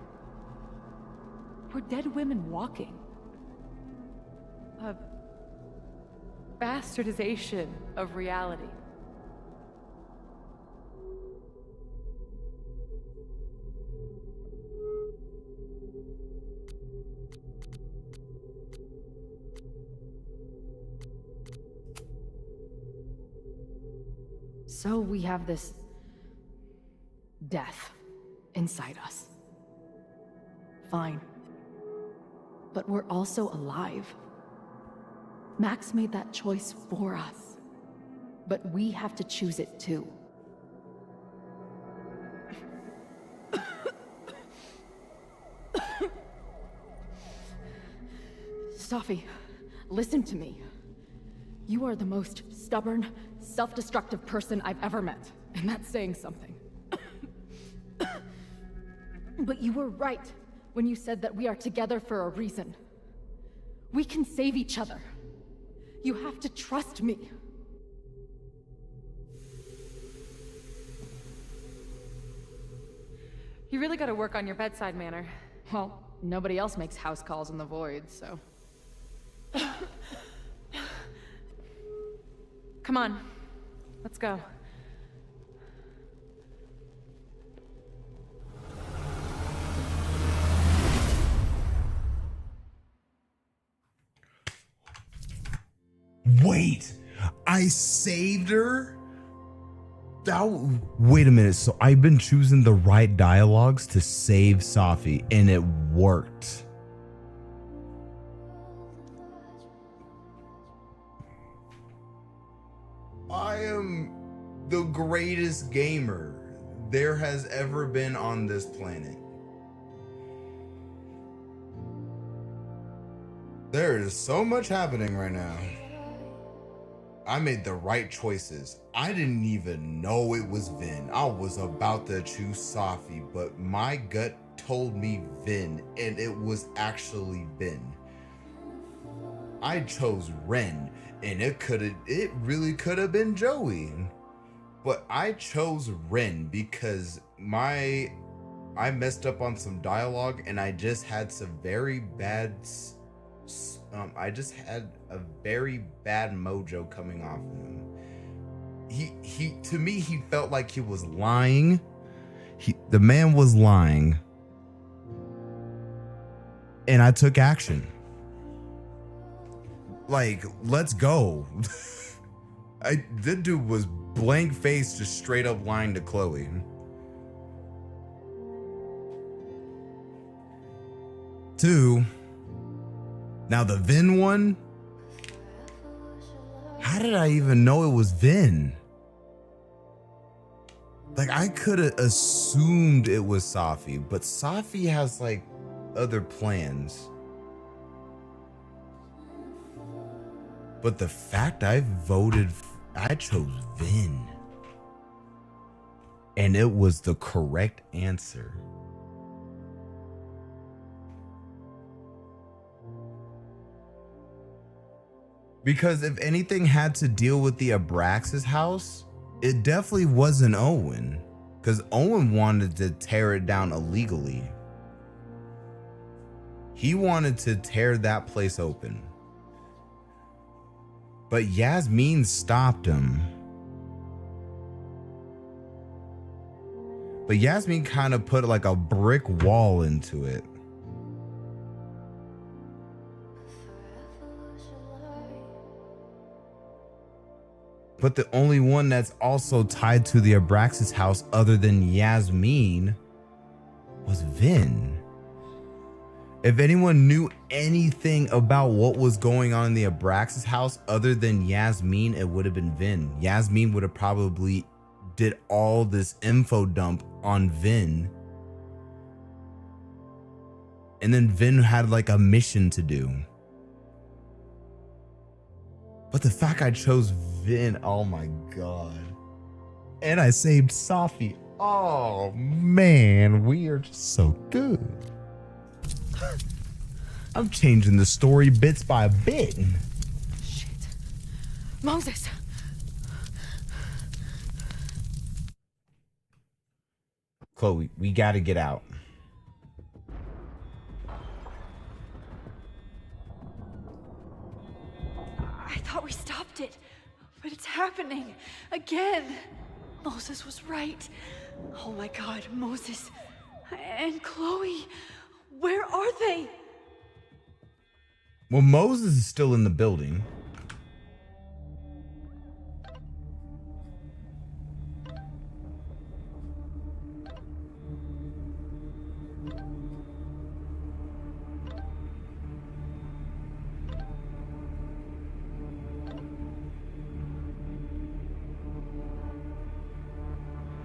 P: We're dead women walking. A bastardization of reality.
D: So we have this death inside us. Fine. But we're also alive. Max made that choice for us. But we have to choose it too. Safi, listen to me. You are the most stubborn, self-destructive person I've ever met, and that's saying something. But you were right when you said that we are together for a reason. We can save each other. You have to trust me.
P: You really gotta work on your bedside manner.
D: Well, nobody else makes house calls in the void, so...
P: Come on, let's go.
A: Wait, I saved her? Wait a minute, so I've been choosing the right dialogues to save Safi, and it worked. I am the greatest gamer there has ever been on this planet. There is so much happening right now. I made the right choices. I didn't even know it was Vin. I was about to choose Safi, but my gut told me Vin, and it was actually Vin. I chose Ren, and it really could have been Joey. But I chose Ren because I messed up on some dialogue, and I just had some very bad I just had a very bad mojo coming off of him. He to me, he felt like he was lying. The man was lying. And I took action. Like, let's go. This dude was blank faced, just straight up lying to Chloe. Two. Now the Vin one, how did I even know it was Vin? Like, I could have assumed it was Safi, but Safi has like other plans. But the fact I chose Vin, and it was the correct answer. Because if anything had to deal with the Abraxas house, it definitely wasn't Owen. Because Owen wanted to tear it down illegally. He wanted to tear that place open. But Yasmin stopped him. But Yasmin kind of put like a brick wall into it. But the only one that's also tied to the Abraxas house other than Yasmin was Vin. If anyone knew anything about what was going on in the Abraxas house other than Yasmin, it would have been Vin. Yasmin would have probably did all this info dump on Vin And then Vin had like a mission to do. But the fact I chose Vin, oh my God. And I saved Safi. Oh man, we are just so good. I'm changing the story bits by bit.
D: Shit. Moses!
A: Chloe, we gotta get out.
C: I thought we stopped it, but it's happening again. Moses was right. Oh my God, Moses and Chloe, where are they?
A: Well, Moses is still in the building.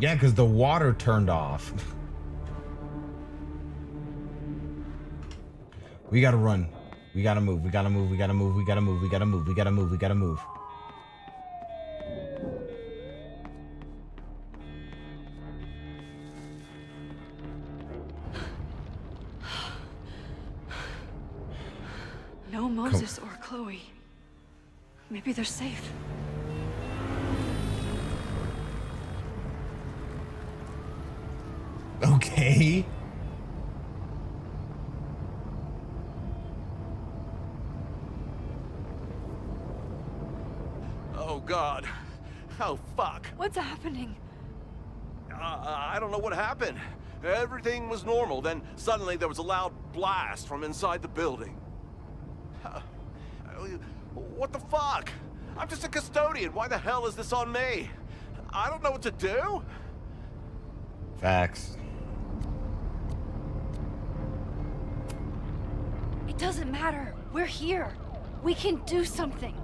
A: Yeah, because the water turned off. We gotta run. We gotta move. We gotta move. We gotta move. We gotta move. We gotta move. We gotta move. We gotta move.
C: No Moses or Chloe. Maybe they're safe.
A: Okay.
H: Oh, God. Oh, fuck.
C: What's happening?
H: I don't know what happened. Everything was normal, then suddenly there was a loud blast from inside the building. What the fuck? I'm just a custodian. Why the hell is this on me? I don't know what to do.
A: Facts.
C: It doesn't matter. We're here. We can do something.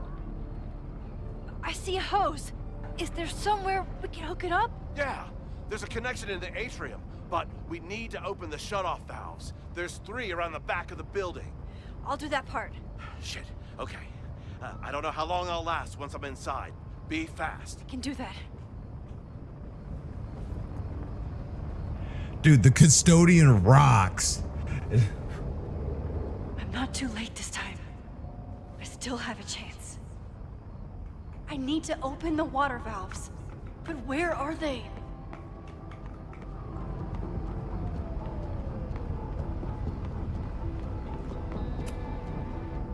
C: I see a hose. Is there somewhere we can hook it up?
H: Yeah, there's a connection in the atrium, but we need to open the shutoff valves. There's 3 around the back of the building.
C: I'll do that part.
H: Shit, okay. I don't know how long I'll last once I'm inside. Be fast.
C: I can do that.
A: Dude, the custodian rocks.
C: I'm not too late this time. I still have a chance. I need to open the water valves. But where are they?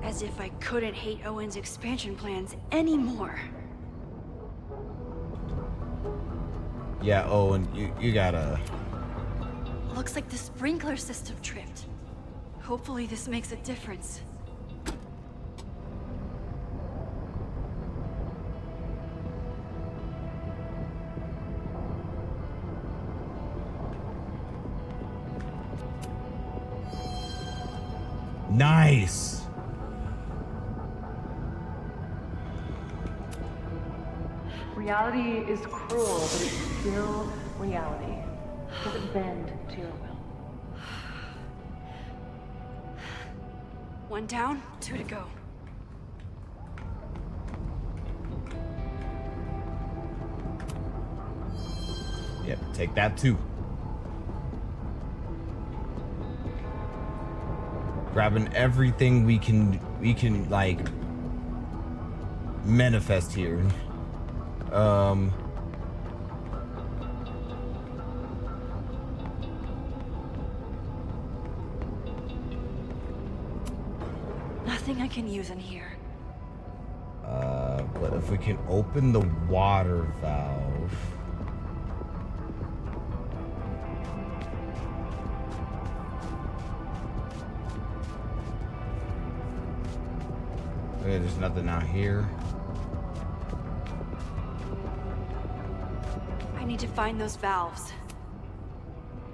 C: As if I couldn't hate Owen's expansion plans anymore.
A: Yeah, Owen, you gotta...
C: Looks like the sprinkler system tripped. Hopefully this makes a difference.
A: Nice.
L: Reality is cruel, but it's still reality. It doesn't bend to your will.
C: One down, 2 to go.
A: Yep, take that too. Grabbing everything we can like manifest here.
C: Nothing I can use in here.
A: But if we can open the water valve. Okay, there's nothing out here.
C: I need to find those valves.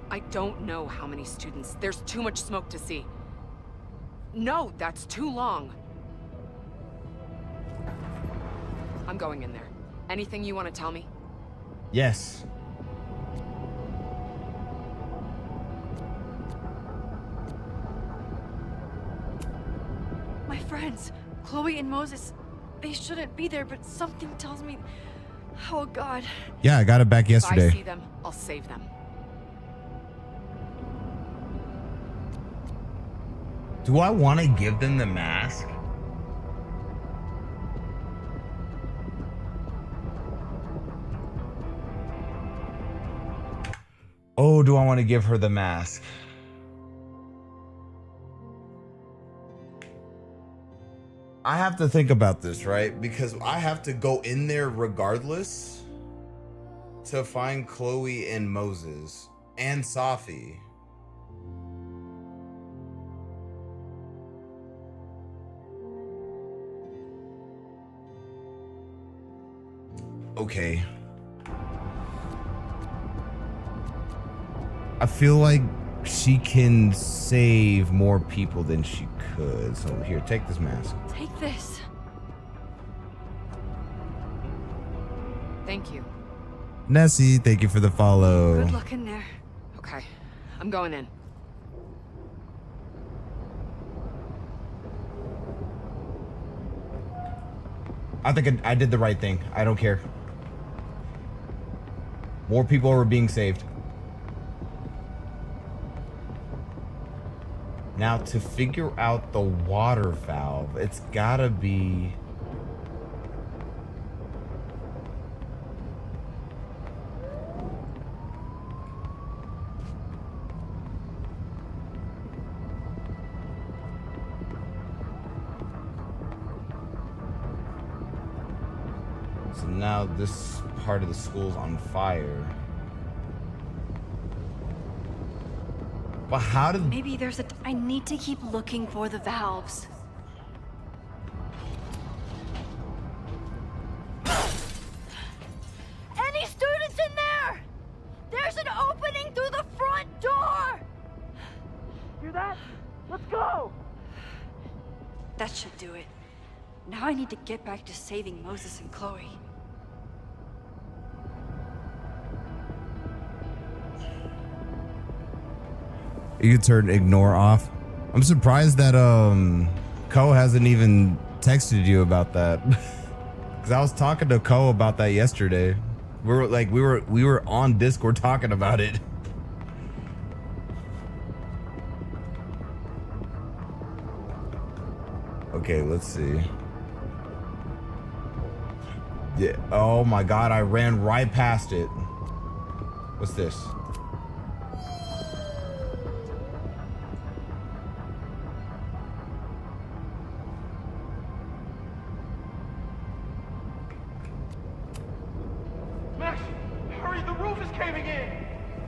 G: I don't know how many students. There's too much smoke to see. No, that's too long. I'm going in there. Anything you want to tell me?
A: Yes.
C: friends, Chloe and Moses. They shouldn't be there, but something tells me... Oh, God.
A: Yeah, I got it back yesterday.
G: If I see them, I'll save them.
A: Do I want to give them the mask? Oh, do I want to give her the mask? I have to think about this, right? Because I have to go in there regardless to find Chloe and Moses and Safi. Okay. I feel like she can save more people than she could. So here, take this mask.
C: Take this.
G: Thank you.
A: Nessie, thank you for the follow.
C: Good luck in there.
G: Okay, I'm going in.
A: I think I did the right thing. I don't care. More people are being saved. Now, to figure out the water valve, it's gotta be... So now this part of the school's on fire. But how did...
C: Maybe there's a... I need to keep looking for the valves.
F: Any students in there? There's an opening through the front door!
L: Hear that? Let's go!
C: That should do it. Now I need to get back to saving Moses and Chloe.
A: You can turn ignore off. I'm surprised that Ko hasn't even texted you about that. Cause I was talking to Ko about that yesterday. We were on Discord talking about it. Okay, let's see. Yeah. Oh my God, I ran right past it. What's this?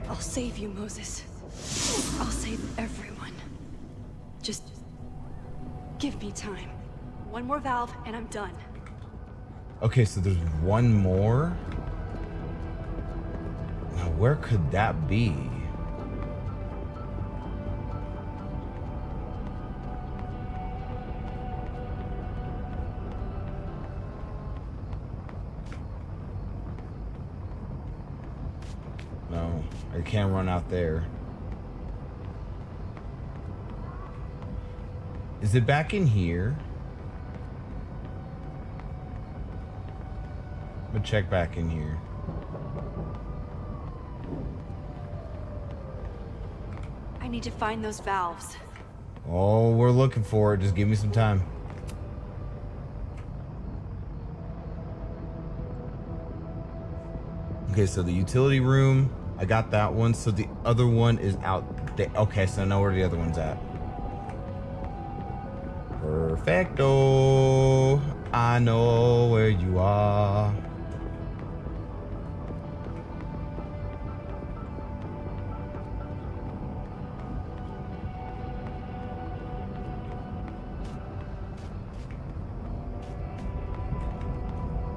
C: I'll save you, Moses. I'll save everyone. Just give me time. One more valve and I'm done.
A: Okay, so there's one more. Now, where could that be? No, I can't run out there. Is it back in here? I'm gonna check back in here.
C: I need to find those valves.
A: Oh, we're looking for it. Just give me some time. Okay, so the utility room, I got that one. So the other one is out there. Okay, so I know where the other one's at. Perfecto. I know where you are.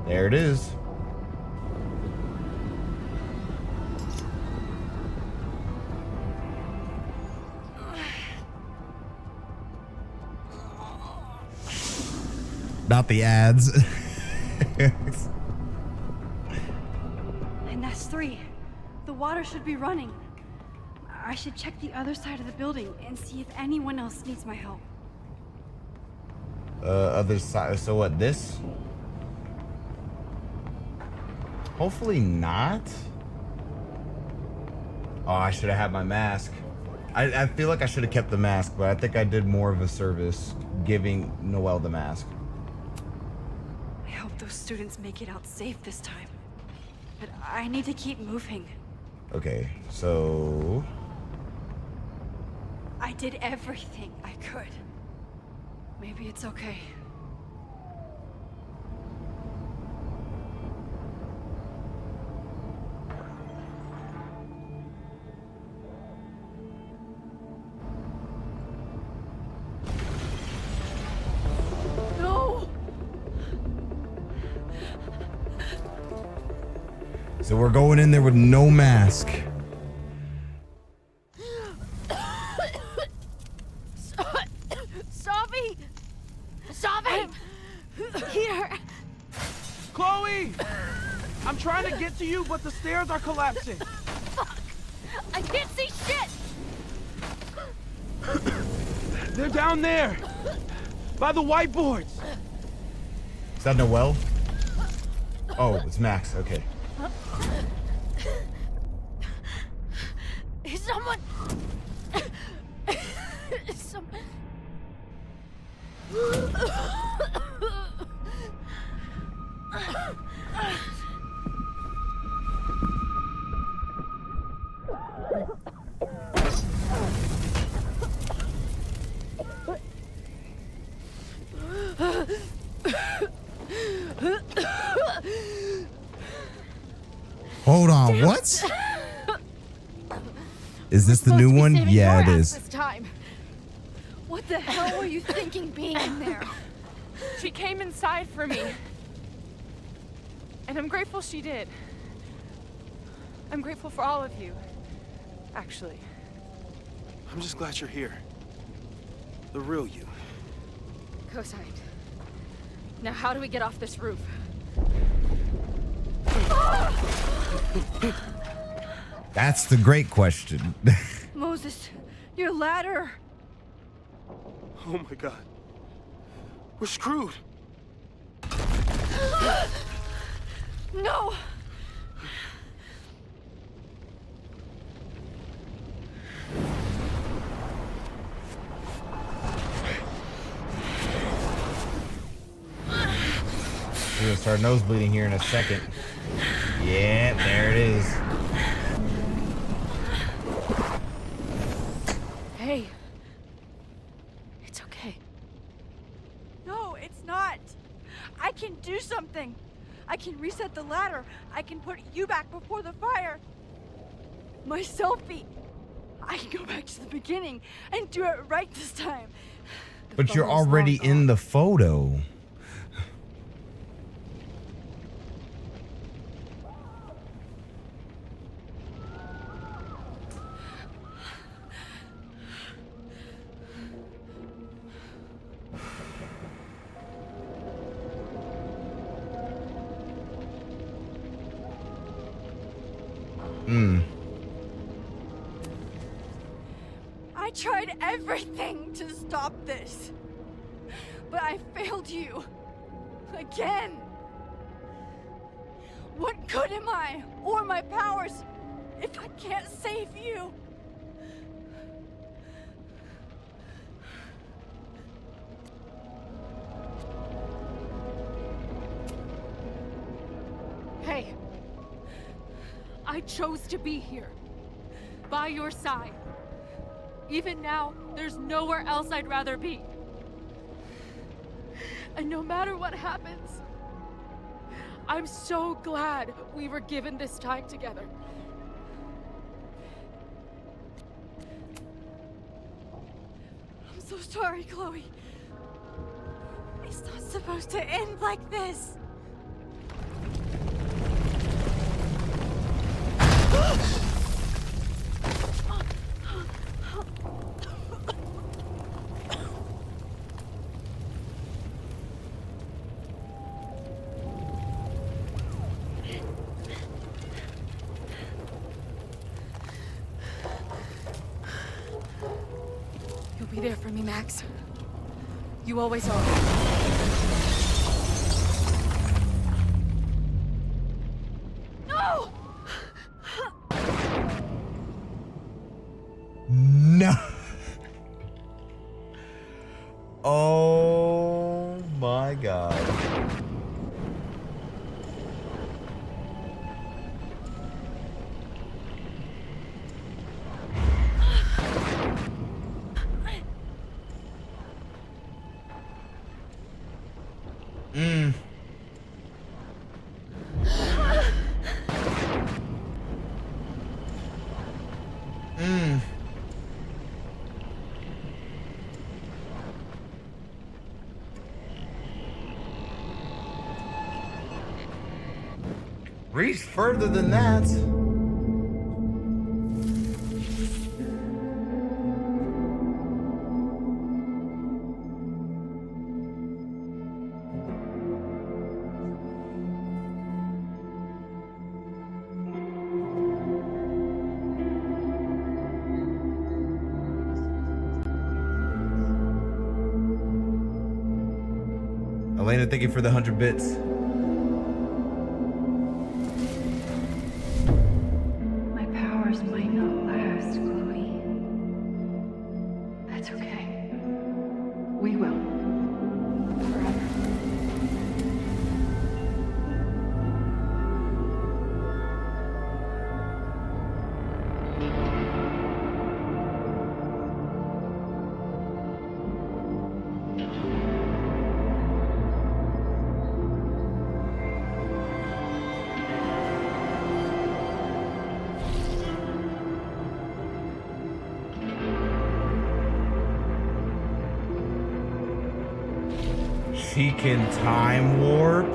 A: There it is. Not the ads.
C: And that's 3. The water should be running. I should check the other side of the building and see if anyone else needs my help.
A: Other side. So what? This? Hopefully not. Oh, I should have had my mask. I feel like I should have kept the mask, but I think I did more of a service giving Noelle the mask.
C: I hope those students make it out safe this time. But I need to keep moving.
A: Okay, so...
C: I did everything I could. Maybe it's okay.
F: No!
A: So we're going in there with no mask.
F: Sophie! Sophie! Here!
B: Chloe! I'm trying to get to you, but the stairs are collapsing.
F: Fuck! I can't see shit!
B: They're down there! By the whiteboards!
A: Is that Noelle? Oh, it's Max. Okay.
F: Is someone... Someone...
A: Hold on, what? Is this the new one? Yeah, it is.
P: This time.
F: What the hell were you thinking being in there?
P: She came inside for me. And I'm grateful she did. I'm grateful for all of you, actually.
B: I'm just glad you're here. The real you.
P: Co-signed. Now how do we get off this roof?
A: That's the great question.
C: Moses, your ladder.
B: Oh my god. We're screwed.
C: No!
A: We're gonna start nosebleeding here in a second. Yeah, there it is.
P: Hey. It's okay.
C: No, it's not. I can do something. I can reset the ladder. I can put you back before the fire. My selfie. I can go back to the beginning and do it right this time.
A: But you're already in the photo.
C: I tried everything to stop this. But I failed you. Again. What good am I, or my powers, if I can't save you?
P: Hey. I chose to be here. By your side. Even now, there's nowhere else I'd rather be. And no matter what happens, I'm so glad we were given this time together.
C: I'm so sorry, Chloe. It's not supposed to end like this.
P: You'll be there for me, Max. You always are.
F: No!
A: No. Oh my god. Mm. Mm. Reach further than that. Elena, thank you for the 100 bits.
C: My powers might not last, Chloe. That's okay. We will. Forever.
A: She can time warp.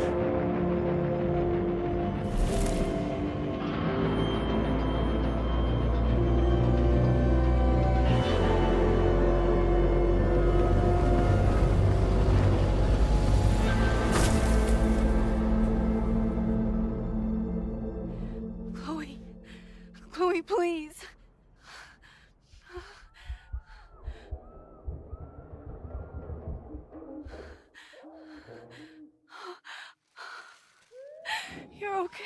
C: Chloe. Chloe, please. You're okay.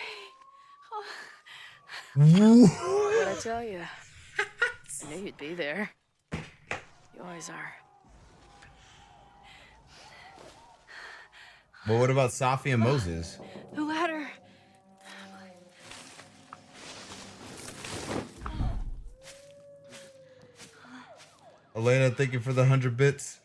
D: What'd I tell you? I knew you'd be there. You always are.
A: But what about Safi and Moses?
C: The ladder.
A: Elena, thank you for the 100 bits.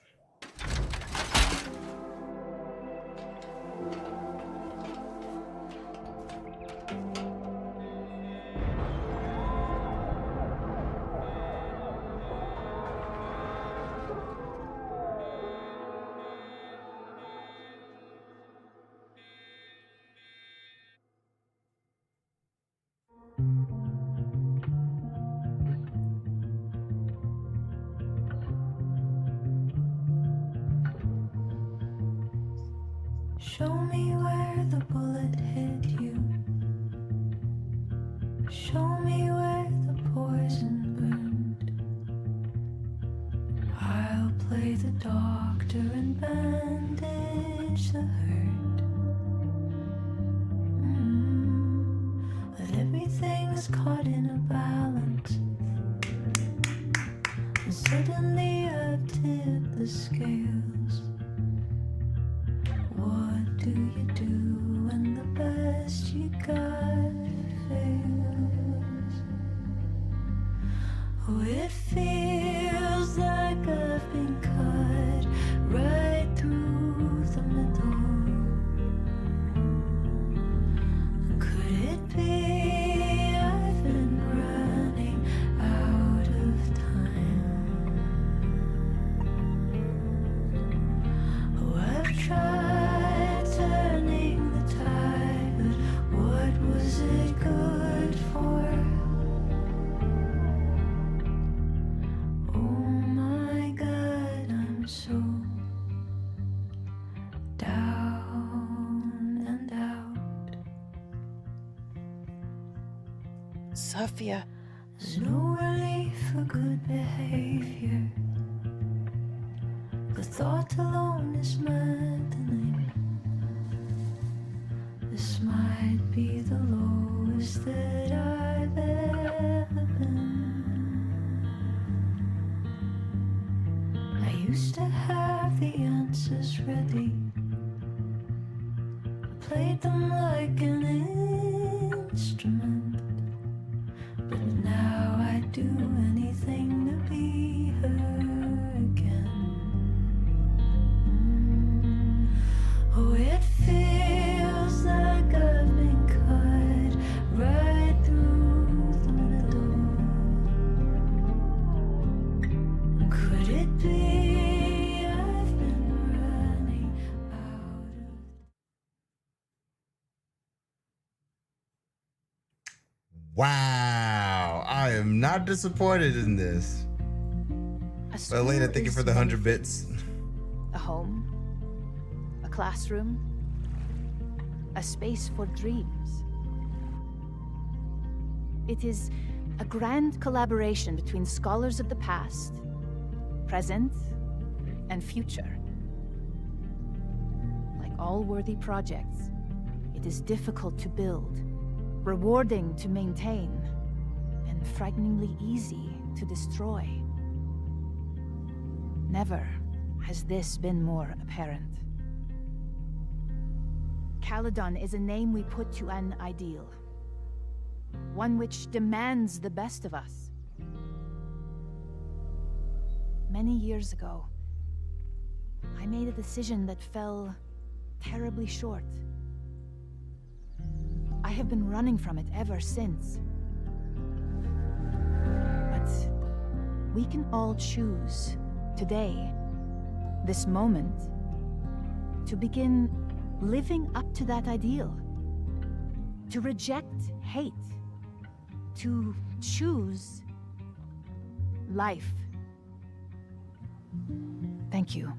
U: Show me where the bullet hit you. Show me where the poison burned. I'll play the doctor and bandage the hurt. But everything's caught in a balance. And suddenly I've tipped the scales. What do you do when the best you got fails? Oh, it feels like I've been cut right through the middle. Could it be I've been running out of time? Oh, I've tried turning the tide, but what was it good for? Oh my God, I'm so down and out.
D: Sophia.
U: There's no relief for good behavior. The thought alone is maddening. This might be the lowest that I've ever been. I used to have the answers ready. I played them like an instrument. But now I'd do anything to be her again. Oh, it feels like I've been cut right through the middle. Could it be I've been running out of...
A: Wow, I am not disappointed in this. But Elena, thank you for the 100 bits.
Q: A home, a classroom, a space for dreams. It is a grand collaboration between scholars of the past, present, and future. Like all worthy projects, it is difficult to build, rewarding to maintain, and frighteningly easy to destroy. Never has this been more apparent. Caledon is a name we put to an ideal. One which demands the best of us. Many years ago, I made a decision that fell terribly short. I have been running from it ever since. But we can all choose today, this moment, to begin living up to that ideal. To reject hate. To choose life. Thank you.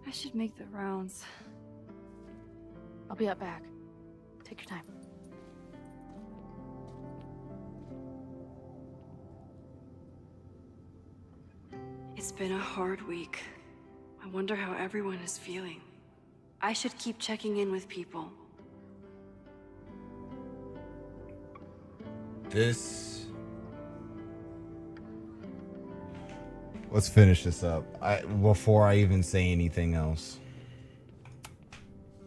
C: I should make the rounds.
D: I'll be up back. Take your time.
C: It's been a hard week. I wonder how everyone is feeling. I should keep checking in with people.
A: Let's finish this up before I even say anything else.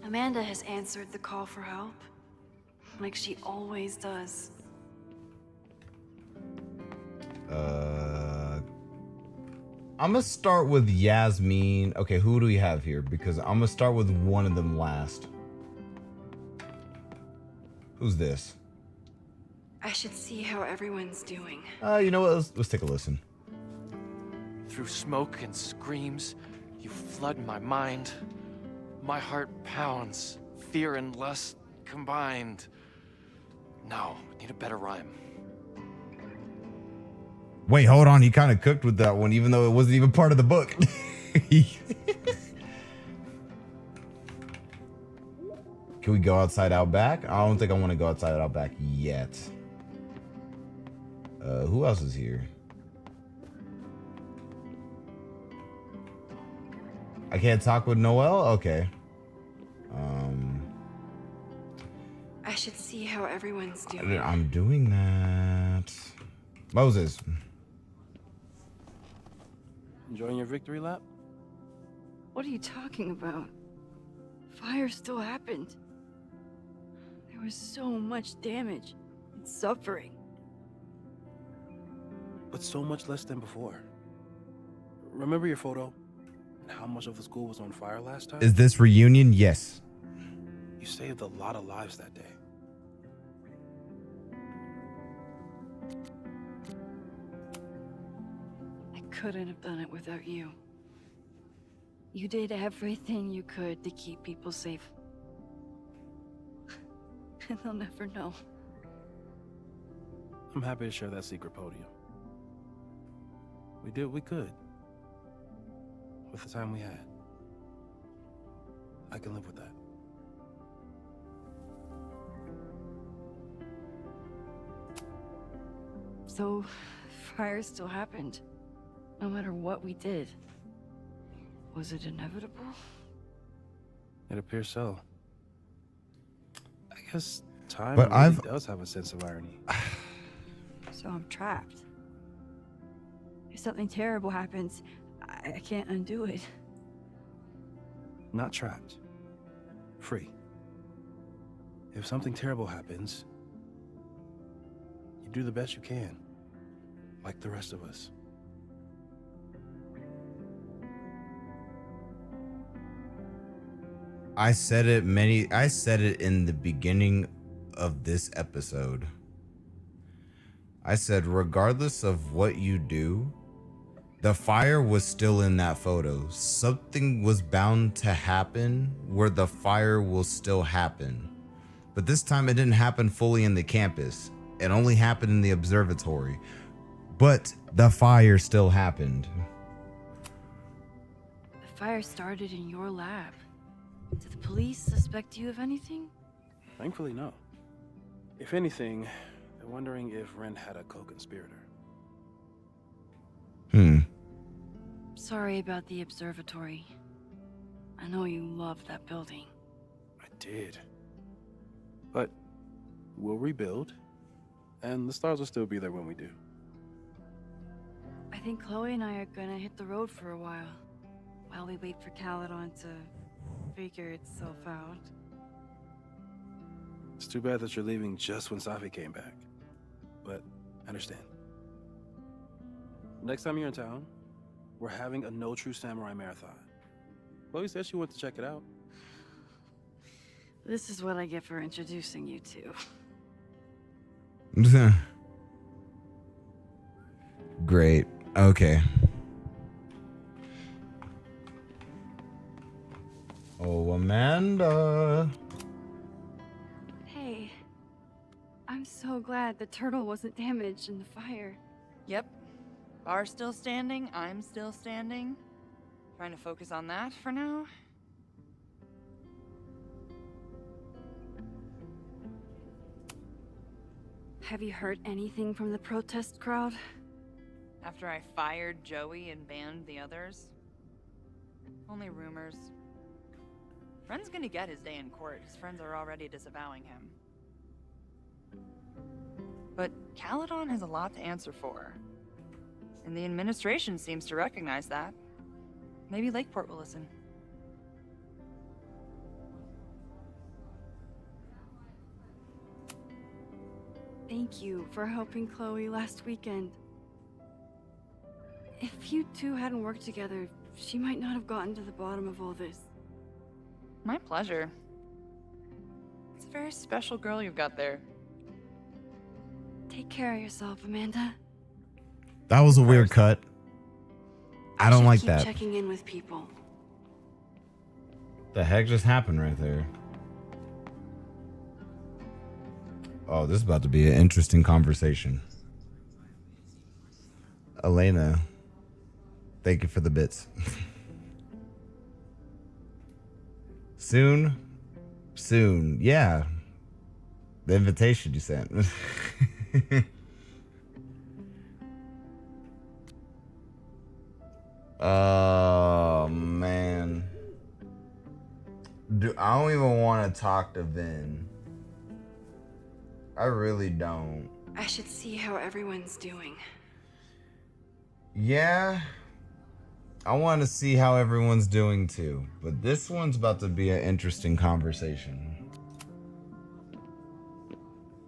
C: Amanda has answered the call for help, like she always does.
A: I'm gonna start with Yasmin. Okay, who do we have here? Because I'm gonna start with one of them last. Who's this?
C: I should see how everyone's doing.
A: You know what? Let's take a listen.
B: Through smoke and screams, you flood my mind. My heart pounds, fear and lust combined. No, need a better rhyme.
A: Wait, hold on. He kind of cooked with that one, even though it wasn't even part of the book. Can we go outside out back? I don't think I want to go outside out back yet. Who else is here? I can't talk with Noelle? Okay.
C: I should see how everyone's doing.
A: I'm doing that. Moses.
B: Enjoying your victory lap?
C: What are you talking about? Fire still happened. There was so much damage and suffering.
B: But so much less than before. Remember your photo? And how much of the school was on fire last time?
A: Is this reunion? Yes.
B: You saved a lot of lives that day.
C: I couldn't have done it without you. You did everything you could to keep people safe. And they'll never know.
B: I'm happy to share that secret podium. We did what we could with the time we had. I can live with that.
C: So, fire still happened, no matter what we did. Was it inevitable?
B: It appears so. I guess time
A: But
B: really does have a sense of irony.
C: So I'm trapped. If something terrible happens, I can't undo it.
B: Not trapped. Free. If something terrible happens, you do the best you can. Like the rest of us.
A: I said it in the beginning of this episode. I said, regardless of what you do, the fire was still in that photo. Something was bound to happen where the fire will still happen. But this time it didn't happen fully in the campus. It only happened in the observatory. But the fire still happened.
C: The fire started in your lab. Did the police suspect you of anything?
B: Thankfully, no. If anything, they're wondering if Ren had a co-conspirator.
C: Sorry about the observatory. I know you loved that building.
B: I did. But we'll rebuild, and the stars will still be there when we do.
C: I think Chloe and I are gonna hit the road for a while we wait for Caledon to figure itself out.
B: It's too bad that you're leaving just when Safi came back. But I understand. Next time you're in town, we're having a No True Samurai marathon. Chloe said she wanted to check it out.
C: This is what I get for introducing you to.
A: Great. Okay. Oh, Amanda.
C: Hey, I'm so glad the turtle wasn't damaged in the fire.
J: Yep. Bar's still standing, I'm still standing. Trying to focus on that for now.
C: Have you heard anything from the protest crowd?
J: After I fired Joey and banned the others? Only rumors. Ren's gonna get his day in court. His friends are already disavowing him. But Caledon has a lot to answer for. And the administration seems to recognize that. Maybe Lakeport will listen.
C: Thank you for helping Chloe last weekend. If you two hadn't worked together, she might not have gotten to the bottom of all this.
J: My pleasure. It's a very special girl you've got there.
C: Take care of yourself, Amanda.
A: That was a weird cut. I don't like
C: Keep
A: that.
C: checking in with people.
A: The heck just happened right there? Oh, this is about to be an interesting conversation. Elena, thank you for the bits. Soon? Yeah. The invitation you sent. Oh, man. I don't even want to talk to Vin. I really don't.
C: I should see how everyone's doing.
A: Yeah. I want to see how everyone's doing too. But this one's about to be an interesting conversation.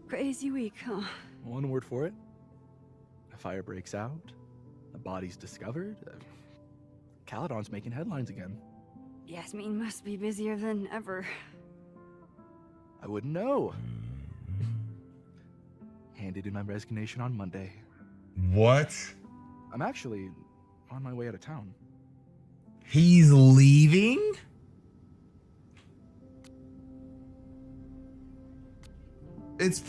C: Crazy week, huh?
T: One word for it. A fire breaks out. A body's discovered. Caledon's making headlines again.
C: Yasmin must be busier than ever.
T: I wouldn't know. Handed in my resignation on Monday.
A: What?
T: I'm actually on my way out of town.
A: He's leaving? It's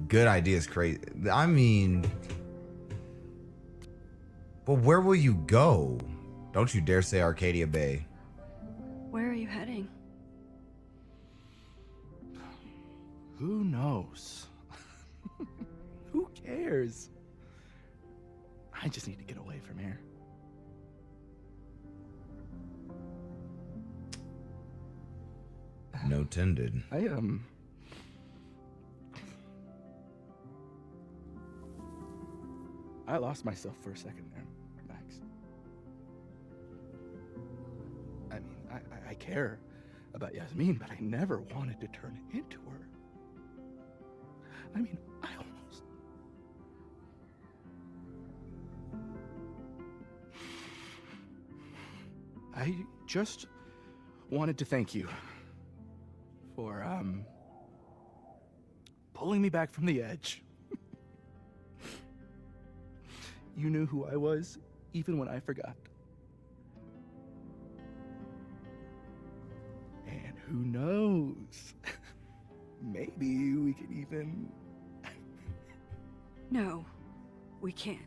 A: good idea is crazy. I mean, but where will you go? Don't you dare say Arcadia Bay.
C: Where are you heading?
T: Who knows? Who cares? I just need to get away from here.
A: No tended.
T: I lost myself for a second there, Max. I mean, I care about Yasmin, but I never wanted to turn it into her. I mean, I just wanted to thank you for, pulling me back from the edge. You knew who I was, even when I forgot. And who knows? Maybe we could even...
C: No, we can't.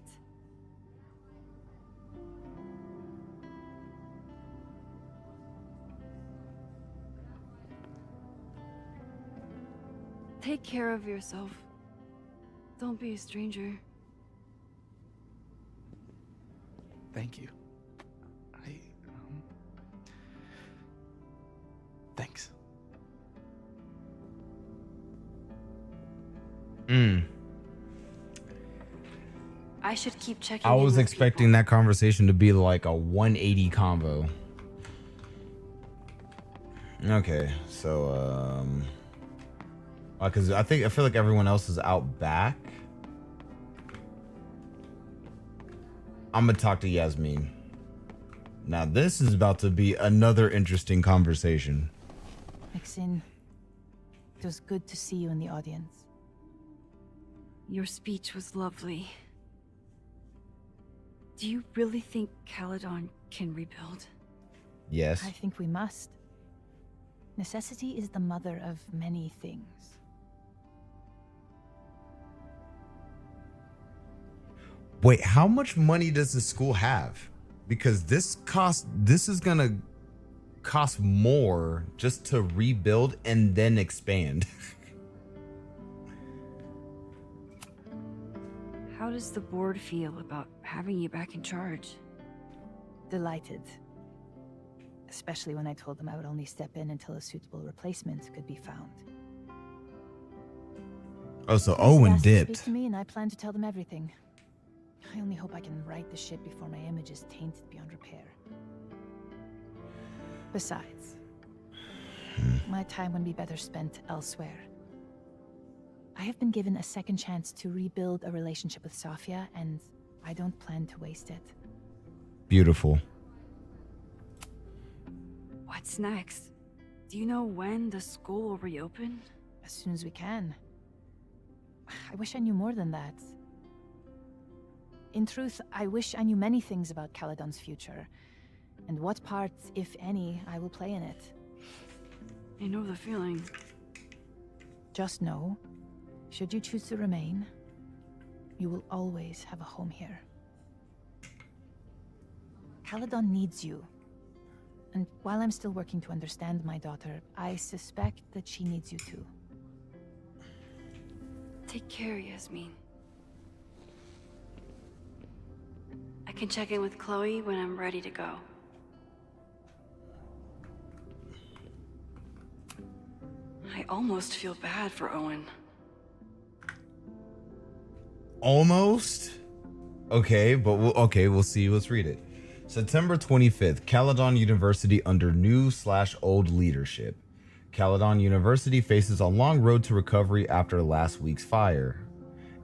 C: Take care of yourself. Don't be a stranger.
T: Thank you. Thanks.
C: I should keep checking.
A: I was expecting that conversation to be like a 180 convo. Okay, so because I feel like everyone else is out back. I'm gonna talk to Yasmin. Now this is about to be another interesting conversation.
Q: Maxine, it was good to see you in the audience.
C: Your speech was lovely. Do you really think Caledon can rebuild?
A: Yes.
Q: I think we must. Necessity is the mother of many things.
A: Wait, how much money does the school have? Because this is gonna cost more just to rebuild and then expand.
C: How does the board feel about having you back in charge?
Q: Delighted. Especially when I told them I would only step in until a suitable replacement could be found.
A: Oh, so
Q: Please
A: Owen
Q: ask to
A: dipped.
Q: Speak to me and I plan to tell them everything. I only hope I can right the ship before my image is tainted beyond repair. Besides, my time would be better spent elsewhere. I have been given a second chance to rebuild a relationship with Safia, and I don't plan to waste it.
A: Beautiful.
C: What's next? Do you know when the school will reopen?
Q: As soon as we can. I wish I knew more than that. In truth, I wish I knew many things about Caledon's future, and what part, if any, I will play in it.
C: I know the feeling.
Q: Just know, should you choose to remain, you will always have a home here. Caledon needs you. And while I'm still working to understand my daughter, I suspect that she needs you too.
C: Take care, Yasmin. I can check in with Chloe when I'm ready to go. I almost feel bad for Owen.
A: Almost? Okay, but we'll see. Let's read it. September 25th, Caledon University under new/old leadership. Caledon University faces a long road to recovery after last week's fire,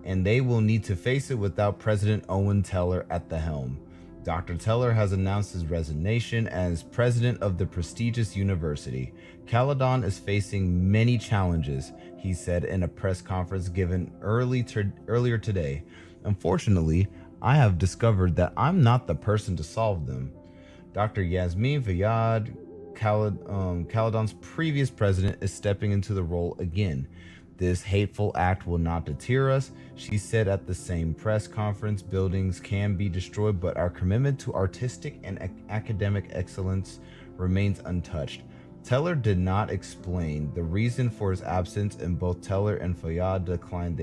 A: and they will need to face it without President Owen Teller at the helm. Dr. Teller has announced his resignation as president of the prestigious university. Caledon is facing many challenges, he said in a press conference given earlier today. Unfortunately, I have discovered that I'm not the person to solve them. Dr. Yasmin Fayyad, Caledon's previous president, is stepping into the role again. This hateful act will not deter us, she said at the same press conference. Buildings can be destroyed, but our commitment to artistic and academic excellence remains untouched. Teller did not explain the reason for his absence, and both Teller and Fayyad declined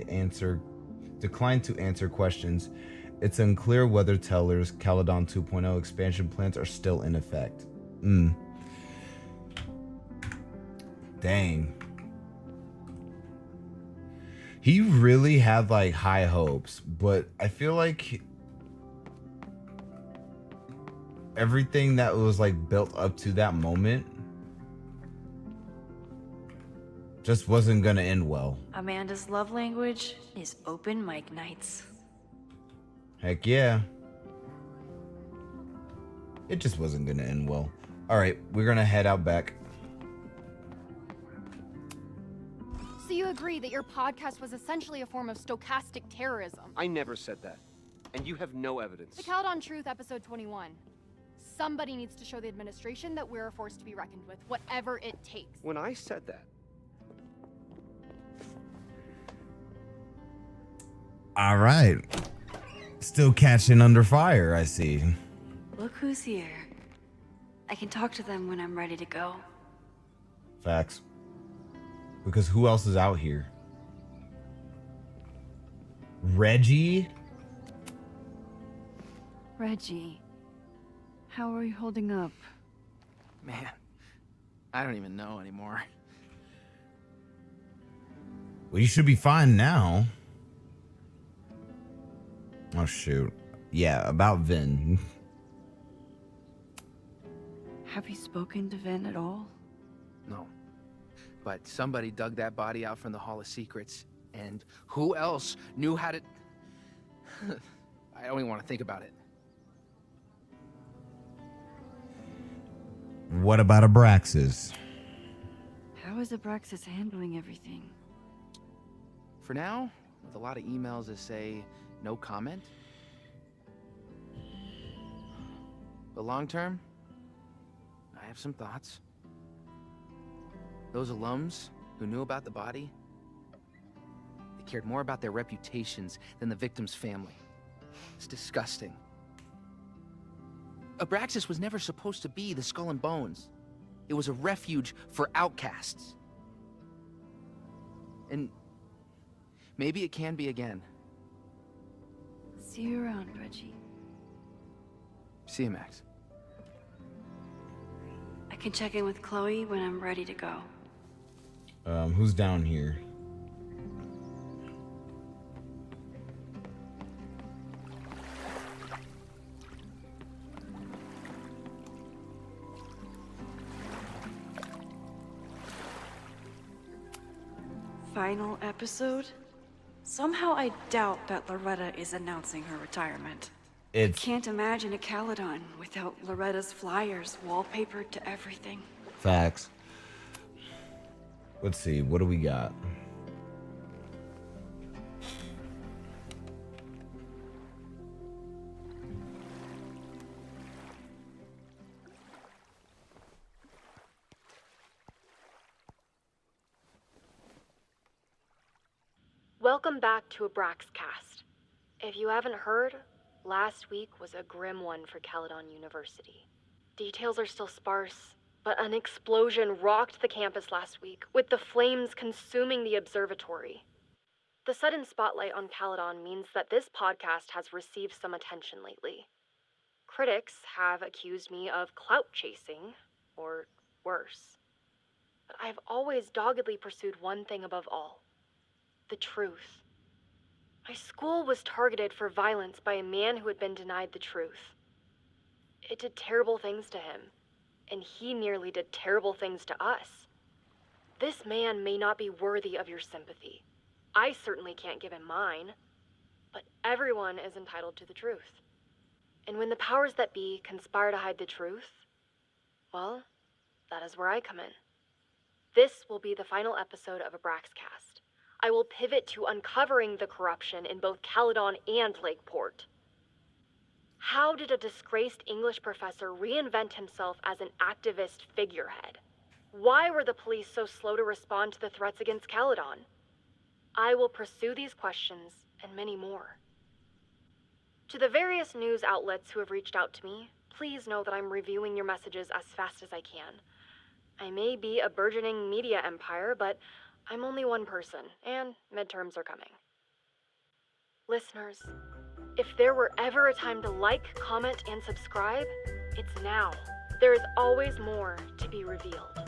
A: to answer questions. It's unclear whether Teller's Caledon 2.0 expansion plans are still in effect. Dang. He really had like high hopes, but I feel like everything that was like built up to that moment just wasn't gonna end well.
C: Amanda's love language is open mic nights.
A: Heck yeah. It just wasn't gonna end well. All right, we're gonna head out back.
E: So you agree that your podcast was essentially a form of stochastic terrorism?
V: I never said that. And you have no evidence.
E: The Caledon Truth, episode 21. Somebody needs to show the administration that we're a force to be reckoned with, whatever it takes.
V: When I said that,
A: All right. Still catching under fire, I see.
C: Look who's here. I can talk to them when I'm ready to go.
A: Facts. Because who else is out here? Reggie?
C: Reggie, how are you holding up?
S: Man, I don't even know anymore.
A: Well, you should be fine now. Oh, shoot. Yeah, about Vin.
C: Have you spoken to Vin at all?
S: No. But somebody dug that body out from the Hall of Secrets, and who else knew how to... I don't even want to think about it.
A: What about Abraxas?
C: How is Abraxas handling everything?
S: For now, with a lot of emails that say no comment. But long term, I have some thoughts. Those alums who knew about the body, they cared more about their reputations than the victim's family. It's disgusting. Abraxas was never supposed to be the Skull and Bones. It was a refuge for outcasts. And maybe it can be again.
C: See you around, Reggie.
S: See you, Max.
C: I can check in with Chloe when I'm ready to go.
A: Who's down here?
C: Final episode? Somehow I doubt that Loretta is announcing her retirement. I can't imagine a Caledon without Loretta's flyers wallpapered to everything.
A: Facts. Let's see, what do we got?
W: Welcome back to Abraxcast. If you haven't heard, last week was a grim one for Caledon University. Details are still sparse, but an explosion rocked the campus last week, with the flames consuming the observatory. The sudden spotlight on Caledon means that this podcast has received some attention lately. Critics have accused me of clout chasing, or worse. But I've always doggedly pursued one thing above all: the truth. My school was targeted for violence by a man who had been denied the truth. It did terrible things to him, and he nearly did terrible things to us. This man may not be worthy of your sympathy. I certainly can't give him mine, but everyone is entitled to the truth. And when the powers that be conspire to hide the truth, well, that is where I come in. This will be the final episode of Abraxcast. I will pivot to uncovering the corruption in both Caledon and Lakeport. How did a disgraced English professor reinvent himself as an activist figurehead? Why were the police so slow to respond to the threats against Caledon? I will pursue these questions and many more. To the various news outlets who have reached out to me, please know that I'm reviewing your messages as fast as I can. I may be a burgeoning media empire, but I'm only one person, and midterms are coming. Listeners, if there were ever a time to like, comment, and subscribe, it's now. There is always more to be revealed.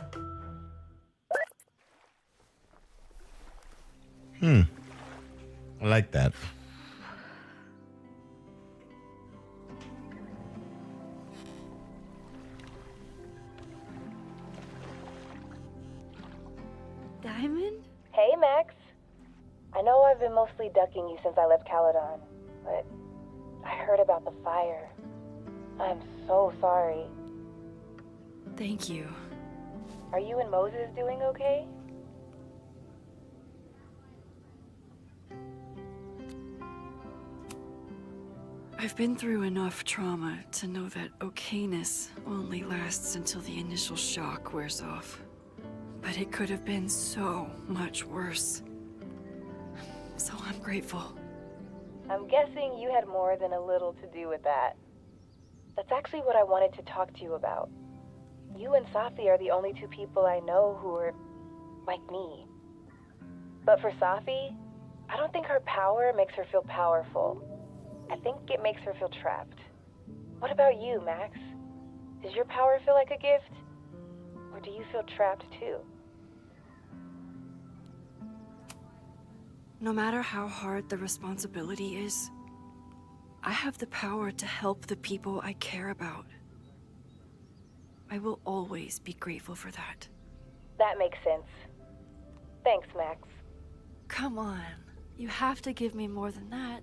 A: I like that.
C: Diamond?
K: Hey, Max. I know I've been mostly ducking you since I left Caledon, but I heard about the fire. I'm so sorry.
C: Thank you.
K: Are you and Moses doing okay?
C: I've been through enough trauma to know that okayness only lasts until the initial shock wears off. But it could have been so much worse. So I'm grateful.
K: I'm guessing you had more than a little to do with that. That's actually what I wanted to talk to you about. You and Safi are the only two people I know who are like me. But for Safi, I don't think her power makes her feel powerful. I think it makes her feel trapped. What about you, Max? Does your power feel like a gift? Or do you feel trapped too?
C: No matter how hard the responsibility is, I have the power to help the people I care about. I will always be grateful for that.
K: That makes sense. Thanks, Max.
C: Come on, you have to give me more than that.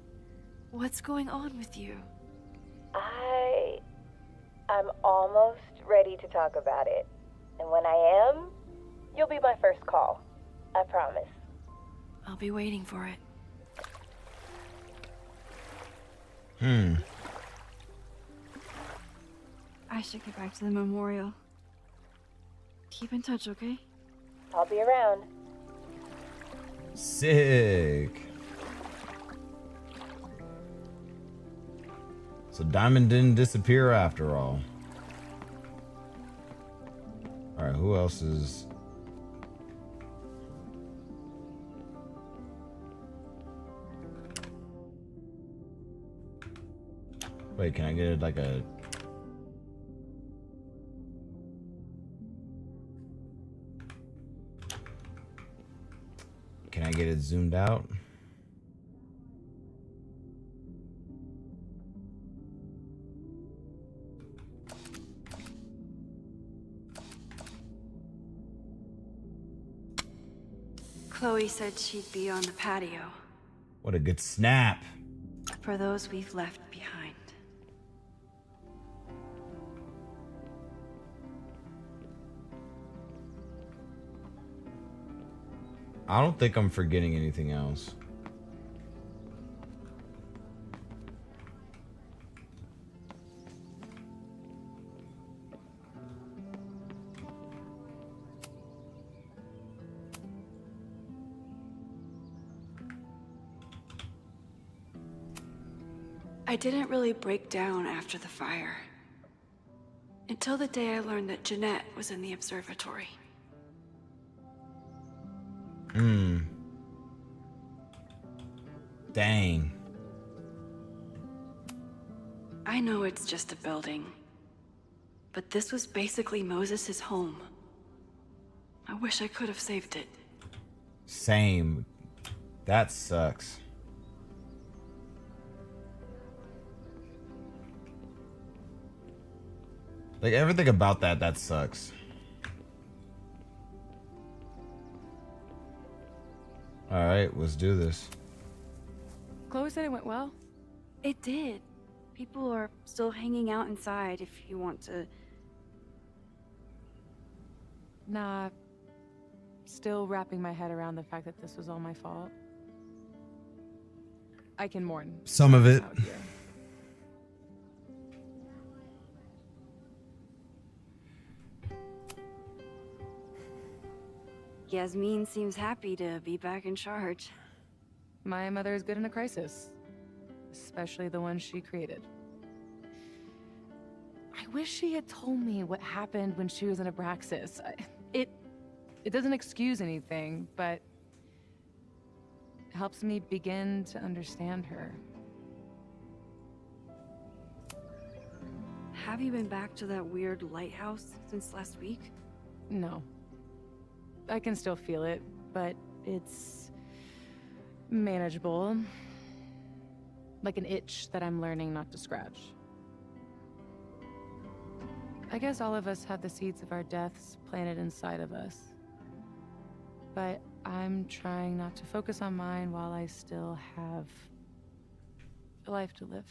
C: What's going on with you?
K: I'm almost ready to talk about it. And when I am, you'll be my first call. I promise.
C: I'll be waiting for it. I should get back to the memorial. Keep in touch, okay?
K: I'll be around.
A: Sick. So Diamond didn't disappear after all. All right, who else is... Wait, can I get it like a... Can I get it zoomed out?
C: Chloe said she'd be on the patio.
A: What a good snap.
C: For those we've left behind.
A: I don't think I'm forgetting anything else.
C: I didn't really break down after the fire. Until the day I learned that Jeanette was in the observatory.
A: Dang.
C: I know it's just a building, but this was basically Moses' home. I wish I could have saved it.
A: Same. That sucks. Like everything about that sucks. All right, let's do this.
P: Chloe said it went well.
C: It did. People are still hanging out inside if you want to.
P: Nah. Still wrapping my head around the fact that this was all my fault. I can mourn.
A: Some of it.
P: Out here.
C: Yasmin seems happy to be back in charge.
P: My mother is good in a crisis. Especially the one she created. I wish she had told me what happened when she was in Abraxas. It doesn't excuse anything, but helps me begin to understand her.
C: Have you been back to that weird lighthouse since last week?
P: No. I can still feel it, but it's manageable. Like an itch that I'm learning not to scratch. I guess all of us have the seeds of our deaths planted inside of us. But I'm trying not to focus on mine while I still have a life to live.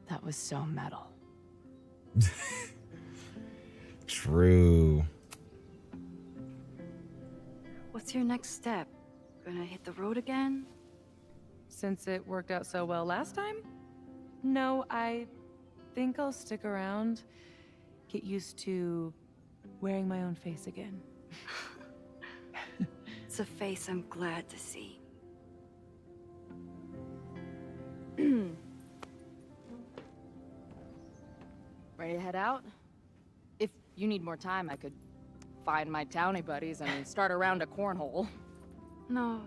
D: That was so metal.
A: True.
C: What's your next step? Gonna hit the road again?
P: Since it worked out so well last time? No, I think I'll stick around, get used to wearing my own face again.
C: It's a face I'm glad to see.
D: Ready to head out? If you need more time, I could find my townie buddies and start a round of cornhole.
C: No,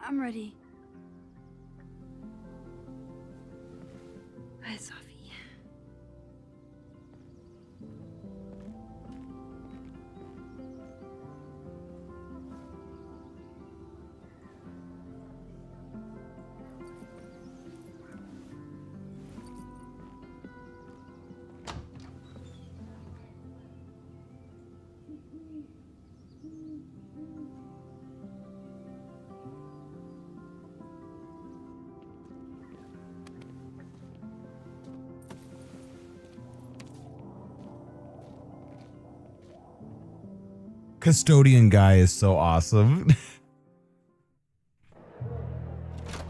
C: I'm ready. Bye, Sophie.
A: Custodian guy is so awesome.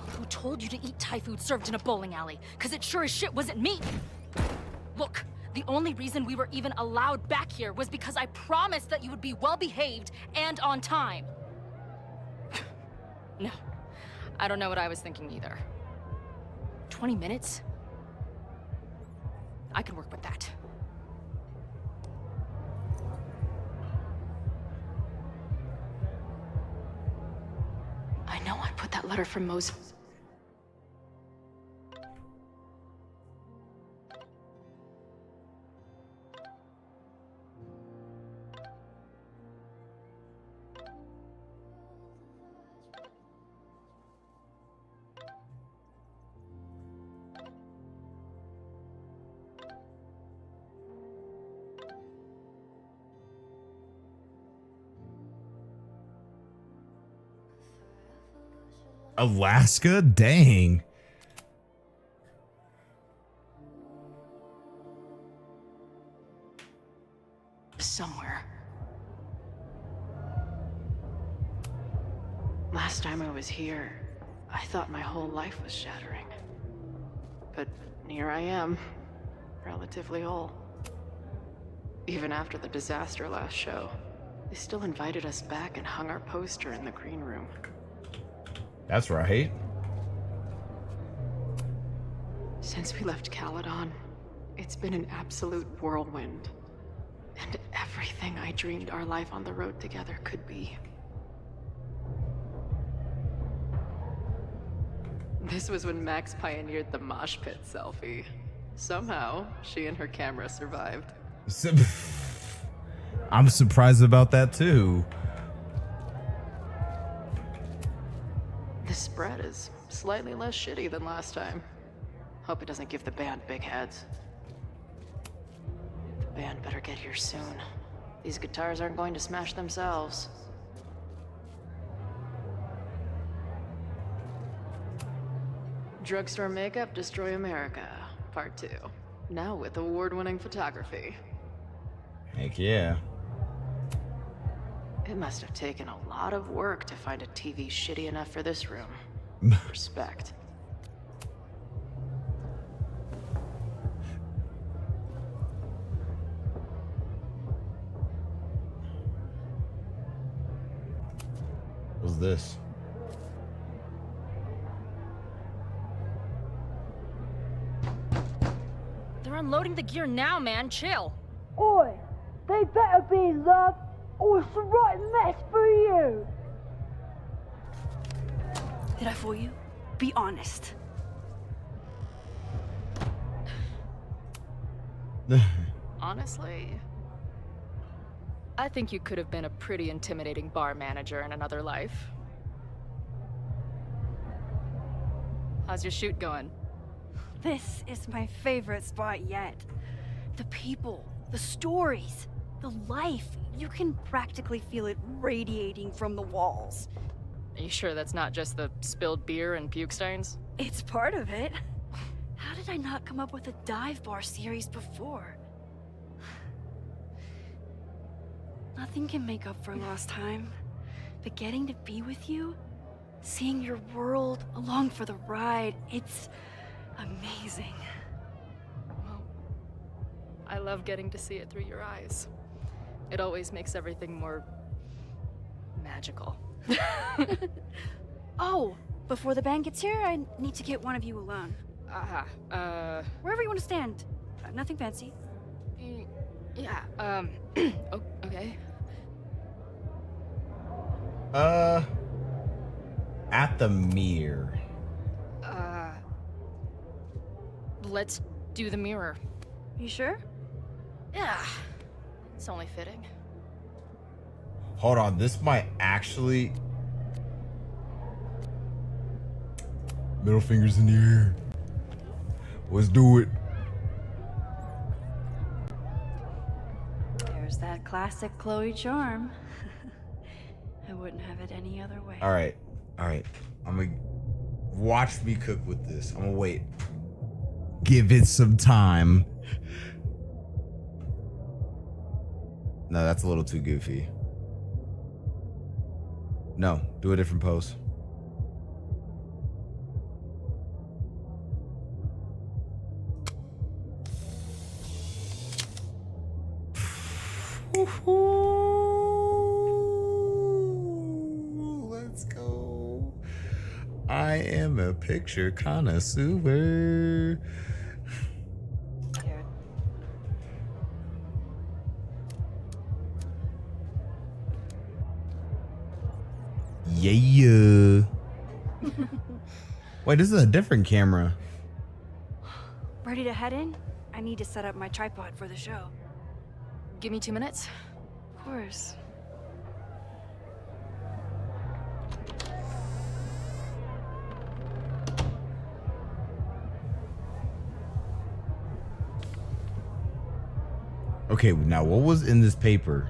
D: Who told you to eat Thai food served in a bowling alley? Cause it sure as shit wasn't me. Look, the only reason we were even allowed back here was because I promised that you would be well behaved and on time. No, I don't know what I was thinking either. 20 minutes? I can work with that. I know I put that letter from Moses.
A: Alaska? Dang.
M: Somewhere. Last time I was here, I thought my whole life was shattering. But here I am, relatively whole. Even after the disaster last show, they still invited us back and hung our poster in the green room.
A: That's right.
M: Since we left Caledon, it's been an absolute whirlwind. And everything I dreamed our life on the road together could be. This was when Max pioneered the mosh pit selfie. Somehow, she and her camera survived.
A: I'm surprised about that too.
M: This spread is slightly less shitty than last time. Hope it doesn't give the band big heads. The band better get here soon. These guitars aren't going to smash themselves. Drugstore Makeup Destroy America, Part 2. Now with award-winning photography.
A: Heck yeah.
M: It must have taken a lot of work to find a TV shitty enough for this room. Respect.
A: What's this?
D: They're unloading the gear now, man. Chill.
F: Oi, they better be in love, or it's the right mess for you.
C: Did I fool you? Be honest.
D: Honestly, I think you could have been a pretty intimidating bar manager in another life. How's your shoot going?
C: This is my favorite spot yet. The people, the stories, the life. You can practically feel it radiating from the walls.
D: Are you sure that's not just the spilled beer and puke stains?
C: It's part of it. How did I not come up with a dive bar series before? Nothing can make up for lost time, but getting to be with you, seeing your world along for the ride, it's amazing.
D: Well, I love getting to see it through your eyes. It always makes everything more magical.
C: Oh, before the band gets here, I need to get one of you alone. Wherever you want to stand. Nothing fancy.
D: Yeah, okay.
A: At the mirror.
D: Let's do the mirror.
C: You sure?
D: Yeah. It's only fitting.
A: Hold on, this might actually... Middle fingers in the air. Let's do it.
C: There's that classic Chloe charm. I wouldn't have it any other way.
A: All right. I'm gonna watch me cook with this. I'm gonna wait. Give it some time. No, that's a little too goofy. No, do a different pose. Let's go. I am a picture connoisseur. Yeah. Wait, this is a different camera.
C: Ready to head in? I need to set up my tripod for the show.
D: Give me 2 minutes.
C: Of course.
A: Okay, now what was in this paper?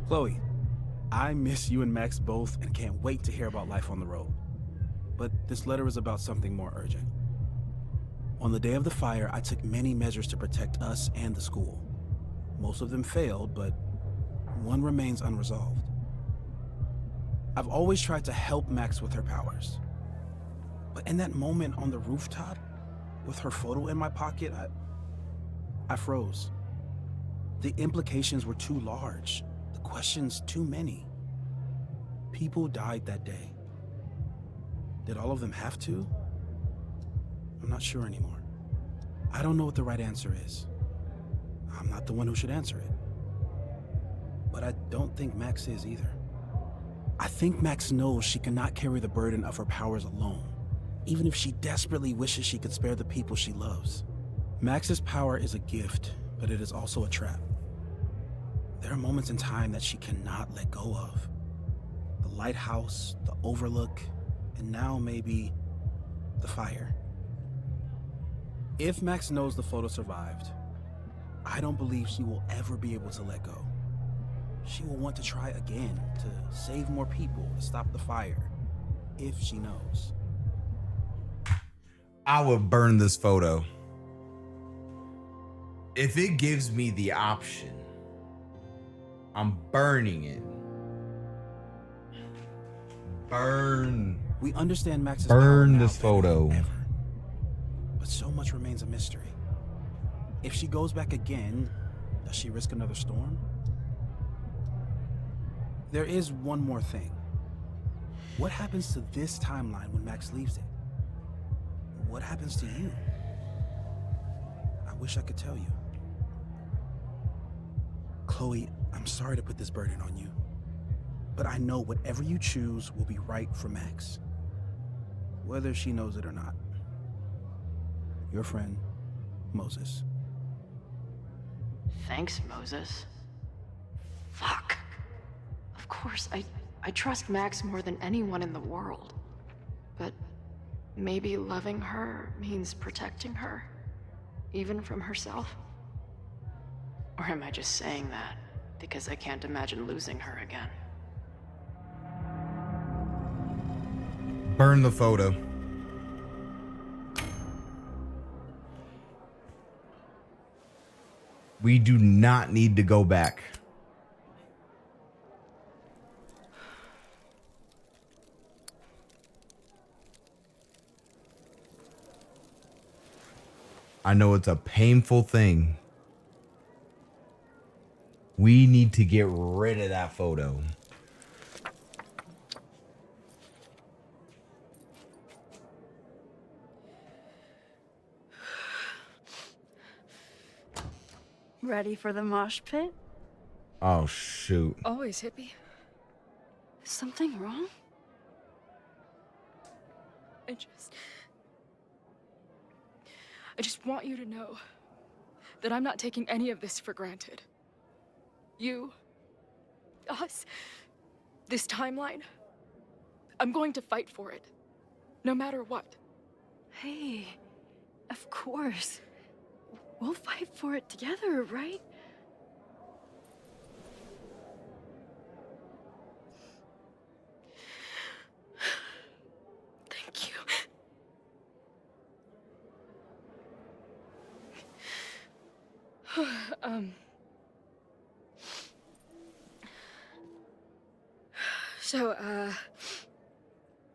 B: Chloe, I miss you and Max both and can't wait to hear about life on the road. But this letter is about something more urgent. On the day of the fire, I took many measures to protect us and the school. Most of them failed, but one remains unresolved. I've always tried to help Max with her powers. But in that moment on the rooftop, with her photo in my pocket, I froze. The implications were too large. Questions too many. People died that day. Did all of them have to? I'm not sure anymore. I don't know what the right answer is. I'm not the one who should answer it. But I don't think Max is either. I think Max knows she cannot carry the burden of her powers alone, even if she desperately wishes she could spare the people she loves. Max's power is a gift, but it is also a trap. There are moments in time that she cannot let go of. The lighthouse, the overlook, and now maybe the fire. If Max knows the photo survived, I don't believe she will ever be able to let go. She will want to try again to save more people, to stop the fire, if she knows.
A: I would burn this photo. If it gives me the option, I'm burning it. Burn.
B: We understand Max's
A: burn
B: power
A: this photo.
B: Ever. But so much remains a mystery. If she goes back again, does she risk another storm? There is one more thing. What happens to this timeline when Max leaves it? What happens to you? I wish I could tell you. Chloe, I'm sorry to put this burden on you, but I know whatever you choose will be right for Max, whether she knows it or not. Your friend, Moses.
M: Thanks, Moses. Fuck. Of course, I trust Max more than anyone in the world. But maybe loving her means protecting her, even from herself? Or am I just saying that because I can't imagine losing her again?
A: Burn the photo. We do not need to go back. I know it's a painful thing. We need to get rid of that photo.
C: Ready for the mosh pit?
A: Oh, shoot.
P: Always, hippie.
C: Is something wrong?
P: I just want you to know that I'm not taking any of this for granted. You, us, this timeline, I'm going to fight for it, no matter what.
C: Hey, of course. We'll fight for it together, right?
P: Thank you. So,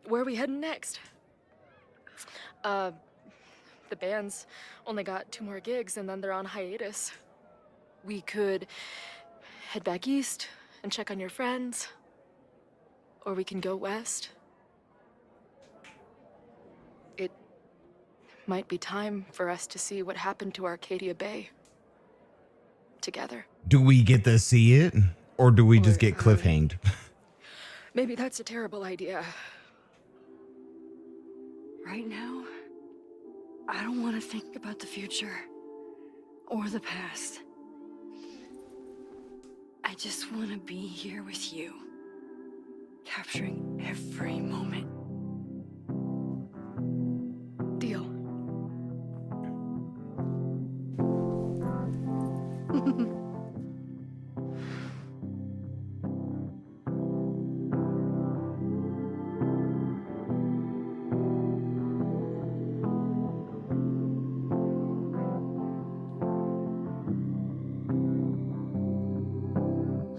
P: where are we heading next? The band's only got 2 more gigs and then they're on hiatus. We could head back east and check on your friends, or we can go west. It might be time for us to see what happened to Arcadia Bay together.
A: Do we get to see it, or do we just get cliffhanged?
P: Maybe that's a terrible idea.
C: Right now, I don't want to think about the future or the past. I just want to be here with you, capturing every moment.
P: Deal.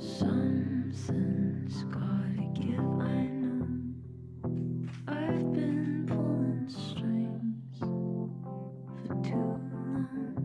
U: Something's gotta give, I know. I've been pulling strings for too long.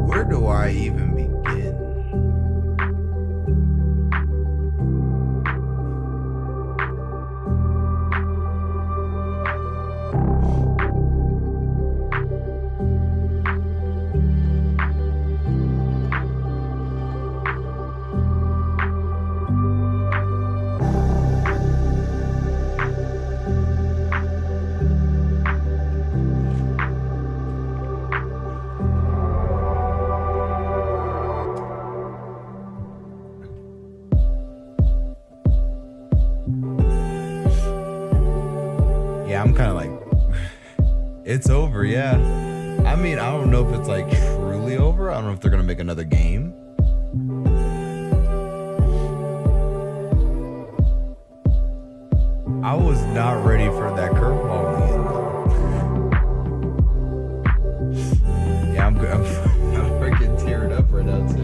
A: Where do I even begin? Yeah, I'm kind of like, it's over, yeah. I mean, I don't know if it's like truly over. I don't know if they're gonna make another game. I was not ready for that curveball in the end, though. Yeah, I'm freaking tearing up right now too.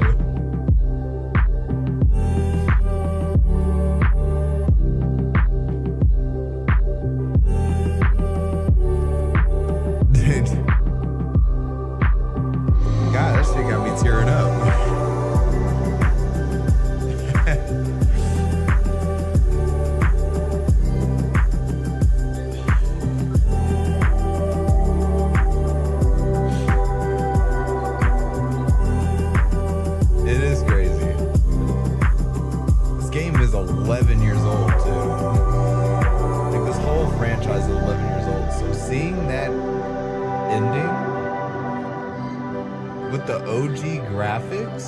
A: God, that shit got me tearing up. It is crazy. This game is 11 years old, too. Like, this whole franchise is 11 years old. So seeing that ending with the OG graphics,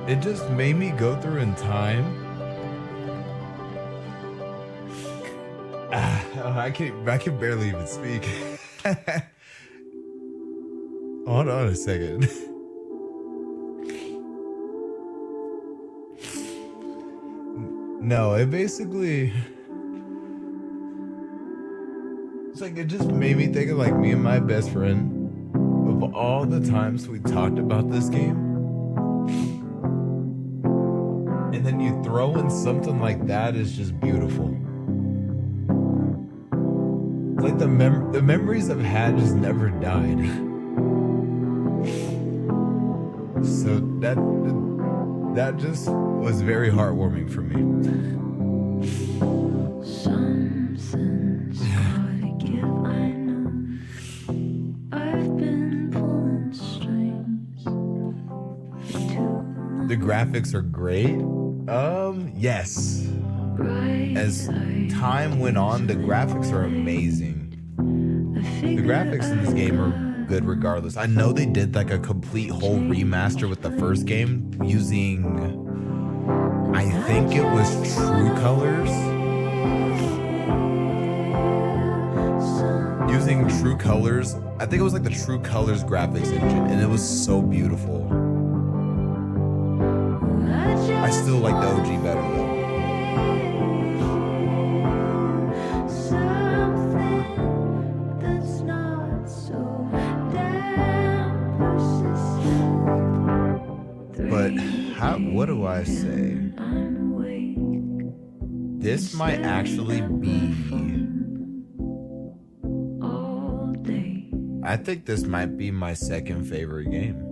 A: it just made me go through in time. I can barely even speak. Hold on a second. No, it basically, it's like, it just made me think of like me and my best friend, of all the times we talked about this game. And then you throw in something like that is just beautiful. It's like the memories I've had just never died. So that just was very heartwarming for me.
U: Something's hard to give, I know. I've been pulling strings.
A: The graphics are great. Yes. As time went on, the graphics are amazing. The graphics in this game are good regardless. I know they did like a complete whole remaster with the first game using, I think it was True Colors. Using True Colors. I think it was like the True Colors graphics engine, and it was so beautiful. I still like the OG better though. But what do I say? This might actually be. I think this might be my second favorite game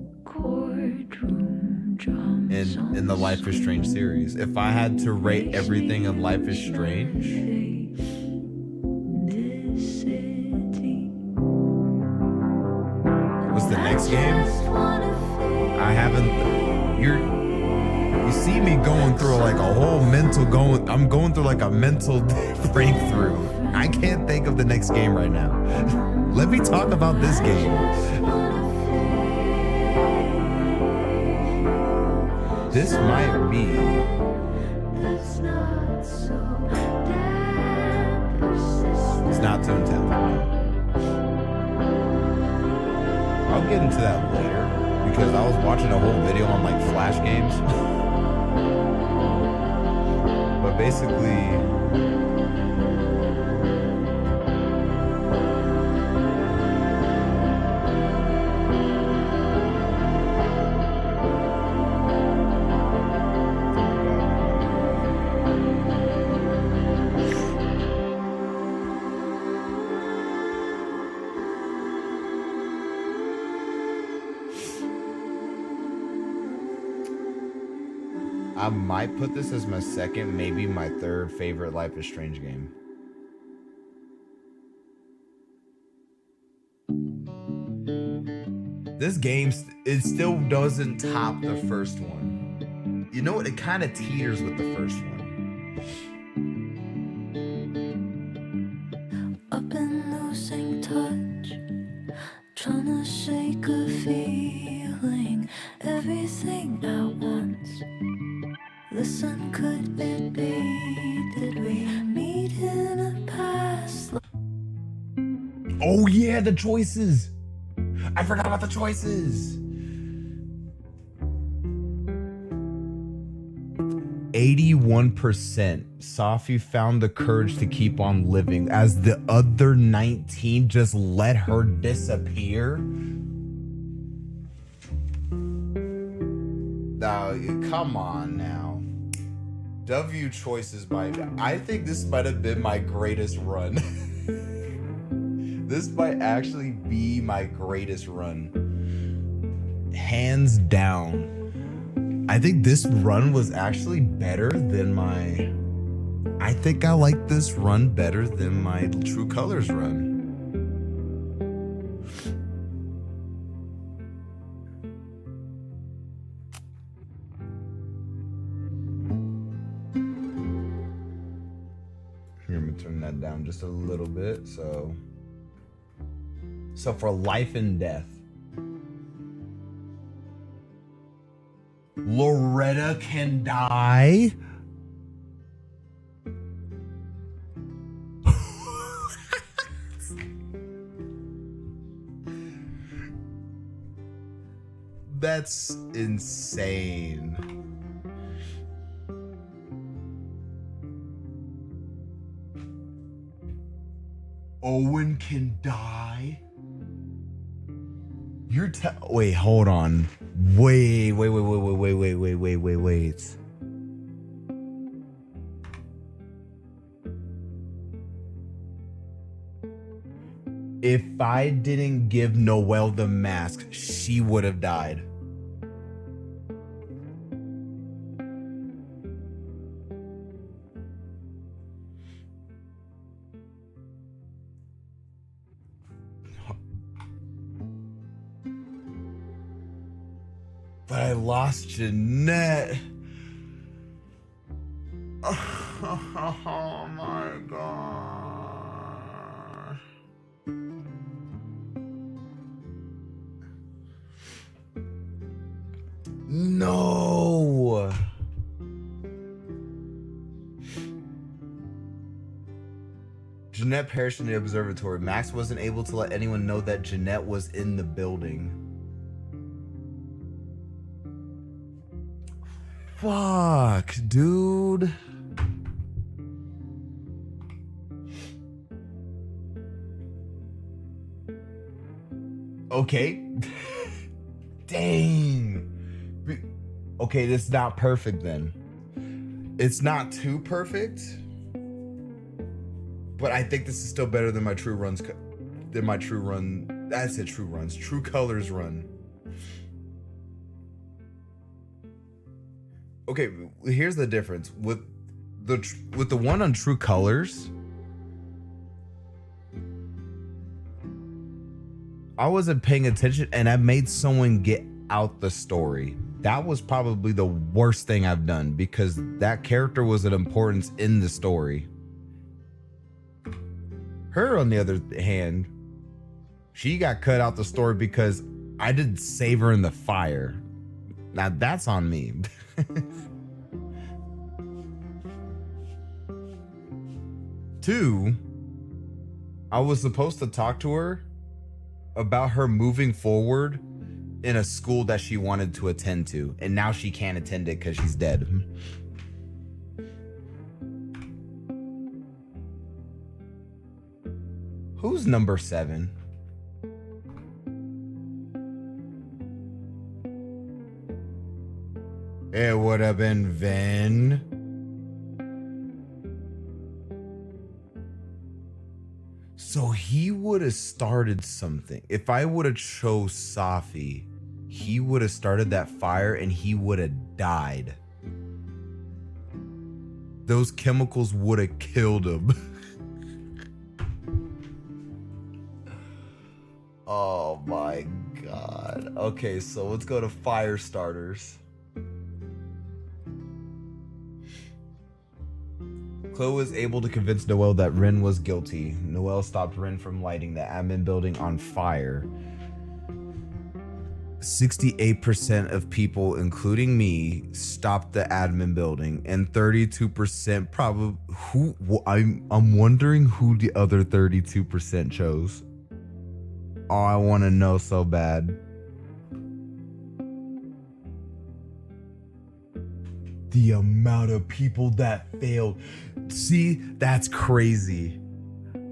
A: in the Life is Strange series. If I had to rate everything in Life is Strange, what's the next game? I haven't. You see me going through like a whole I'm going through like a mental breakthrough. I can't think of the next game right now. Let me talk about this game. This might be. It's not Toontown. I'll get into that later because I was watching a whole video on like Flash games. But basically, I might put this as my second, maybe my third favorite Life is Strange game. This game, it still doesn't top the first one. You know what? It kind of teeters with the first one.
U: I've been losing touch, trying to shake a feeling, everything at once. Listen, could it be that we meet in a past life?
A: Oh yeah, the choices. I forgot about the choices. 81%. Safi found the courage to keep on living as the other 19 just let her disappear. Now, come on now. W choices I think this might have been my greatest run. This might actually be my greatest run. Hands down. I think this run was actually better than I think I like this run better than my True Colors run. Here, I'm gonna turn that down just a little bit. So for life and death, Loretta can die. That's insane. Owen can die? Wait, hold on. Wait. If I didn't give Noelle the mask, she would have died. But I lost Jeanette. Oh my God. No. Jeanette perished in the observatory. Max wasn't able to let anyone know that Jeanette was in the building. Fuck, dude. Okay. Dang. Okay, it's not perfect then. It's not too perfect, but I think this is still better than my True Runs. I said True Runs. True Colors run. Okay, here's the difference with the one on True Colors. I wasn't paying attention, and I made someone get out the story. That was probably the worst thing I've done because that character was an importance in the story. Her, on the other hand, she got cut out the story because I didn't save her in the fire. Now that's on me. Two, I was supposed to talk to her about her moving forward in a school that she wanted to attend to, and now she can't attend it because she's dead. Who's number 7? It would have been Vin. So he would have started something. If I would have chose Safi, he would have started that fire and he would have died. Those chemicals would have killed him. Oh my God. Okay, so let's go to fire starters. Chloe was able to convince Noelle that Ren was guilty. Noelle stopped Ren from lighting the admin building on fire. 68% of people, including me, stopped the admin building, and 32% probably I'm wondering who the other 32% chose. Oh, I want to know so bad. The amount of people that failed. See, that's crazy.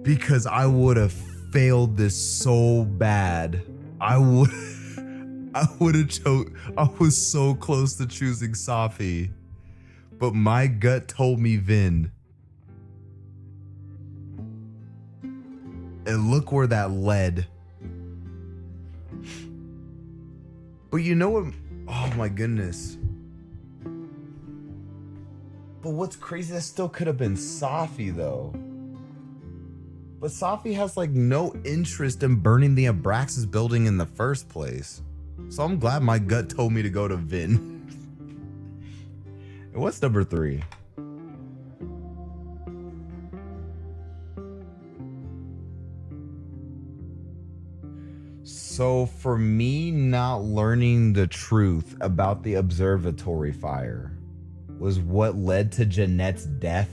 A: Because I would have failed this so bad. I would have choked. I was so close to choosing Safi. But my gut told me Vin. And look where that led. But you know what? Oh my goodness. But what's crazy, that still could have been Safi though. But Safi has like no interest in burning the Abraxas building in the first place. So I'm glad my gut told me to go to Vin. And what's number 3? So for me, not learning the truth about the observatory fire was what led to Jeanette's death.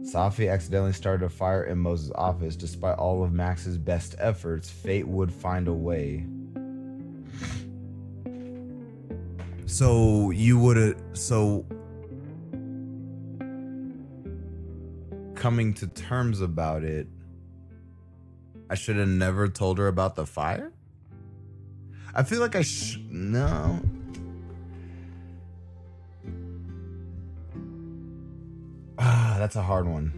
A: Safi accidentally started a fire in Moses' office. Despite all of Max's best efforts, fate would find a way. So you would have, coming to terms about it, I should have never told her about the fire? I feel like no. That's a hard one.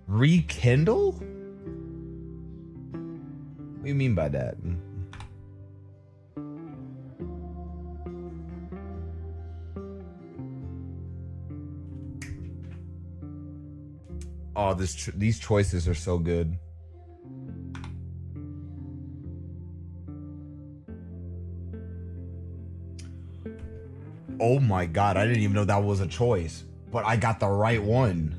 A: Rekindle? What do you mean by that? Oh, these choices are so good. Oh my God, I didn't even know that was a choice, but I got the right one.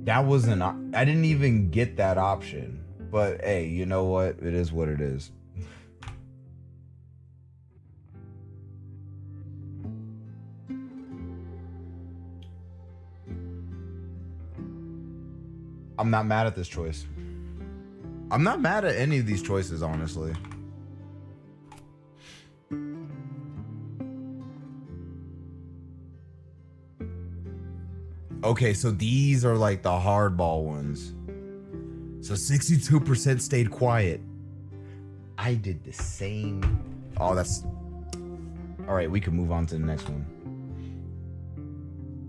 A: That wasn't, I didn't even get that option, but hey, you know what? It is what it is. I'm not mad at this choice. I'm not mad at any of these choices, honestly. Okay, so these are like the hardball ones. So 62% stayed quiet. I did the same. Oh, that's... All right, we can move on to the next one.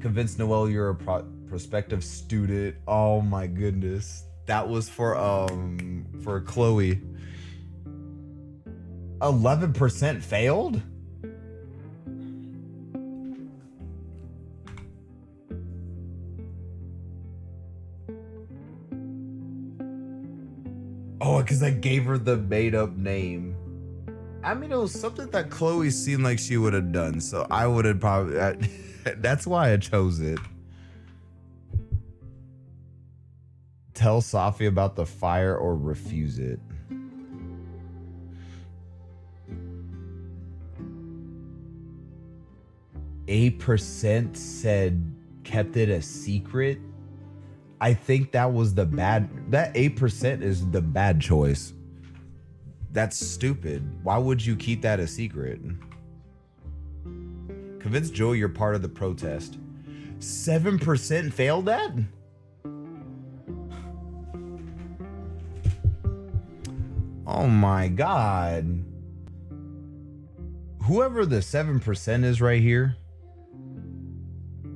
A: Convince Noel you're a prospective student. Oh my goodness. That was for Chloe. 11% failed? Oh, because I gave her the made up name. I mean, it was something that Chloe seemed like she would have done, so I would have probably... That's why I chose it. Tell Safi about the fire or refuse it. %8 said kept it a secret. I think that was the bad... That 8% is the bad choice. That's stupid. Why would you keep that a secret? Convince Joey you're part of the protest. 7% failed that? Oh my God. Whoever the 7% is right here,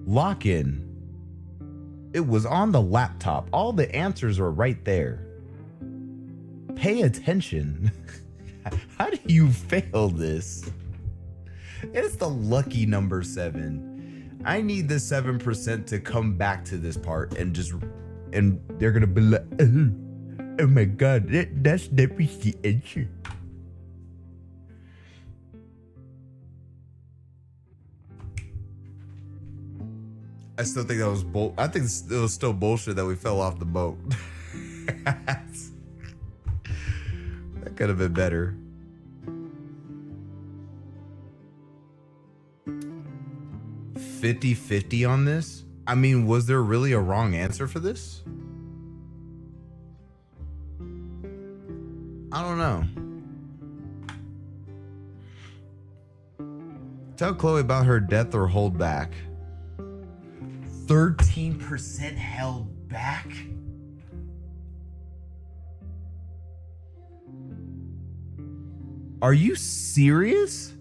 A: lock in. It was on the laptop. All the answers are right there. Pay attention. How do you fail this? It's the lucky number 7. I need the 7% to come back to this part and they're gonna be like, oh my God, that's never the answer. I still think that was I think it was still bullshit that we fell off the boat. That could have been better. 50-50 on this? I mean, was there really a wrong answer for this? I don't know. Tell Chloe about her death or hold back. 13% held back? Are you serious?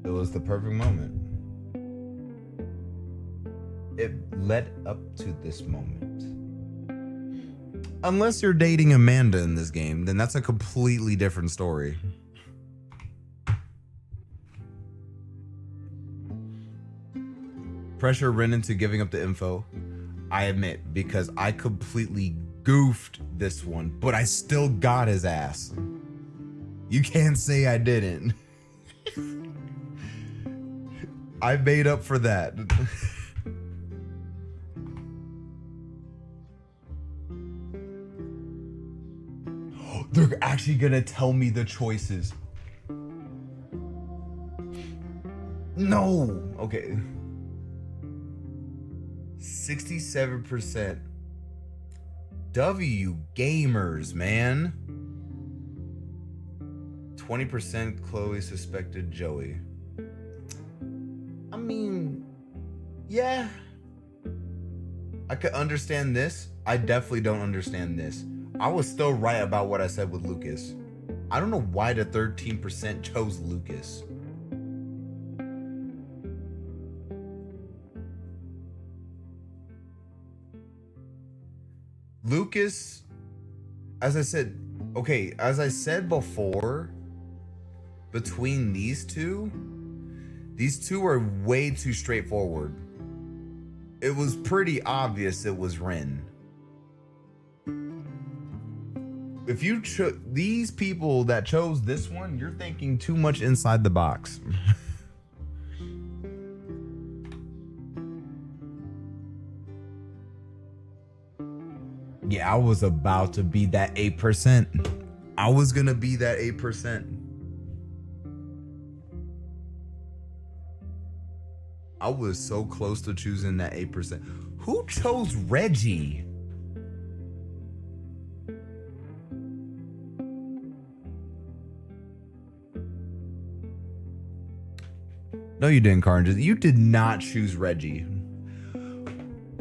A: It was the perfect moment. It led up to this moment. Unless you're dating Amanda in this game, then that's a completely different story. Pressure Ren into giving up the info. I admit, because I completely goofed this one, but I still got his ass. You can't say I didn't. I made up for that. They're actually gonna tell me the choices. No. Okay. 67%. W gamers, man. 20% Chloe suspected Joey. I mean, yeah. I could understand this. I definitely don't understand this. I was still right about what I said with Lucas. I don't know why the 13% chose Lucas. Lucas, as I said before, between these two are way too straightforward. It was pretty obvious it was Ren. If you these people that chose this one, you're thinking too much inside the box. Yeah, I was about to be that 8%. I was gonna be that 8%. I was so close to choosing that 8%. Who chose Reggie? No, you didn't, Carnage. You did not choose Reggie.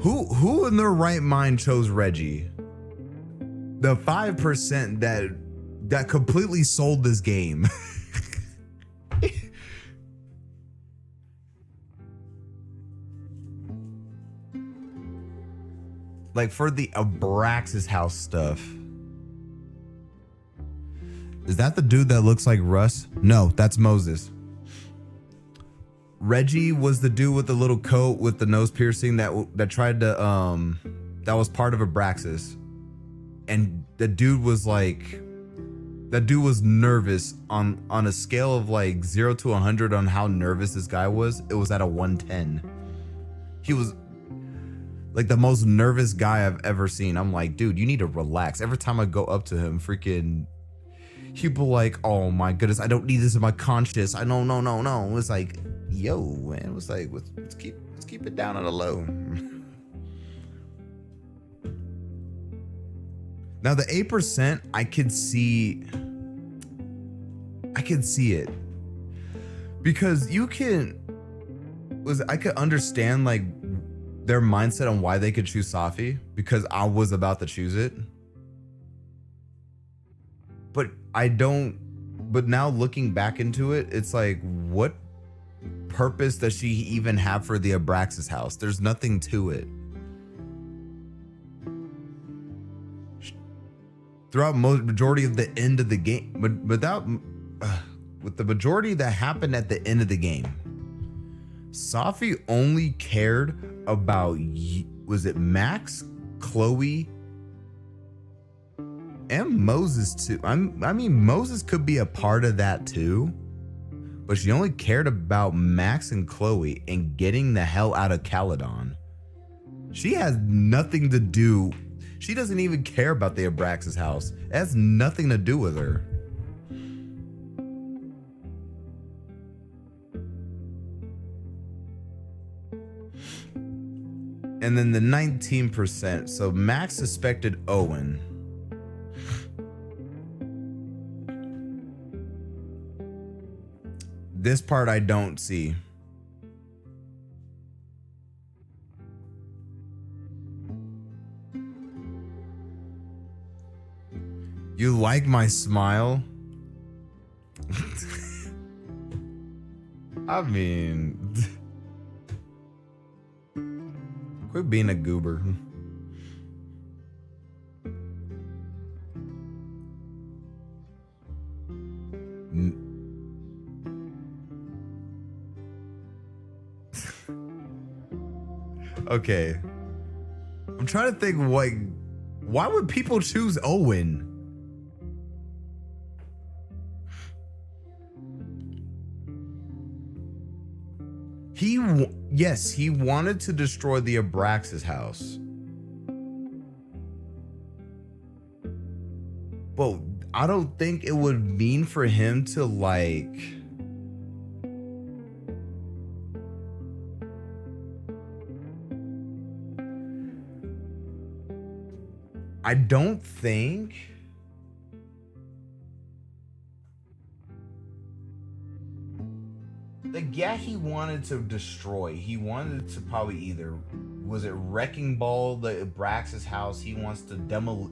A: Who in their right mind chose Reggie? The 5% that completely sold this game. Like for the Abraxas house stuff. Is that the dude that looks like Russ? No, that's Moses. Reggie was the dude with the little coat with the nose piercing that tried to that was part of Abraxas. And the dude was nervous on a scale of like 0 to 100 on how nervous this guy was. It was at a 110. He was like the most nervous guy I've ever seen. I'm like, dude, you need to relax. Every time I go up to him, freaking people like, oh my goodness, I don't need this in my conscience. I no. It was like, yo, man, it was like, let's keep it down on the low. Now the 8%, I could see it because I could understand like their mindset on why they could choose Safi because I was about to choose it. But now looking back into it, it's like, what purpose does she even have for the Abraxas house? There's nothing to it. Throughout majority of the end of the game, but with the majority that happened at the end of the game, Safi only cared about, was it Max, Chloe, and Moses too. I mean, Moses could be a part of that too, but she only cared about Max and Chloe and getting the hell out of Caledon. She has nothing to do. She doesn't even care about the Abraxas house. It has nothing to do with her. And then the 19%. So Max suspected Owen. This part I don't see. You like my smile? I mean, quit being a goober. Okay. I'm trying to think, why would people choose Owen? Yes, he wanted to destroy the Abraxas house. But I don't think it would mean for him to like... I don't think... Like, yeah, he wanted to destroy. He wanted to probably either... Was it Wrecking Ball the Abraxas house? He wants to demo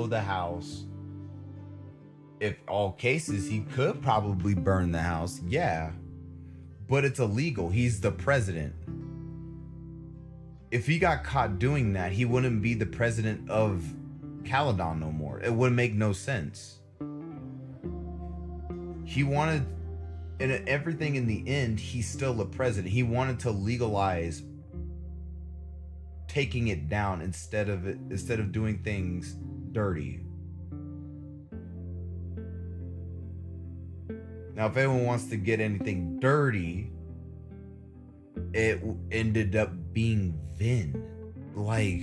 A: the house. If all cases, he could probably burn the house. Yeah. But it's illegal. He's the president. If he got caught doing that, he wouldn't be the president of Caledon no more. It wouldn't make no sense. He wanted, and everything in the end, he's still the president. He wanted to legalize taking it down instead of doing things dirty. Now, if anyone wants to get anything dirty, it ended up being Vin. Like,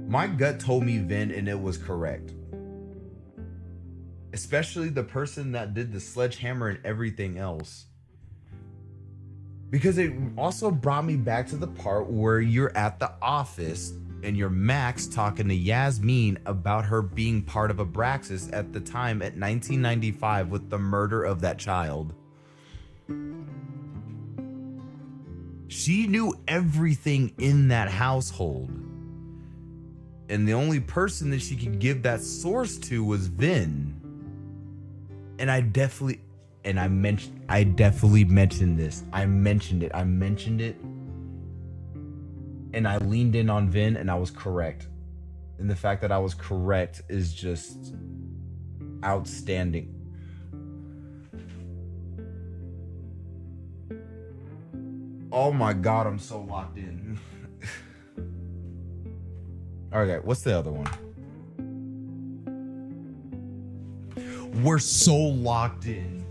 A: My gut told me Vin, and it was correct. Especially the person that did the sledgehammer and everything else. Because it also brought me back to the part where you're at the office and you're Max talking to Yasmin about her being part of Abraxas at the time at 1995 with the murder of that child. She knew everything in that household. And the only person that she could give that source to was Vin. And I definitely mentioned this. I mentioned it. And I leaned in on Vin and I was correct. And the fact that I was correct is just outstanding. Oh my God, I'm so locked in. Okay, what's the other one? We're so locked in.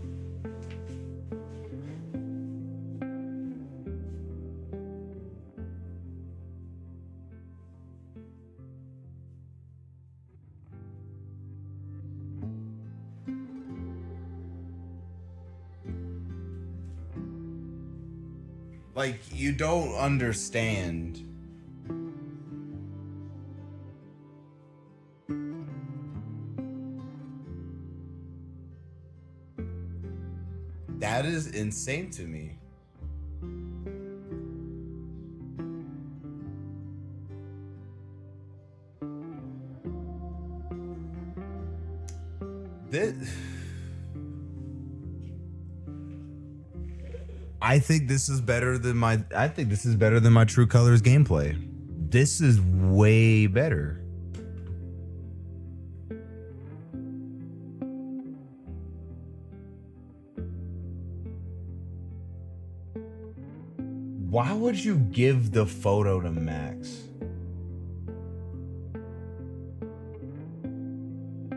A: Like, you don't understand. That is insane to me. I think this is better than my True Colors gameplay. This is way better. Why would you give the photo to Max?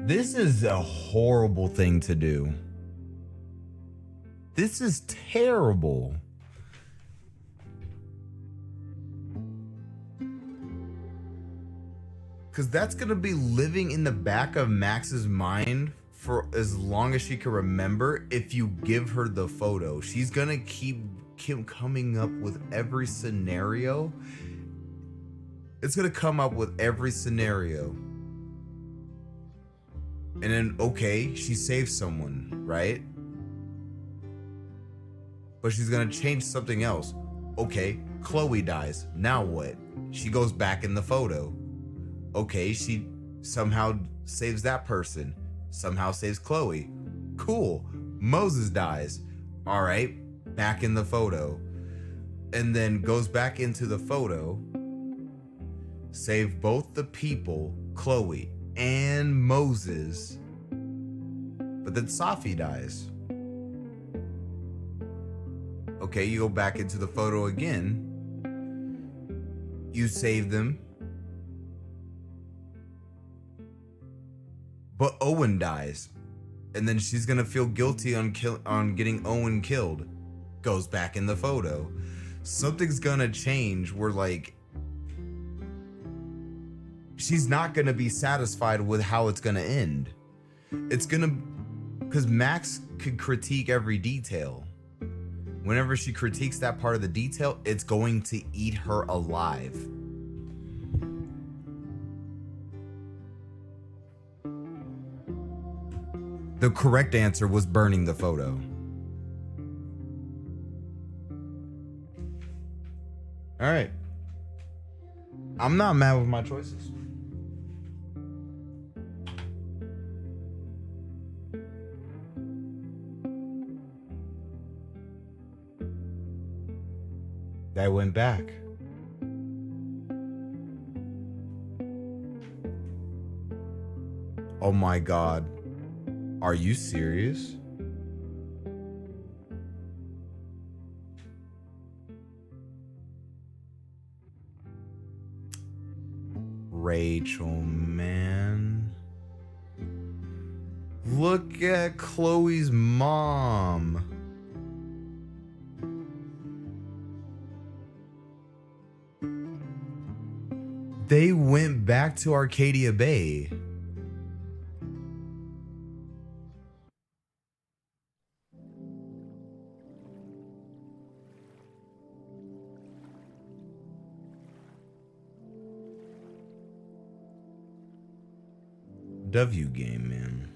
A: This is a horrible thing to do. This is terrible. Because that's going to be living in the back of Max's mind for as long as she can remember. If you give her the photo, she's going to keep coming up with every scenario. It's going to come up with every scenario. And then, okay, she saves someone, right? But she's gonna change something else. Okay, Chloe dies. Now what? She goes back in the photo. Okay, she somehow saves that person. Somehow saves Chloe. Cool. Moses dies. All right, back in the photo. And then goes back into the photo. Save both the people, Chloe and Moses. But then Safi dies. Okay, you go back into the photo again. You save them. But Owen dies. And then she's gonna feel guilty on getting Owen killed. Goes back in the photo. Something's gonna change where, like, she's not gonna be satisfied with how it's gonna end. It's gonna, because Max could critique every detail. Whenever she critiques that part of the detail, it's going to eat her alive. The correct answer was burning the photo. All right. I'm not mad with my choices. That went back. Oh my God. Are you serious? Rachel, man. Look at Chloe's mom. They went back to Arcadia Bay. W game, man.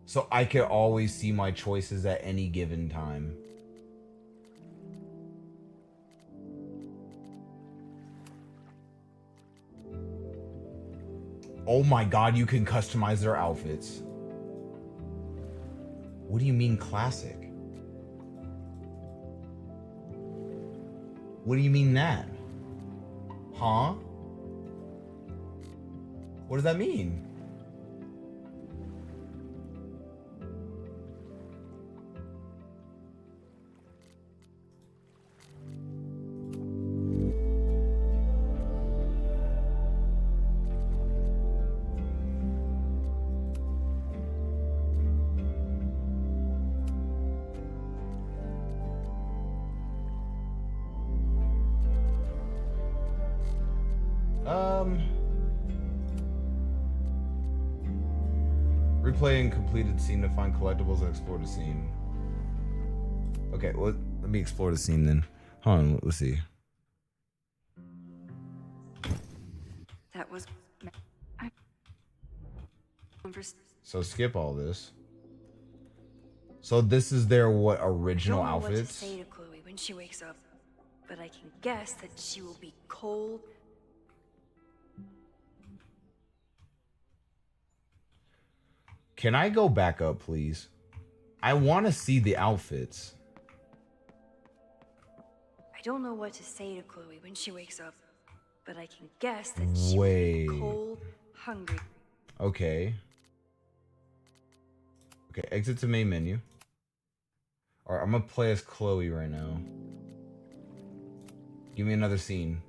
A: So I can always see my choices at any given time. Oh my god, you can customize their outfits. What do you mean classic? What do you mean that? Huh? What does that mean? Replay and completed scene to find collectibles and explore the scene. Okay, well, let me explore the scene then. Hold on, let's see.
C: That was.
A: So skip all this. So this is their what original
C: I don't know
A: outfits?
C: what to say to Chloe when she wakes up, but I can guess that she will be cold.
A: Can I go back up, please? I want to see the outfits.
C: I don't know what to say to Chloe when she wakes up, but I can guess that she will
A: Wait.
C: be cold, hungry.
A: Okay. Okay, exit to main menu. All right, I'm gonna play as Chloe right now. Give me another scene.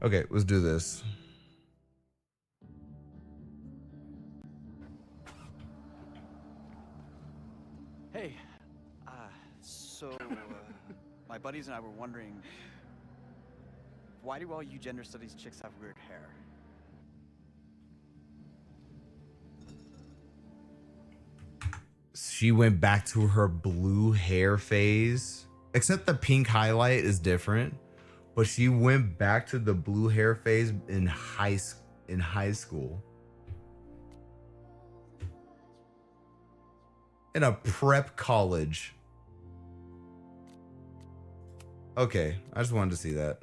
A: Okay, let's do this.
I: Hey, so my buddies and I were wondering, why do all you gender studies chicks have weird hair?
A: She went back to her blue hair phase, except the pink highlight is different. But she went back to the blue hair phase in high school. In a prep college. Okay, I just wanted to see that.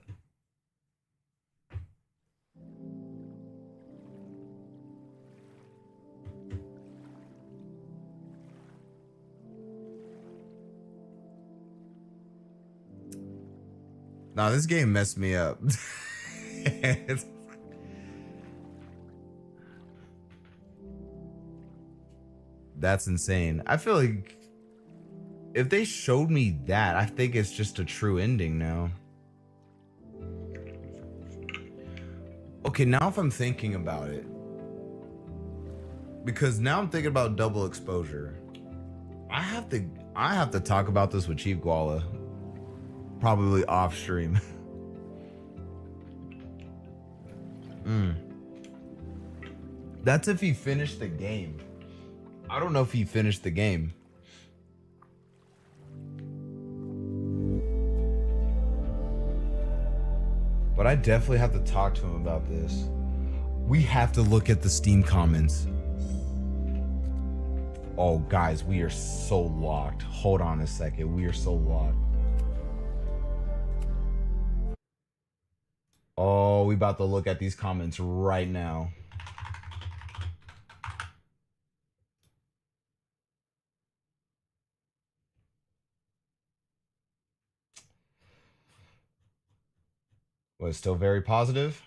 A: Nah, this game messed me up. That's insane. I feel like if they showed me that, I think it's just a true ending now. Okay, now if I'm thinking about it, because now I'm thinking about double exposure. I have to talk about this with Chief Guala. Probably off stream. That's if he finished the game. I don't know if he finished the game. But I definitely have to talk to him about this. We have to look at the Steam comments. Oh, guys, we are so locked. Hold on a second. We are so locked. Oh, we about to look at these comments right now. Was still very positive.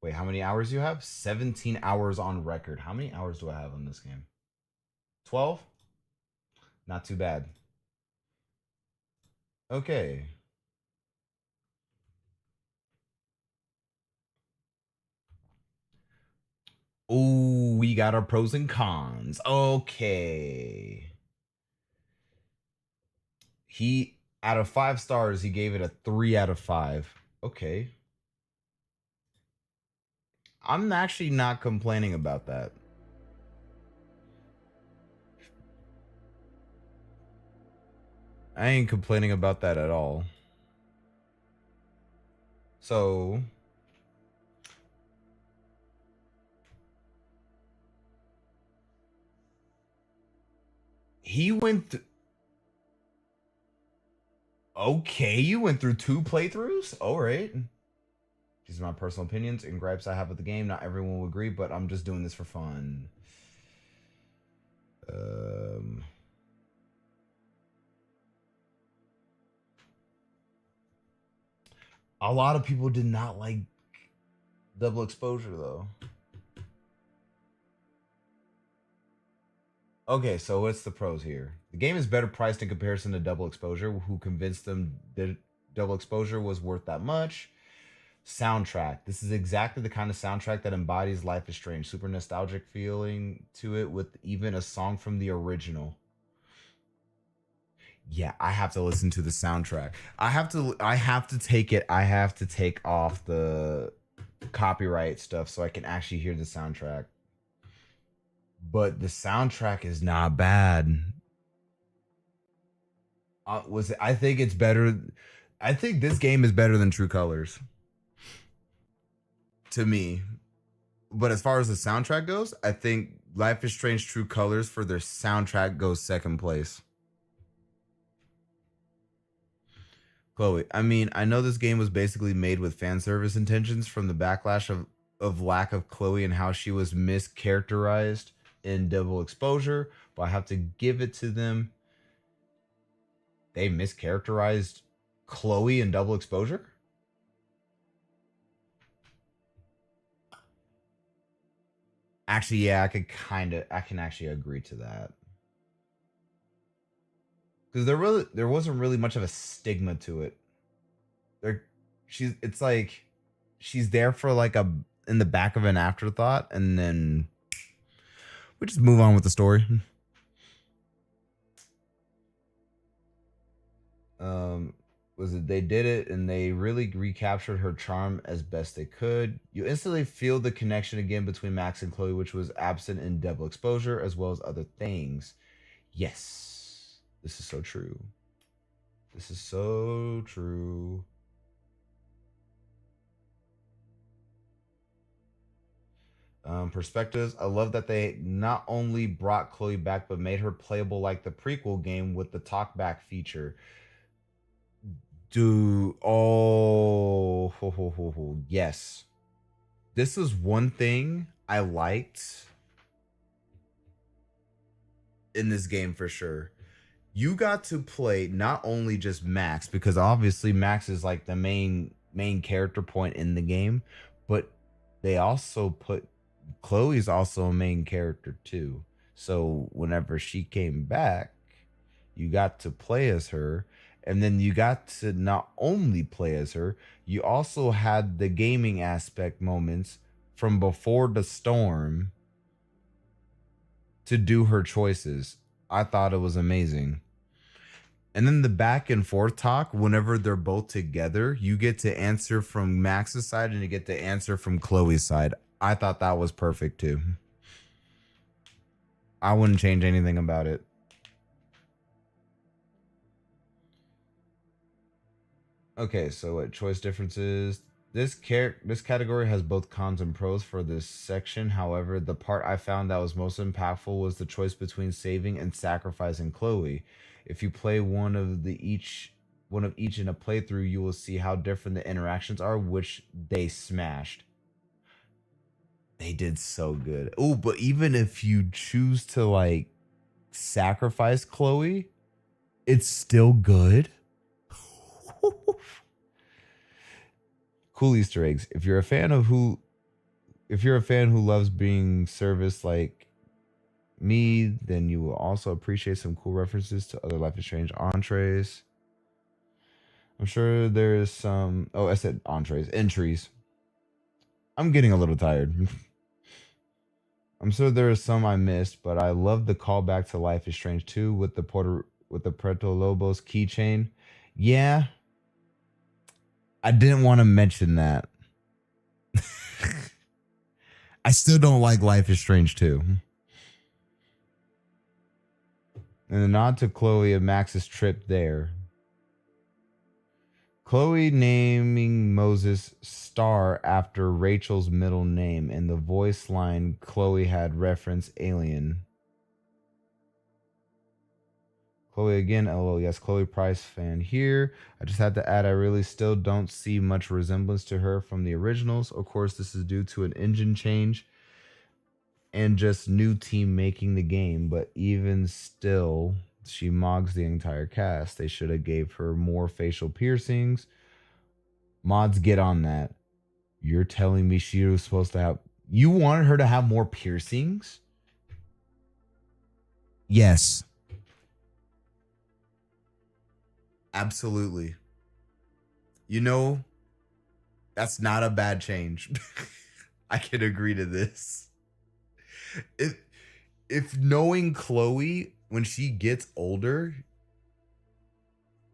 A: Wait, how many hours do you have? 17 hours on record. How many hours do I have on this game? 12? Not too bad. Okay. Oh, we got our pros and cons. Okay. He, out of 5 stars, he gave it a 3 out of 5. Okay. I'm actually not complaining about that. I ain't complaining about that at all. So, he went okay, you went through 2 playthroughs? All right. These are my personal opinions and gripes I have with the game. Not everyone will agree, but I'm just doing this for fun. A lot of people did not like double exposure, though. Okay, so what's the pros here? The game is better priced in comparison to double exposure. Who convinced them that double exposure was worth that much? Soundtrack. This is exactly the kind of soundtrack that embodies Life is Strange. Super nostalgic feeling to it with even a song from the original. Yeah, I have to listen to the soundtrack. I have to take off the copyright stuff so I can actually hear the soundtrack. But the soundtrack is not bad. I think it's better. I think this game is better than True Colors to me. But as far as the soundtrack goes, I think Life is Strange True Colors for their soundtrack goes second place. Chloe, I mean, I know this game was basically made with fan service intentions from the backlash of lack of Chloe and how she was mischaracterized in Double Exposure, but I have to give it to them. They mischaracterized Chloe in Double Exposure? Actually, yeah, I can actually agree to that. Because there wasn't really much of a stigma to it. It's like she's there for like in the back of an afterthought, and then we just move on with the story. Was it they did it and they really recaptured her charm as best they could. You instantly feel the connection again between Max and Chloe, which was absent in Double Exposure, as well as other things. Yes, this is so true. This is so true. Perspectives. I love that they not only brought Chloe back, but made her playable like the prequel game with the talkback feature. Dude, yes. This is one thing I liked in this game for sure. You got to play not only just Max, because obviously Max is like the main character point in the game, but they also put Chloe's also a main character too. So whenever she came back, you got to play as her. And then you got to not only play as her, you also had the gaming aspect moments from before the storm to do her choices. I thought it was amazing. And then the back and forth talk, whenever they're both together, you get to answer from Max's side and you get to answer from Chloe's side. I thought that was perfect too. I wouldn't change anything about it. Okay, so what choice differences? This category has both cons and pros for this section. However, the part I found that was most impactful was the choice between saving and sacrificing Chloe. If you play one of each in a playthrough, you will see how different the interactions are, which they smashed. They did so good. Oh, but even if you choose to like sacrifice Chloe, it's still good. Cool Easter eggs. If you're a fan who loves being serviced like me, then you will also appreciate some cool references to other Life is Strange entrees. I'm sure there's some. Oh, I said entrees, entries. I'm getting a little tired. I'm sure there is some I missed, but I love the callback to Life is Strange 2 with the Puerto Lobos keychain. Yeah, I didn't want to mention that. I still don't like Life is Strange 2. And a nod to Chloe of Max's trip there. Chloe naming Moses Star after Rachel's middle name, and the voice line Chloe had reference Alien. Chloe again, LOL. Yes, Chloe Price fan here. I just had to add, I really still don't see much resemblance to her from the originals. Of course, this is due to an engine change and just new team making the game, but even still, she mogs the entire cast. They should have gave her more facial piercings. Mods, get on that. You're telling me she was supposed to have... You wanted her to have more piercings? Yes. Absolutely. You know, that's not a bad change. I can agree to this. If knowing Chloe, when she gets older,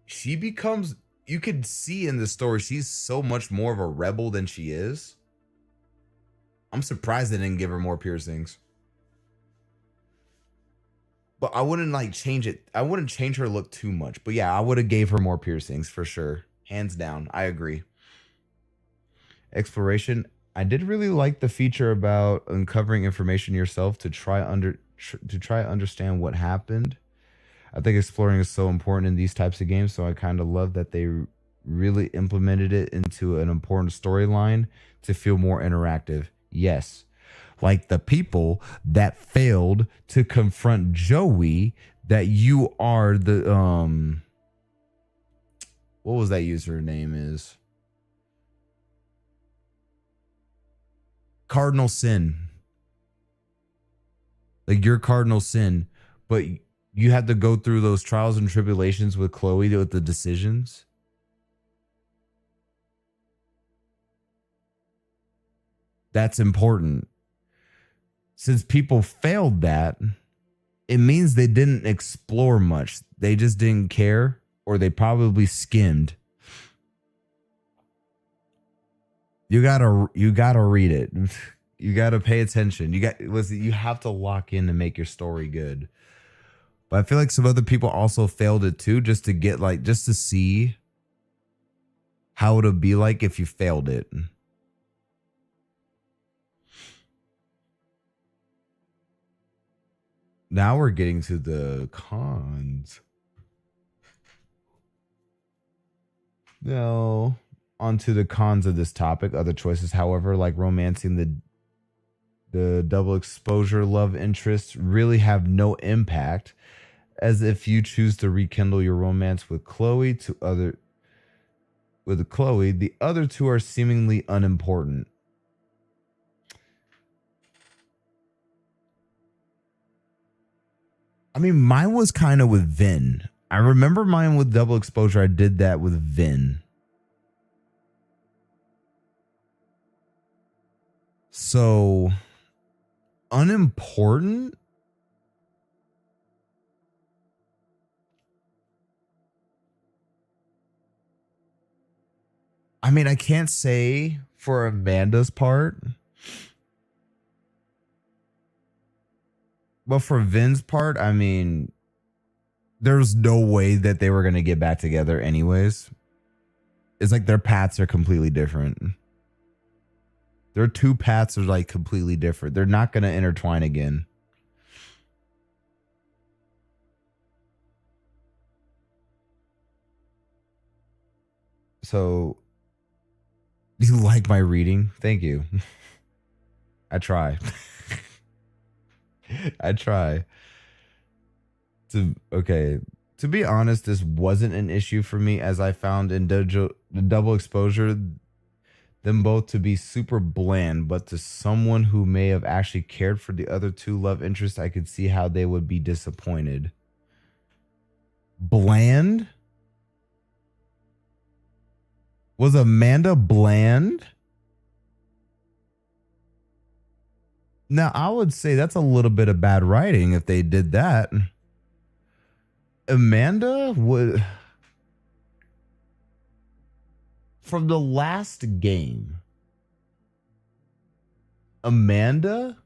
A: she becomes... You could see in the story, she's so much more of a rebel than she is. I'm surprised they didn't give her more piercings. But I wouldn't like change it. I wouldn't change her look too much. But yeah, I would have gave her more piercings for sure. Hands down. I agree. Exploration. I did really like the feature about uncovering information yourself to try understand what happened. I think exploring is so important in these types of games, so I kind of love that they really implemented it into an important storyline to feel more interactive. Yes. Like the people that failed to confront Joey, that you are the what was that username is? Cardinal Sin. Like your cardinal sin, but you had to go through those trials and tribulations with Chloe with the decisions. That's important. Since people failed that, it means they didn't explore much. They just didn't care, or they probably skimmed. You gotta read it. You gotta pay attention. You have to lock in to make your story good. But I feel like some other people also failed it too, just to see how it would be like if you failed it. Now we're getting to the cons. Now, onto the cons of this topic. Other choices, however, like romancing the double exposure love interests, really have no impact, as if you choose to rekindle your romance with Chloe, the other two are seemingly unimportant. I mean, mine was kind of with Vin. I remember mine with double exposure. I did that with Vin. So, unimportant? I mean, I can't say for Amanda's part. But for Vin's part, I mean, there's no way that they were going to get back together anyways. It's like their paths are completely different. Their two paths are like completely different. They're not going to intertwine again. So, you like my reading? Thank you. I try. I try. To be honest, this wasn't an issue for me, as I found in the double exposure, them both to be super bland, but to someone who may have actually cared for the other two love interests, I could see how they would be disappointed. Bland? Was Amanda bland? Now, I would say that's a little bit of bad writing if they did that. Amanda would... From the last game, Amanda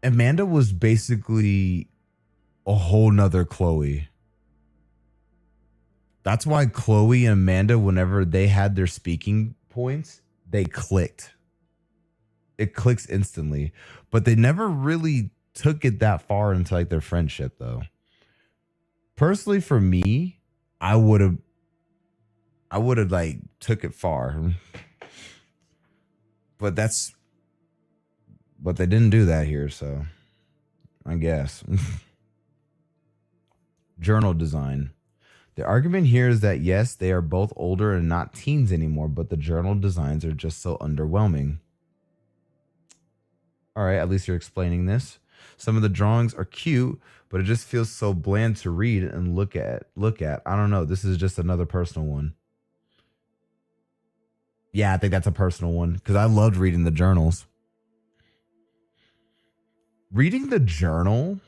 A: was basically a whole nother Chloe. That's why Chloe and Amanda, whenever they had their speaking points, they clicked. It clicks instantly. But they never really took it that far into like their friendship though. Personally, for me, I would have like took it far. But they didn't do that here, so I guess. Journal design. The argument here is that yes, they are both older and not teens anymore, but the journal designs are just so underwhelming. All right, at least you're explaining this. Some of the drawings are cute, but it just feels so bland to read and look at. I don't know. This is just another personal one. Yeah, I think that's a personal one because I loved reading the journals. Reading the journal,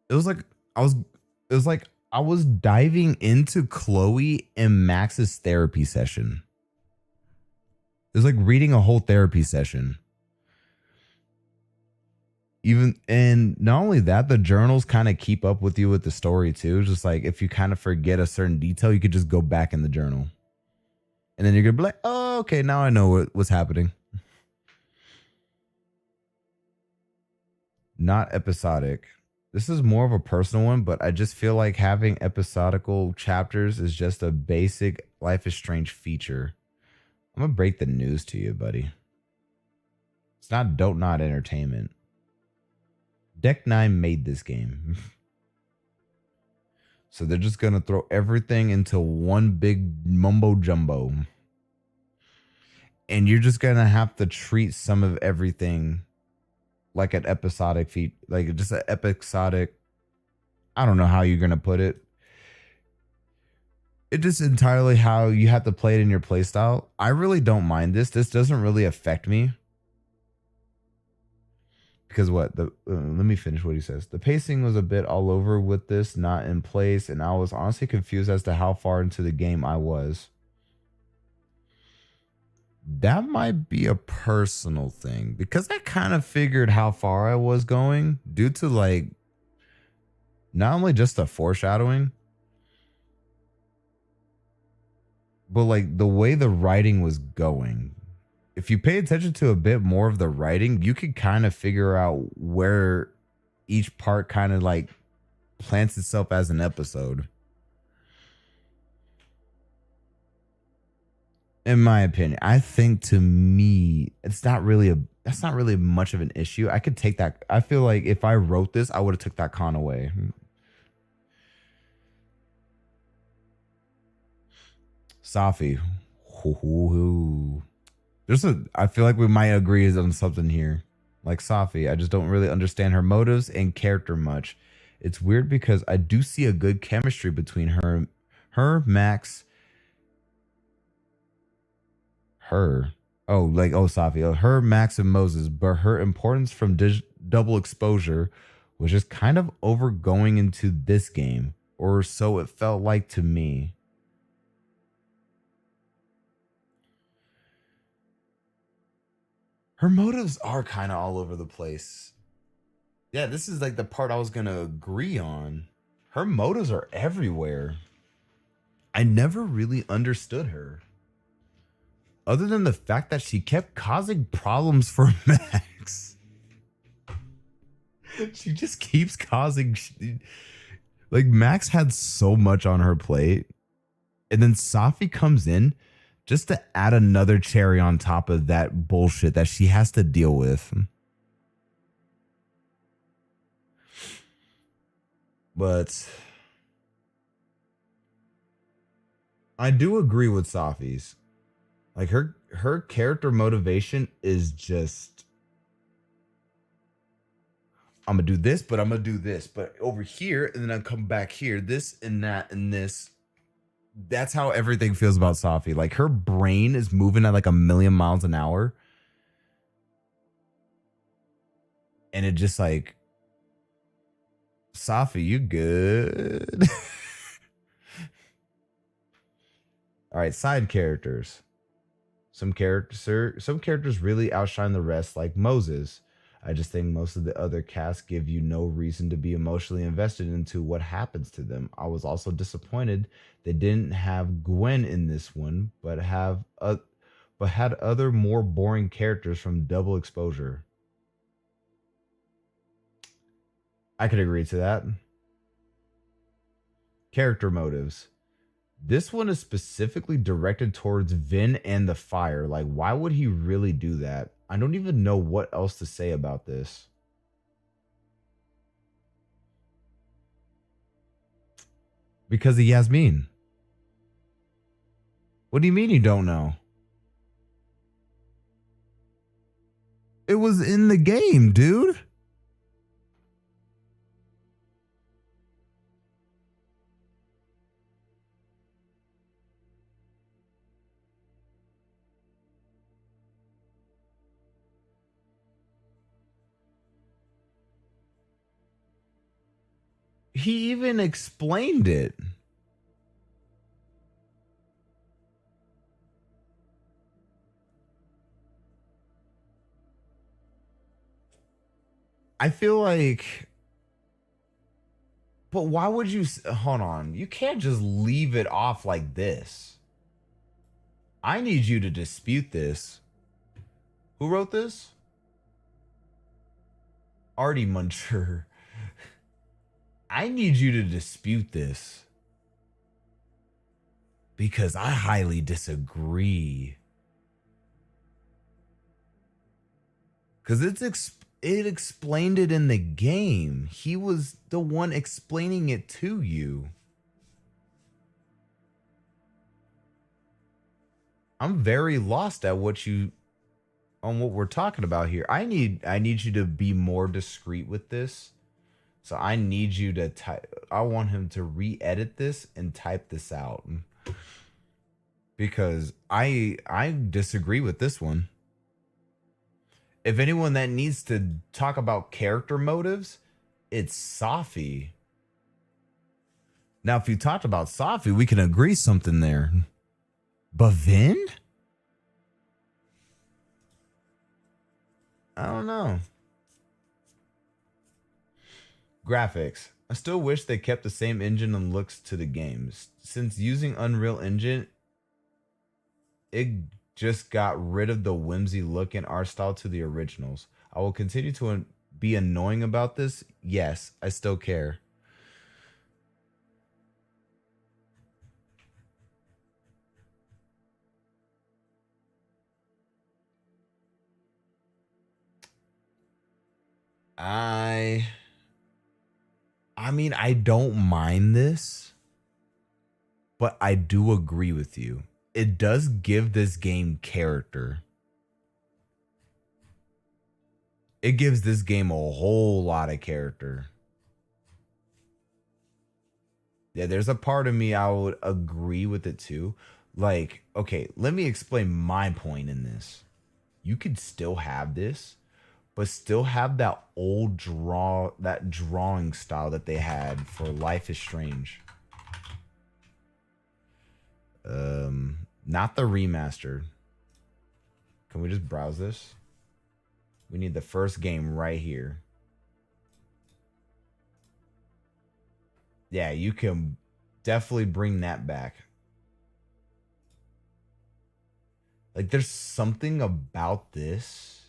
A: it was like I was diving into Chloe and Max's therapy session. It was like reading a whole therapy session. And not only that, the journals kind of keep up with you with the story too. Just like if you kind of forget a certain detail, you could just go back in the journal. And then you're going to be like, oh, okay, now I know what's happening. Not episodic. This is more of a personal one, but I just feel like having episodical chapters is just a basic Life is Strange feature. I'm going to break the news to you, buddy. It's not Don't Not Entertainment. Deck 9 made this game. So they're just going to throw everything into one big mumbo jumbo. And you're just going to have to treat some of everything like an episodic feat, like just an episodic. I don't know how you're going to put it. It just entirely how you have to play it in your playstyle. I really don't mind this. This doesn't really affect me. Because what? Let me finish what he says. The pacing was a bit all over with this, not in place, and I was honestly confused as to how far into the game I was. That might be a personal thing, because I kind of figured how far I was going due to like not only just the foreshadowing, but like the way the writing was going. If you pay attention to a bit more of the writing, you can kind of figure out where each part kind of like plants itself as an episode. In my opinion, I think to me, that's not really much of an issue. I could take that. I feel like if I wrote this, I would have took that con away. Safi. I feel like we might agree on something here. Like Safi, I just don't really understand her motives and character much. It's weird because I do see a good chemistry between her, Max, her, Max, and Moses, but her importance from double exposure was just kind of over going into this game, or so it felt like to me. Her motives are kind of all over the place. Yeah, this is like the part I was going to agree on. Her motives are everywhere. I never really understood her. Other than the fact that she kept causing problems for Max. She just keeps causing... Like, Max had so much on her plate. And then Safi comes in just to add another cherry on top of that bullshit that she has to deal with. But I do agree with Safi's. Like her character motivation is just, I'm gonna do this, but I'm gonna do this, but over here, and then I come back here, this and that and this. That's how everything feels about Safi. Like her brain is moving at like a million miles an hour. And it just like, Safi, you good? All right, side characters. Some characters really outshine the rest, like Moses. I just think most of the other casts give you no reason to be emotionally invested into what happens to them. I was also disappointed they didn't have Gwen in this one, but had other more boring characters from Double Exposure. I could agree to that. Character motives. This one is specifically directed towards Vin and the fire. Like, why would he really do that? I don't even know what else to say about this. Because of Yasmin. What do you mean you don't know? It was in the game, dude. He even explained it. I feel like, but why would you, hold on, you can't just leave it off like this. I need you to dispute this. Who wrote this? Artie Muncher. I need you to dispute this. Because I highly disagree. Because it explained it in the game. He was the one explaining it to you. I'm very lost at what we're talking about here. I need you to be more discreet with this. So I need you to I want him to re-edit this and type this out. Because I disagree with this one. If anyone that needs to talk about character motives, it's Safi. Now, if you talked about Safi, we can agree something there. But Vin? I don't know. Graphics. I still wish they kept the same engine and looks to the games. Since using Unreal Engine, it just got rid of the whimsy look and art style to the originals. I will continue to be annoying about this. Yes, I still care. I mean, I don't mind this, but I do agree with you. It does give this game character. It gives this game a whole lot of character. Yeah, there's a part of me I would agree with it too. Like, okay, let me explain my point in this. You could still have this, but still have that old drawing style that they had for Life is Strange. Not the remastered. Can we just browse this? We need the first game right here. Yeah, you can definitely bring that back. Like, there's something about this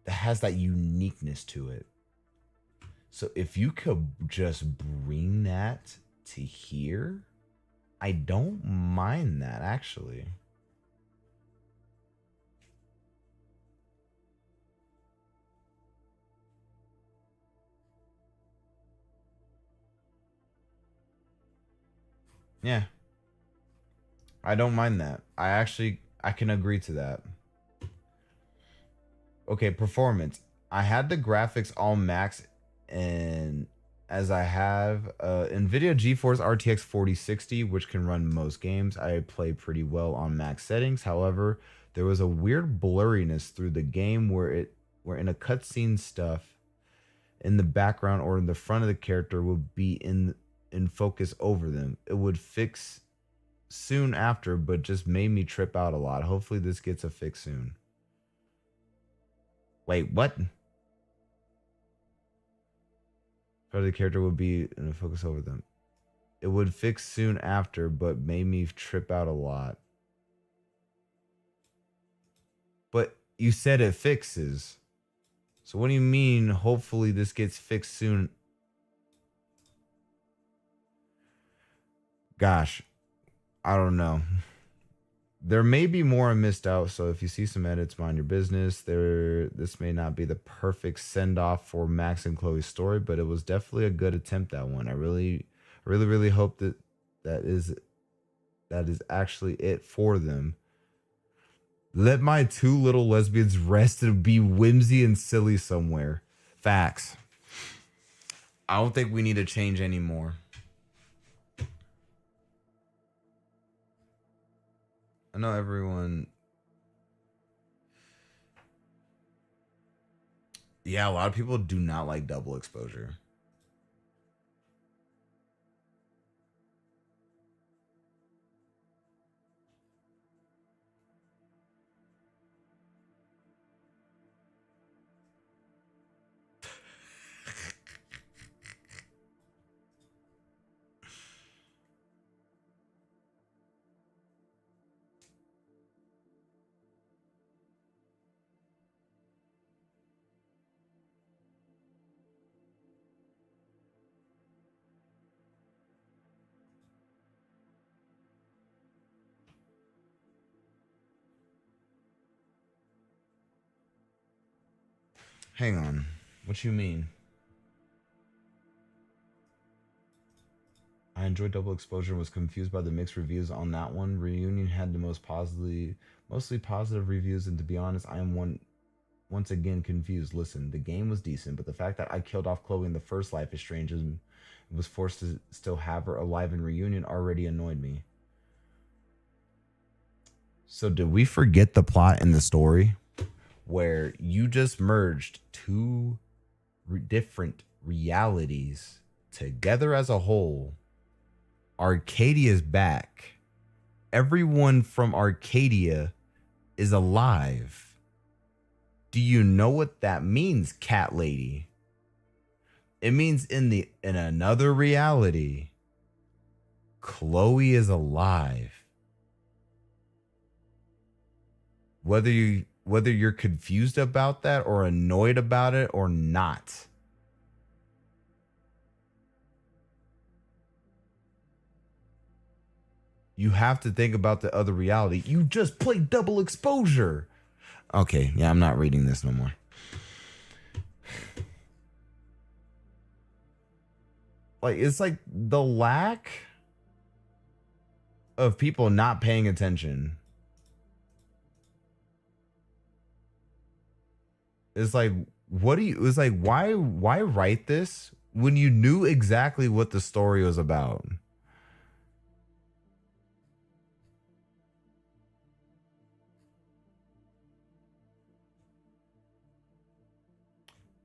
A: that has that uniqueness to it. So if you could just bring that to here, I don't mind that, actually. Yeah. I don't mind that. I can agree to that. Okay, performance. I had the graphics all max, and as I have NVIDIA GeForce RTX 4060, which can run most games, I play pretty well on max settings. However, there was a weird blurriness through the game where in a cutscene stuff in the background or in the front of the character would be in focus over them. It would fix soon after, but just made me trip out a lot. Hopefully this gets a fix soon. Wait, what? Part of the character would be in a focus over them. It would fix soon after, but made me trip out a lot. But you said it fixes. So what do you mean, hopefully this gets fixed soon? Gosh, I don't know. There may be more I missed out, so if you see some edits, mind your business. This may not be the perfect send-off for Max and Chloe's story, but it was definitely a good attempt at one. I really hope that is actually it for them. Let my two little lesbians rest and be whimsy and silly somewhere. Facts. I don't think we need to change anymore. I know everyone. Yeah, a lot of people do not like double exposure. Hang on. What you mean? I enjoyed double exposure and was confused by the mixed reviews on that one. Reunion had the mostly positive reviews, and to be honest, I am once again confused. Listen, the game was decent, but the fact that I killed off Chloe in the first Life is Strange and was forced to still have her alive in Reunion already annoyed me. So did we forget the plot in the story where you just merged two different realities together as a whole? Arcadia's back. Everyone from Arcadia is alive. Do you know what that means, cat lady? It means in another reality, Chloe is alive. Whether you're confused about that or annoyed about it or not. You have to think about the other reality. You just played double exposure. Okay, yeah, I'm not reading this no more. Like, it's like the lack of people not paying attention. It's like, it's like, why write this when you knew exactly what the story was about?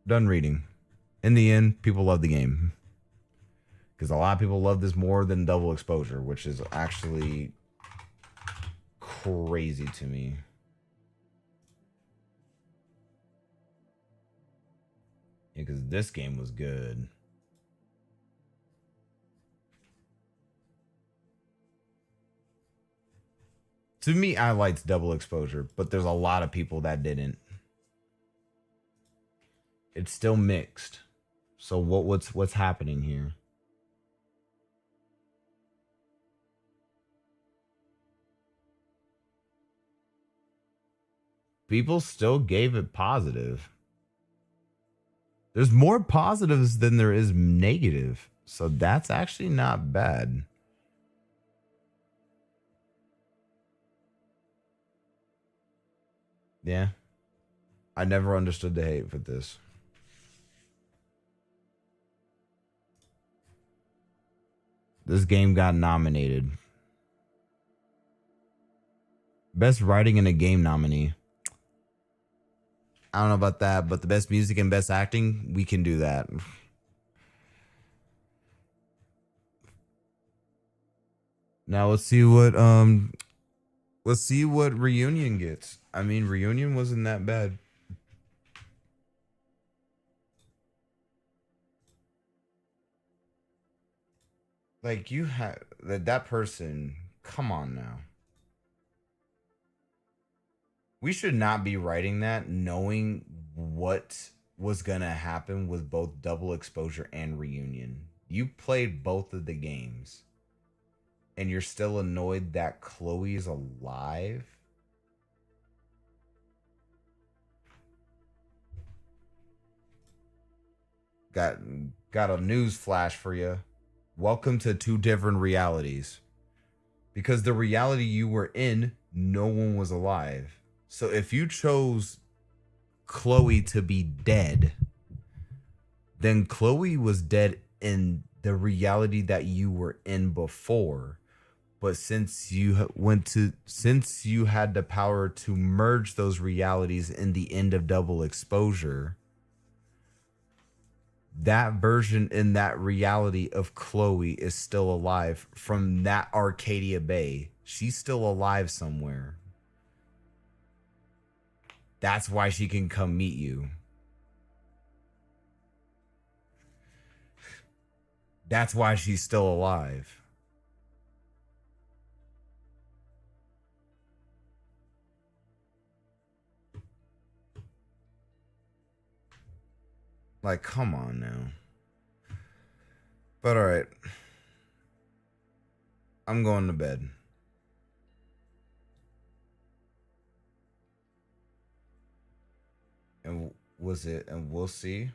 A: Done reading. In the end, people love the game. Because a lot of people love this more than double exposure, which is actually crazy to me. Yeah, because this game was good. To me, I liked double exposure, but there's a lot of people that didn't. It's still mixed. So what's happening here? People still gave it positive. There's more positives than there is negative. So that's actually not bad. Yeah. I never understood the hate for this. This game got nominated. Best writing in a game nominee. I don't know about that, but the best music and best acting, we can do that. Now let's see what Reunion gets. I mean, Reunion wasn't that bad. Like you had that person, come on now. We should not be writing that knowing what was going to happen with both Double Exposure and Reunion. You played both of the games and you're still annoyed that Chloe is alive? Got a news flash for you. Welcome to two different realities. Because the reality you were in, no one was alive. So if you chose Chloe to be dead, then Chloe was dead in the reality that you were in before. But since you had the power to merge those realities in the end of Double Exposure, that version in that reality of Chloe is still alive from that Arcadia Bay. She's still alive somewhere. That's why she can come meet you. That's why she's still alive. Like, come on now. But all right. I'm going to bed. And we'll see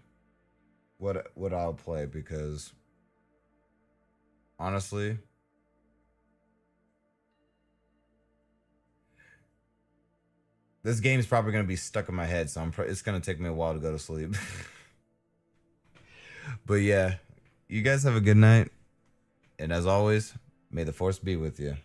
A: what I'll play, because honestly, this game's probably going to be stuck in my head, so it's going to take me a while to go to sleep. But yeah, you guys have a good night. And as always, may the force be with you.